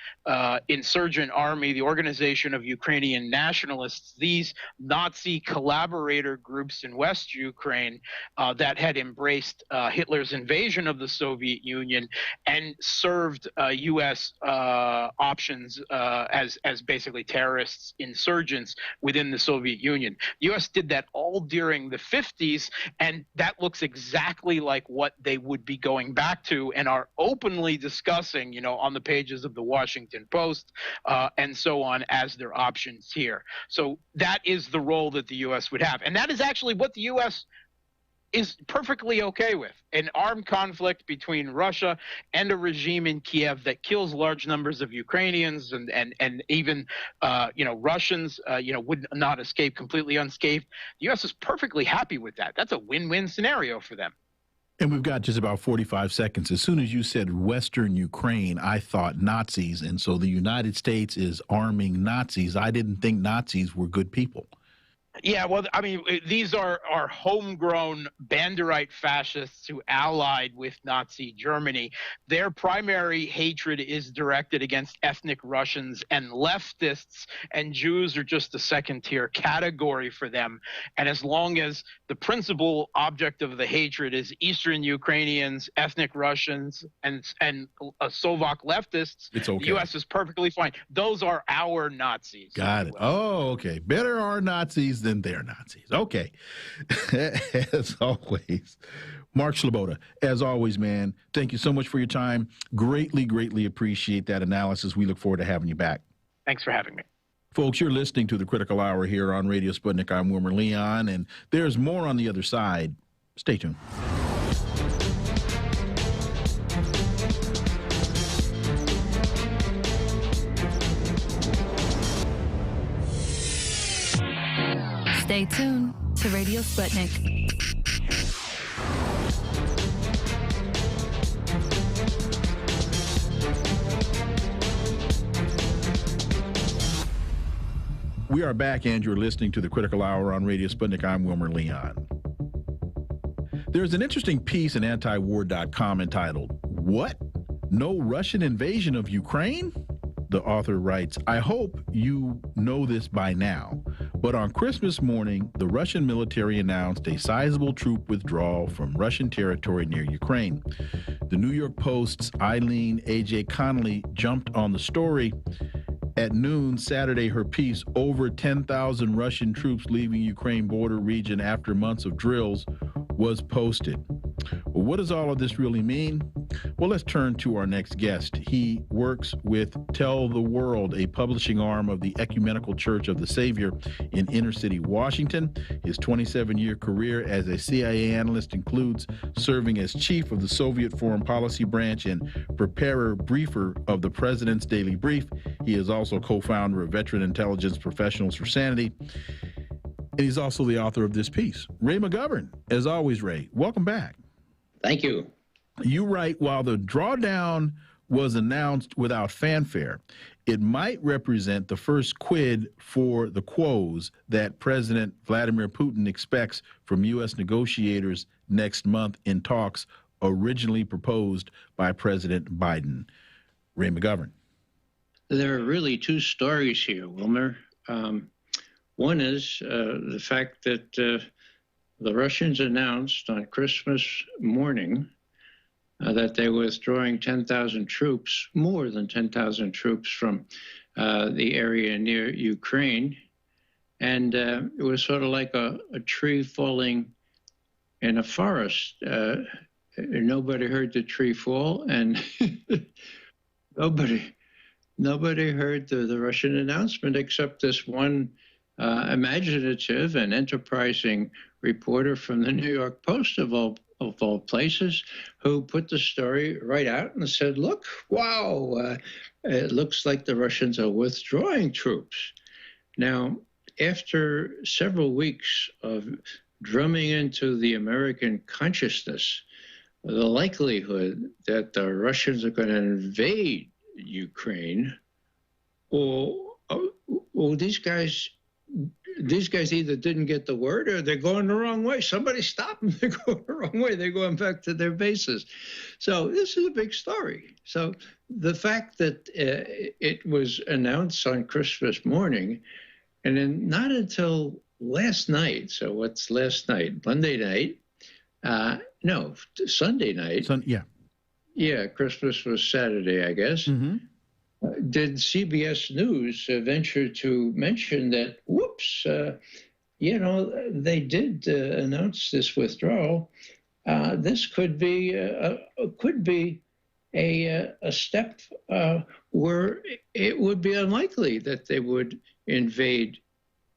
insurgent army, the Organization of Ukrainian Nationalists, these Nazi collaborator groups in West Ukraine that had embraced Hitler's invasion of the Soviet Union and served U.S. options as basically terrorists, insurgents within the Soviet Union. The U.S. did that all during the 50s, and that looks exactly like what they would be going back to and are openly discussing, you know, on the pages of the Washington Post and so on as their options here. So that is the role that the U.S. would have. And that is actually what the U.S. is perfectly okay with, an armed conflict between Russia and a regime in Kiev that kills large numbers of Ukrainians and even, Russians, would not escape completely unscathed. The U.S. is perfectly happy with that. That's a win-win scenario for them. And we've got just about 45 seconds. As soon as you said Western Ukraine, I thought Nazis. And so the United States is arming Nazis. I didn't think Nazis were good people. Yeah, well, I mean, these are homegrown Banderite fascists who allied with Nazi Germany. Their primary hatred is directed against ethnic Russians and leftists, and Jews are just a second-tier category for them. And as long as the principal object of the hatred is Eastern Ukrainians, ethnic Russians, and Slovak leftists, it's okay. The U.S. is perfectly fine. Those are our Nazis. Got it. Oh, okay. Better our Nazis than they're Nazis. Okay. As always, Mark Sloboda, as always, man, thank you so much for your time. Greatly, greatly appreciate that analysis. We look forward to having you back. Thanks for having me. Folks, you're listening to The Critical Hour here on Radio Sputnik. I'm Wilmer Leon, and there's more on the other side. Stay tuned. Stay tuned to Radio Sputnik. We are back, and you're listening to The Critical Hour on Radio Sputnik. I'm Wilmer Leon. There's an interesting piece in antiwar.com entitled, "What? No Russian invasion of Ukraine?" The author writes, "I hope you know this by now, but on Christmas morning, the Russian military announced a sizable troop withdrawal from Russian territory near Ukraine. The New York Post's Eileen A.J. Connolly jumped on the story. At noon Saturday, her piece, "Over 10,000 Russian Troops Leaving Ukraine Border Region After Months of Drills," was posted. Well, what does all of this really mean? Well, let's turn to our next guest. He works with Tell the World, a publishing arm of the Ecumenical Church of the Savior in inner city Washington. His 27-year career as a CIA analyst includes serving as chief of the Soviet Foreign Policy Branch and preparer briefer of the President's Daily Brief. He is also co-founder of Veteran Intelligence Professionals for Sanity. And he's also the author of this piece. Ray McGovern, as always, Ray, welcome back. Thank you. You write, while the drawdown was announced without fanfare, it might represent the first quid for the quos that President Vladimir Putin expects from U.S. negotiators next month in talks originally proposed by President Biden. Ray McGovern. There are really two stories here, Wilmer. One is the fact that the Russians announced on Christmas morning that they were withdrawing 10,000 troops, more than 10,000 troops from the area near Ukraine. And it was sort of like a tree falling in a forest. Nobody heard the tree fall, and nobody heard the Russian announcement except this one imaginative and enterprising reporter from the New York Post, of all of all places, who put the story right out and said, look, wow, it looks like the Russians are withdrawing troops. Now, after several weeks of drumming into the American consciousness the likelihood that the Russians are going to invade Ukraine, well, these guys either didn't get the word or they're going the wrong way. Somebody stop them. They're going the wrong way. They're going back to their bases. So this is a big story. So the fact that it was announced on Christmas morning, and then not until last night. So what's last night? Monday night? No, Sunday night. Yeah, Christmas was Saturday, I guess. Mm-hmm. Did CBS News venture to mention that, whoops, they did announce this withdrawal. This could be a step where it would be unlikely that they would invade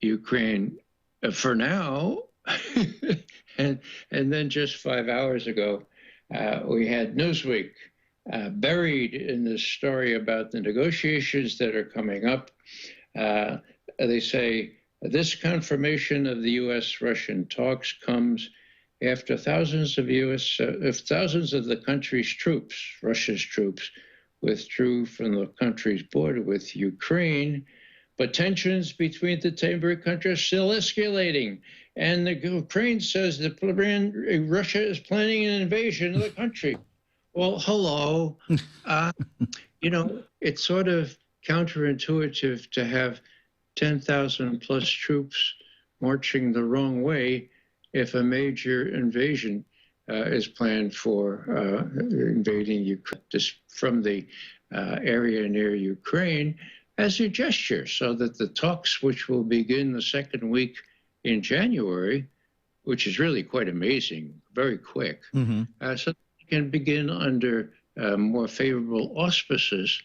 Ukraine for now. and then just 5 hours ago, we had Newsweek buried in this story about the negotiations that are coming up. They say this confirmation of the U.S.-Russian talks comes after thousands of the country's troops, Russia's troops, withdrew from the country's border with Ukraine. But tensions between the neighboring countries are still escalating. And the Ukraine says that Russia is planning an invasion of the country. Well, hello. It's sort of counterintuitive to have 10,000 plus troops marching the wrong way if a major invasion is planned for invading Ukraine from the area near Ukraine as a gesture, so that the talks, which will begin the second week in January, which is really quite amazing, very quick, so can begin under more favorable auspices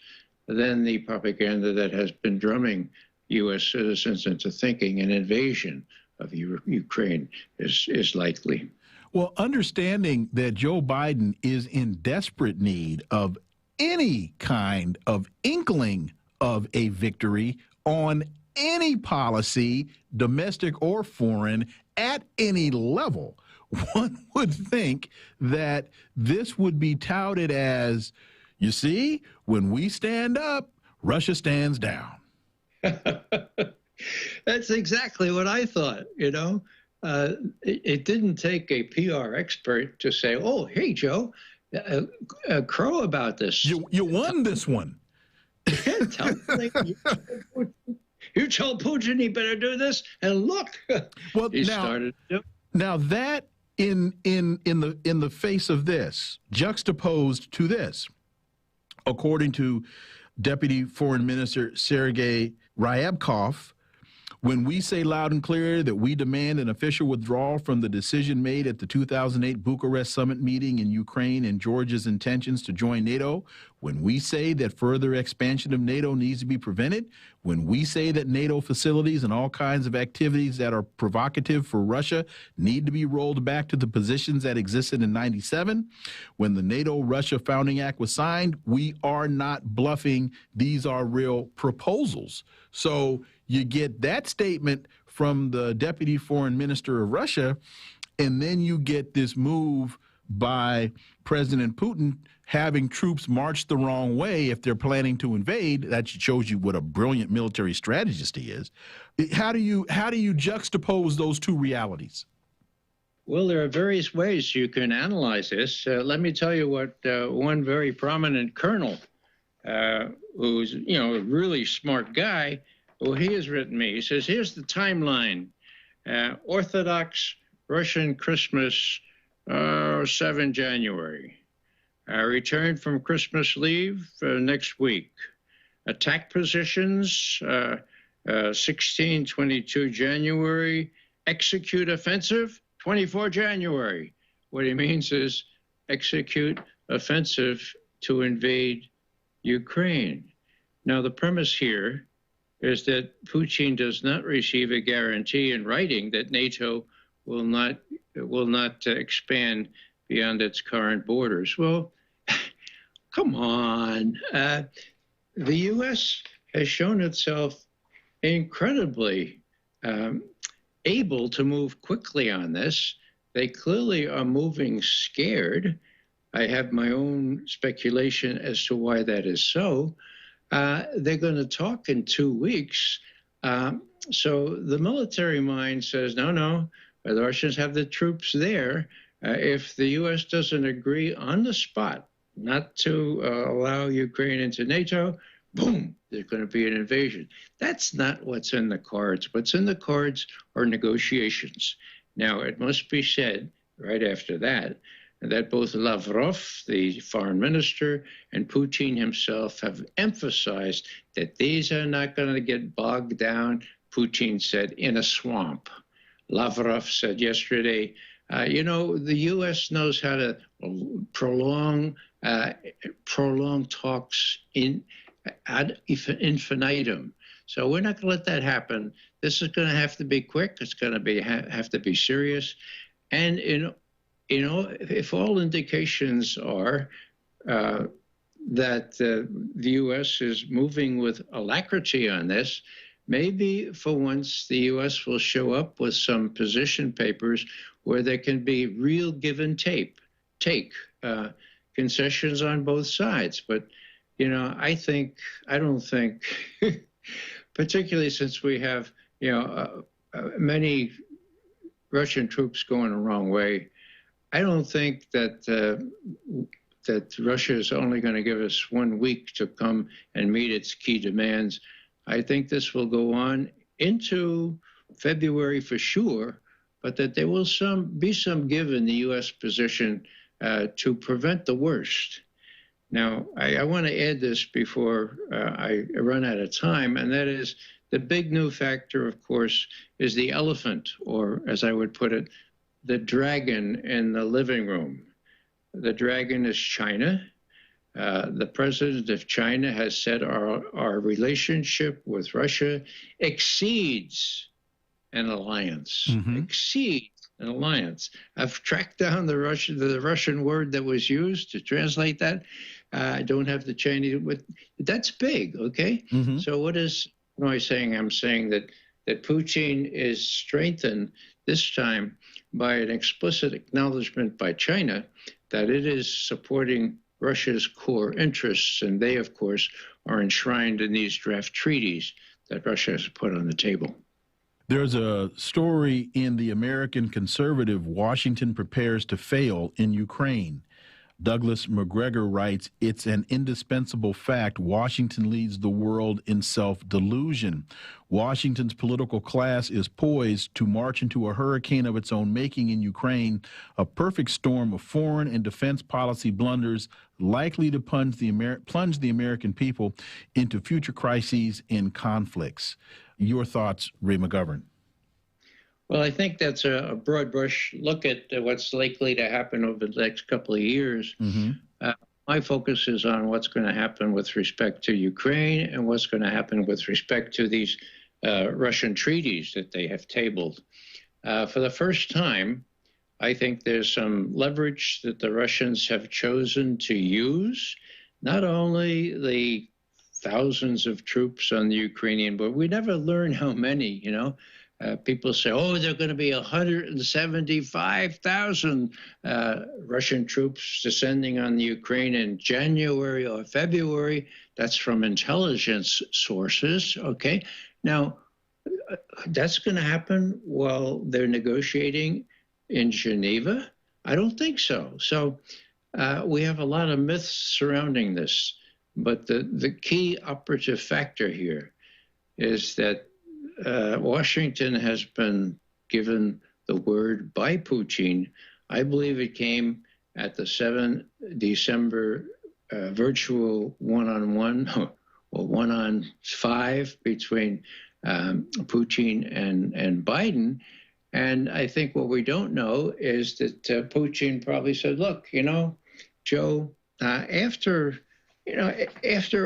than the propaganda that has been drumming U.S. citizens into thinking an invasion of Ukraine is likely. Well, understanding that Joe Biden is in desperate need of any kind of inkling of a victory on any policy, domestic or foreign, at any level, one would think that this would be touted as, you see, when we stand up, Russia stands down. That's exactly what I thought, It didn't take a PR expert to say, oh, hey, Joe, crow about this. You won this one. You tell Putin he better do this, and look, well, he started. Now that in the face of this, juxtaposed to this, according to Deputy Foreign Minister Sergei Ryabkov, when we say loud and clear that we demand an official withdrawal from the decision made at the 2008 Bucharest summit meeting in Ukraine and Georgia's intentions to join NATO, when we say that further expansion of NATO needs to be prevented, when we say that NATO facilities and all kinds of activities that are provocative for Russia need to be rolled back to the positions that existed in '97, when the NATO-Russia Founding Act was signed, we are not bluffing. These are real proposals. So you get that statement from the Deputy Foreign Minister of Russia, and then you get this move by President Putin having troops march the wrong way if they're planning to invade. That shows you what a brilliant military strategist he is. How do you juxtapose those two realities? Well, there are various ways you can analyze this. Let me tell you what one very prominent colonel, who's a really smart guy, well, he has written me. He says, here's the timeline. Orthodox Russian Christmas, 7 January. Return from Christmas leave next week. Attack positions, 16-22 January. Execute offensive, 24 January. What he means is execute offensive to invade Ukraine. Now, the premise here is that Putin does not receive a guarantee in writing that NATO will not expand beyond its current borders. Well, come on. The U.S. has shown itself incredibly able to move quickly on this. They clearly are moving scared. I have my own speculation as to why that is so. They're going to talk in 2 weeks. So the military mind says, no, the Russians have the troops there. If the U.S. doesn't agree on the spot not to allow Ukraine into NATO, boom, there's going to be an invasion. That's not what's in the cards. What's in the cards are negotiations. Now, it must be said right after that both Lavrov, the foreign minister, and Putin himself have emphasized that these are not going to get bogged down, Putin said, in a swamp. Lavrov said yesterday, the U.S. knows how to prolong talks ad infinitum. So we're not going to let that happen. This is going to have to be quick. It's going to have to be serious. And if all indications are that the U.S. is moving with alacrity on this, maybe for once the U.S. will show up with some position papers where there can be real give and take, concessions on both sides. But I don't think, particularly since we have many Russian troops going the wrong way, I don't think that Russia is only going to give us 1 week to come and meet its key demands. I think this will go on into February for sure, but that there will be some give in the U.S. position to prevent the worst. Now, I want to add this before I run out of time, and that is the big new factor, of course, is the elephant, or as I would put it, the dragon in the living room. The dragon is China. The president of China has said our relationship with Russia exceeds an alliance. Exceeds an alliance. I've tracked down the Russian word that was used to translate that. I don't have the Chinese, but that's big, okay? So what am I saying? I'm saying that Putin is strengthened this time by an explicit acknowledgement by China that it is supporting Russia's core interests, and they, of course, are enshrined in these draft treaties that Russia has put on the table. There's a story in the American Conservative, Washington prepares to fail in Ukraine. Douglas McGregor writes, it's an indispensable fact Washington leads the world in self-delusion. Washington's political class is poised to march into a hurricane of its own making in Ukraine, a perfect storm of foreign and defense policy blunders likely to plunge the American people into future crises and conflicts. Your thoughts, Ray McGovern? Well, I think that's a broad brush look at what's likely to happen over the next couple of years. My focus is on what's going to happen with respect to Ukraine and what's going to happen with respect to these Russian treaties that they have tabled. For the first time, I think there's some leverage that the Russians have chosen to use, not only the thousands of troops on the Ukrainian border. We never learn how many, people say, there are going to be 175,000 Russian troops descending on the Ukraine in January or February. That's from intelligence sources, okay? Now, that's going to happen while they're negotiating in Geneva? I don't think so. So we have a lot of myths surrounding this. But the key operative factor here is that Washington has been given the word by Putin. I believe it came at the 7 December virtual one-on-one or 1-on-5 between Putin and Biden. And I think what we don't know is that Putin probably said, look, Joe, after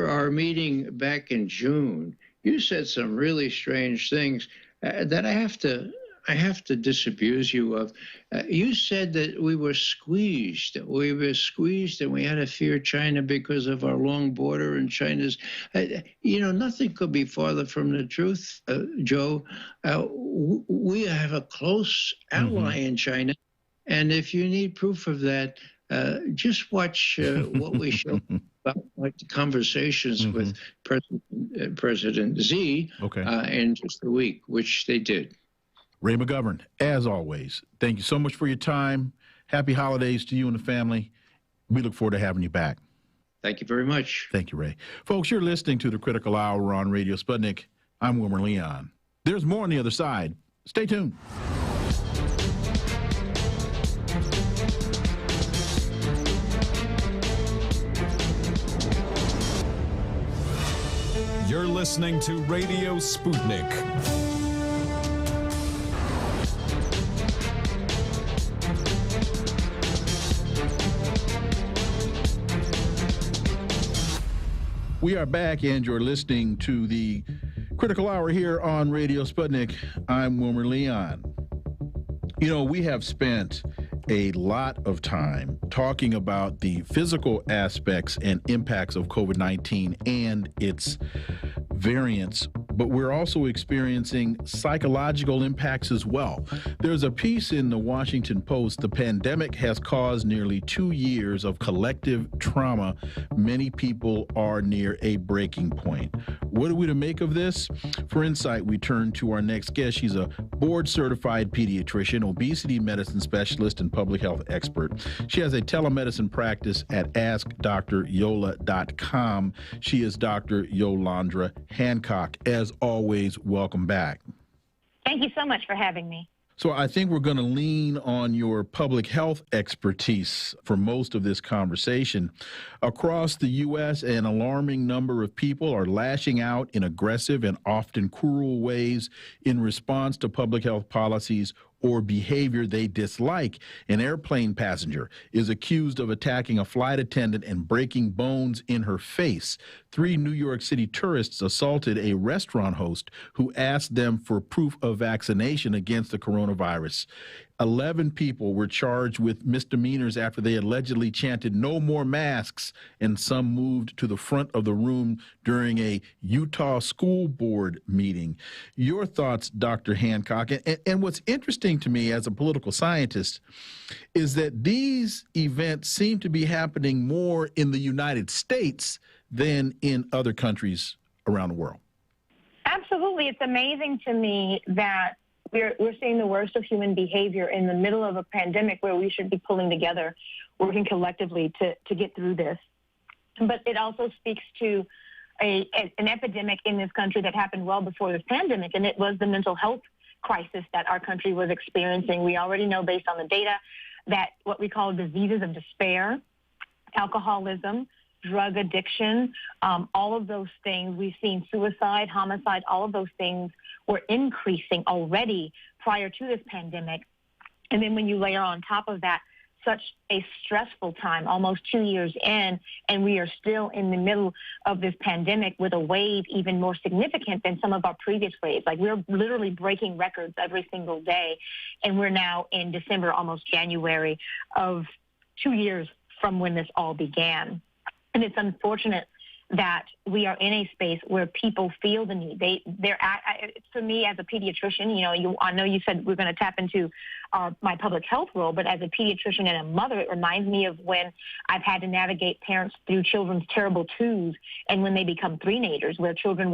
our meeting back in June, you said some really strange things that I have to I have to disabuse you of. You said that we were squeezed. And we had to fear China because of our long border and China's. Nothing could be farther from the truth, Joe. We have a close ally in China, and if you need proof of that, just watch what we show about like the conversations with President Xi in just a week, which they did. Ray McGovern, as always, thank you so much for your time. Happy holidays to you and the family. We look forward to having you back. Thank you very much. Thank you, Ray. Folks, you're listening to The Critical Hour on Radio Sputnik. I'm Wilmer Leon. There's more on the other side. Stay tuned. You're listening to Radio Sputnik. We are back, and you're listening to the Critical Hour here on Radio Sputnik. I'm Wilmer Leon. You know, we have spent a lot of time talking about the physical aspects and impacts of COVID-19 and its variants, but we're also experiencing psychological impacts as well. There's a piece in the Washington Post: the pandemic has caused nearly 2 years of collective trauma. Many people are near a breaking point. What are we to make of this? For insight, we turn to our next guest. She's a board-certified pediatrician, obesity medicine specialist, and public health expert. She has a telemedicine practice at AskDrYola.com. She is Dr. Yolandra Hancock. As always, welcome back. Thank you so much for having me. So I think we're going to lean on your public health expertise for most of this conversation. Across the U.S., an alarming number of people are lashing out in aggressive and often cruel ways in response to public health policies or behavior they dislike. An airplane passenger is accused of attacking a flight attendant and breaking bones in her face. 3 New York City tourists assaulted a restaurant host who asked them for proof of vaccination against the coronavirus. 11 people were charged with misdemeanors after they allegedly chanted "no more masks," and some moved to the front of the room during a Utah school board meeting. Your thoughts, Dr. Hancock? And what's interesting to me as a political scientist is that these events seem to be happening more in the United States than in other countries around the world. Absolutely. It's amazing to me that we're seeing the worst of human behavior in the middle of a pandemic where we should be pulling together, working collectively to get through this. But it also speaks to an epidemic in this country that happened well before this pandemic, and it was the mental health crisis that our country was experiencing. We already know, based on the data, that what we call diseases of despair, alcoholism, drug addiction, all of those things. We've seen suicide, homicide, all of those things were increasing already prior to this pandemic. And then when you layer on top of that such a stressful time, almost 2 years in, and we are still in the middle of this pandemic with a wave even more significant than some of our previous waves. Like, we're literally breaking records every single day, and we're now in December, almost January of 2 years from when this all began. And it's unfortunate that we are in a space where people feel the need. For me, as a pediatrician, I know you said we're going to tap into my public health role, but as a pediatrician and a mother, it reminds me of when I've had to navigate parents through children's terrible twos and when they become teenagers, where children